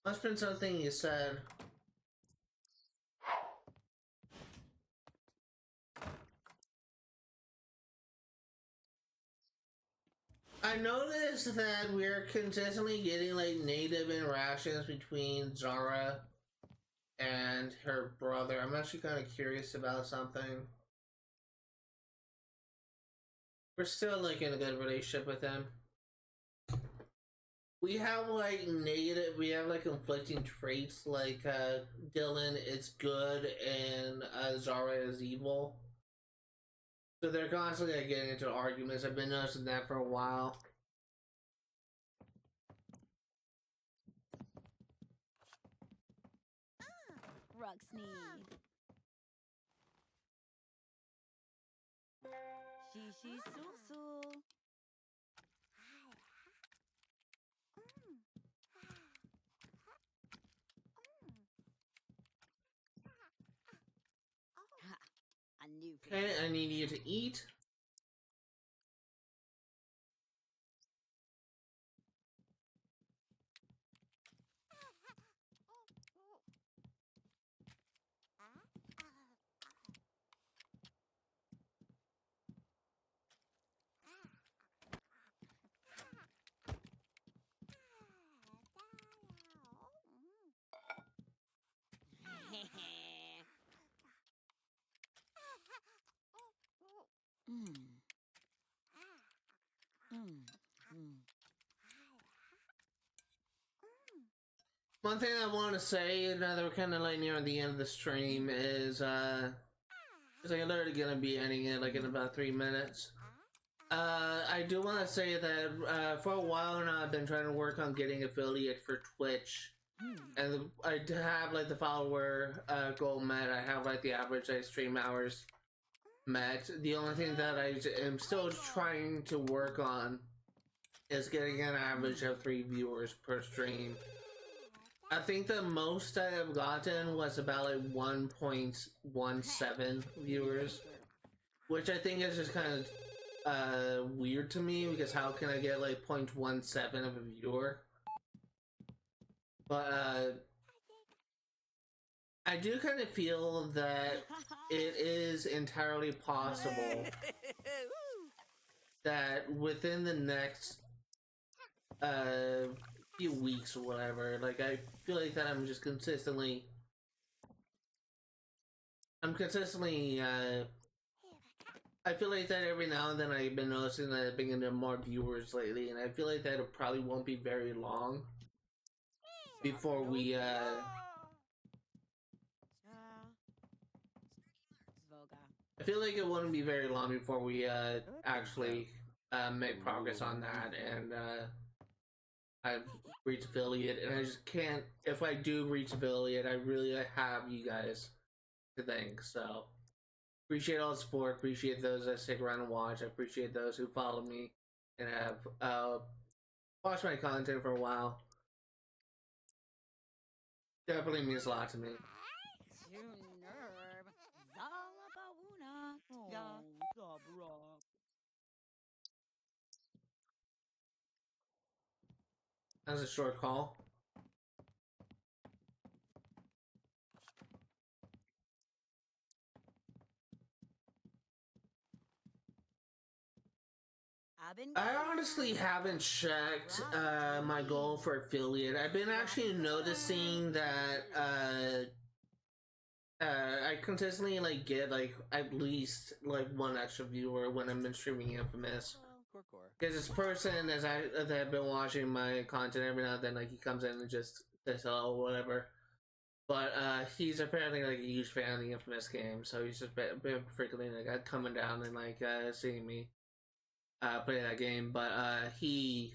Must have been something you said. I noticed that we're consistently getting like native interactions between Zara and her brother. I'm actually kind of curious about something. We're still like in a good relationship with him. We have like negative, we have like conflicting traits, like Dylan is good and Zara is evil. So they're constantly like, getting into arguments. I've been noticing that for a while. Ruxney. Shishi Susu. Ha, a new Okay, I need you to eat. One thing I want to say, now that we're kind of like near the end of the stream, is It's like literally gonna be ending it like in about 3 minutes. I do want to say that for a while now I've been trying to work on getting affiliate for Twitch, and I have like the follower goal met. I have like the average stream hours met. The only thing that I am still trying to work on is getting an average of 3 viewers per stream. I think the most I have gotten was about like 1.17 viewers, which I think is just kind of weird to me, because how can I get like 0.17 of a viewer? But I do kind of feel that it is entirely possible that within the next few weeks or whatever, like I feel like that I'm consistently I feel like that every now and then I've been noticing that I've been getting more viewers lately, and I feel like that it probably won't be very long before we Voga. I feel like it wouldn't be very long before we actually make progress on that, and I've reached affiliate, and I just can't. If I do reach affiliate, I really have you guys to thank. So appreciate all the support. Appreciate those that stick around and watch. I appreciate those who follow me and have watched my content for a while. Definitely means a lot to me. That was a short call. I honestly haven't checked my goal for affiliate. I've been actually noticing that I consistently like get like at least like 1 extra viewer when I'm been streaming Infamous. Because this person that I've been watching my content every now and then, like he comes in and just says hello or whatever. But he's apparently like a huge fan of the Infamous game, so he's just been frequently like coming down and like seeing me play that game. But he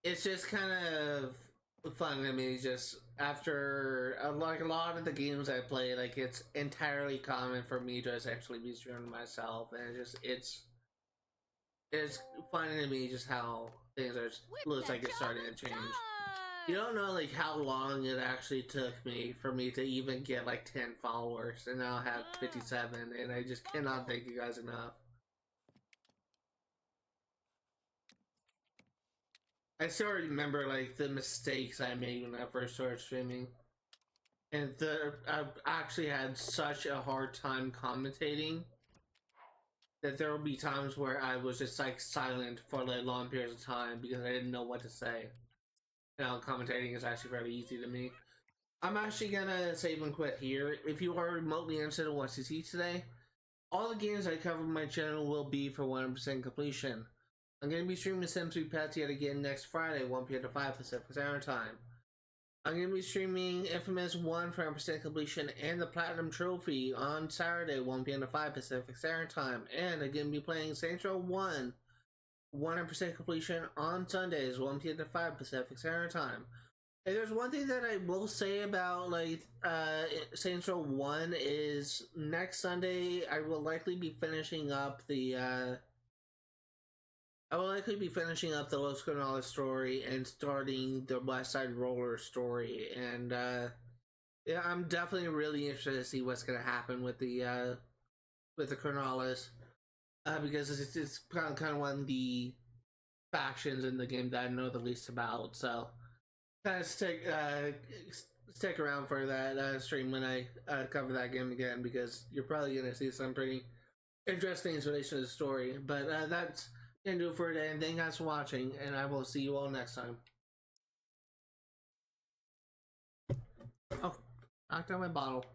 it's just kind of fun. I mean, just after like a lot of the games I play, like it's entirely common for me to actually be streaming myself, and it's funny to me just how things are looks like it's starting to change. You don't know like how long it actually took me for me to even get like 10 followers, and now I have 57, and I just cannot thank you guys enough. I still remember like the mistakes I made when I first started streaming, and I actually had such a hard time commentating that there will be times where I was just like silent for like long periods of time because I didn't know what to say. Now commentating is actually very easy to me. I'm actually gonna save and quit here. If you are remotely interested in what to see today, all the games I cover on my channel will be for 100% completion. I'm going to be streaming Sims 3 Pets yet again next Friday, 1 p.m. to 5 Pacific Standard Time. I'm going to be streaming Infamous 1 for 100% completion and the Platinum Trophy on Saturday, 1 p.m. to 5 Pacific Standard Time. And I'm going to be playing Saints Row 1, 100% completion on Sundays, 1 p.m. to 5 Pacific Standard Time. And there's one thing that I will say about like Saints Row 1 is next Sunday I will likely be finishing up the Los Canales story and starting the West Side Roller story, and yeah, I'm definitely really interested to see what's gonna happen with the Canales, because it's kind of one of the factions in the game that I know the least about. So kind of stick around for that stream when I cover that game again, because you're probably gonna see some pretty interesting things in relation to the story. But that's gonna do it for today, and thank you guys for watching, and I will see you all next time. Oh, knocked down my bottle.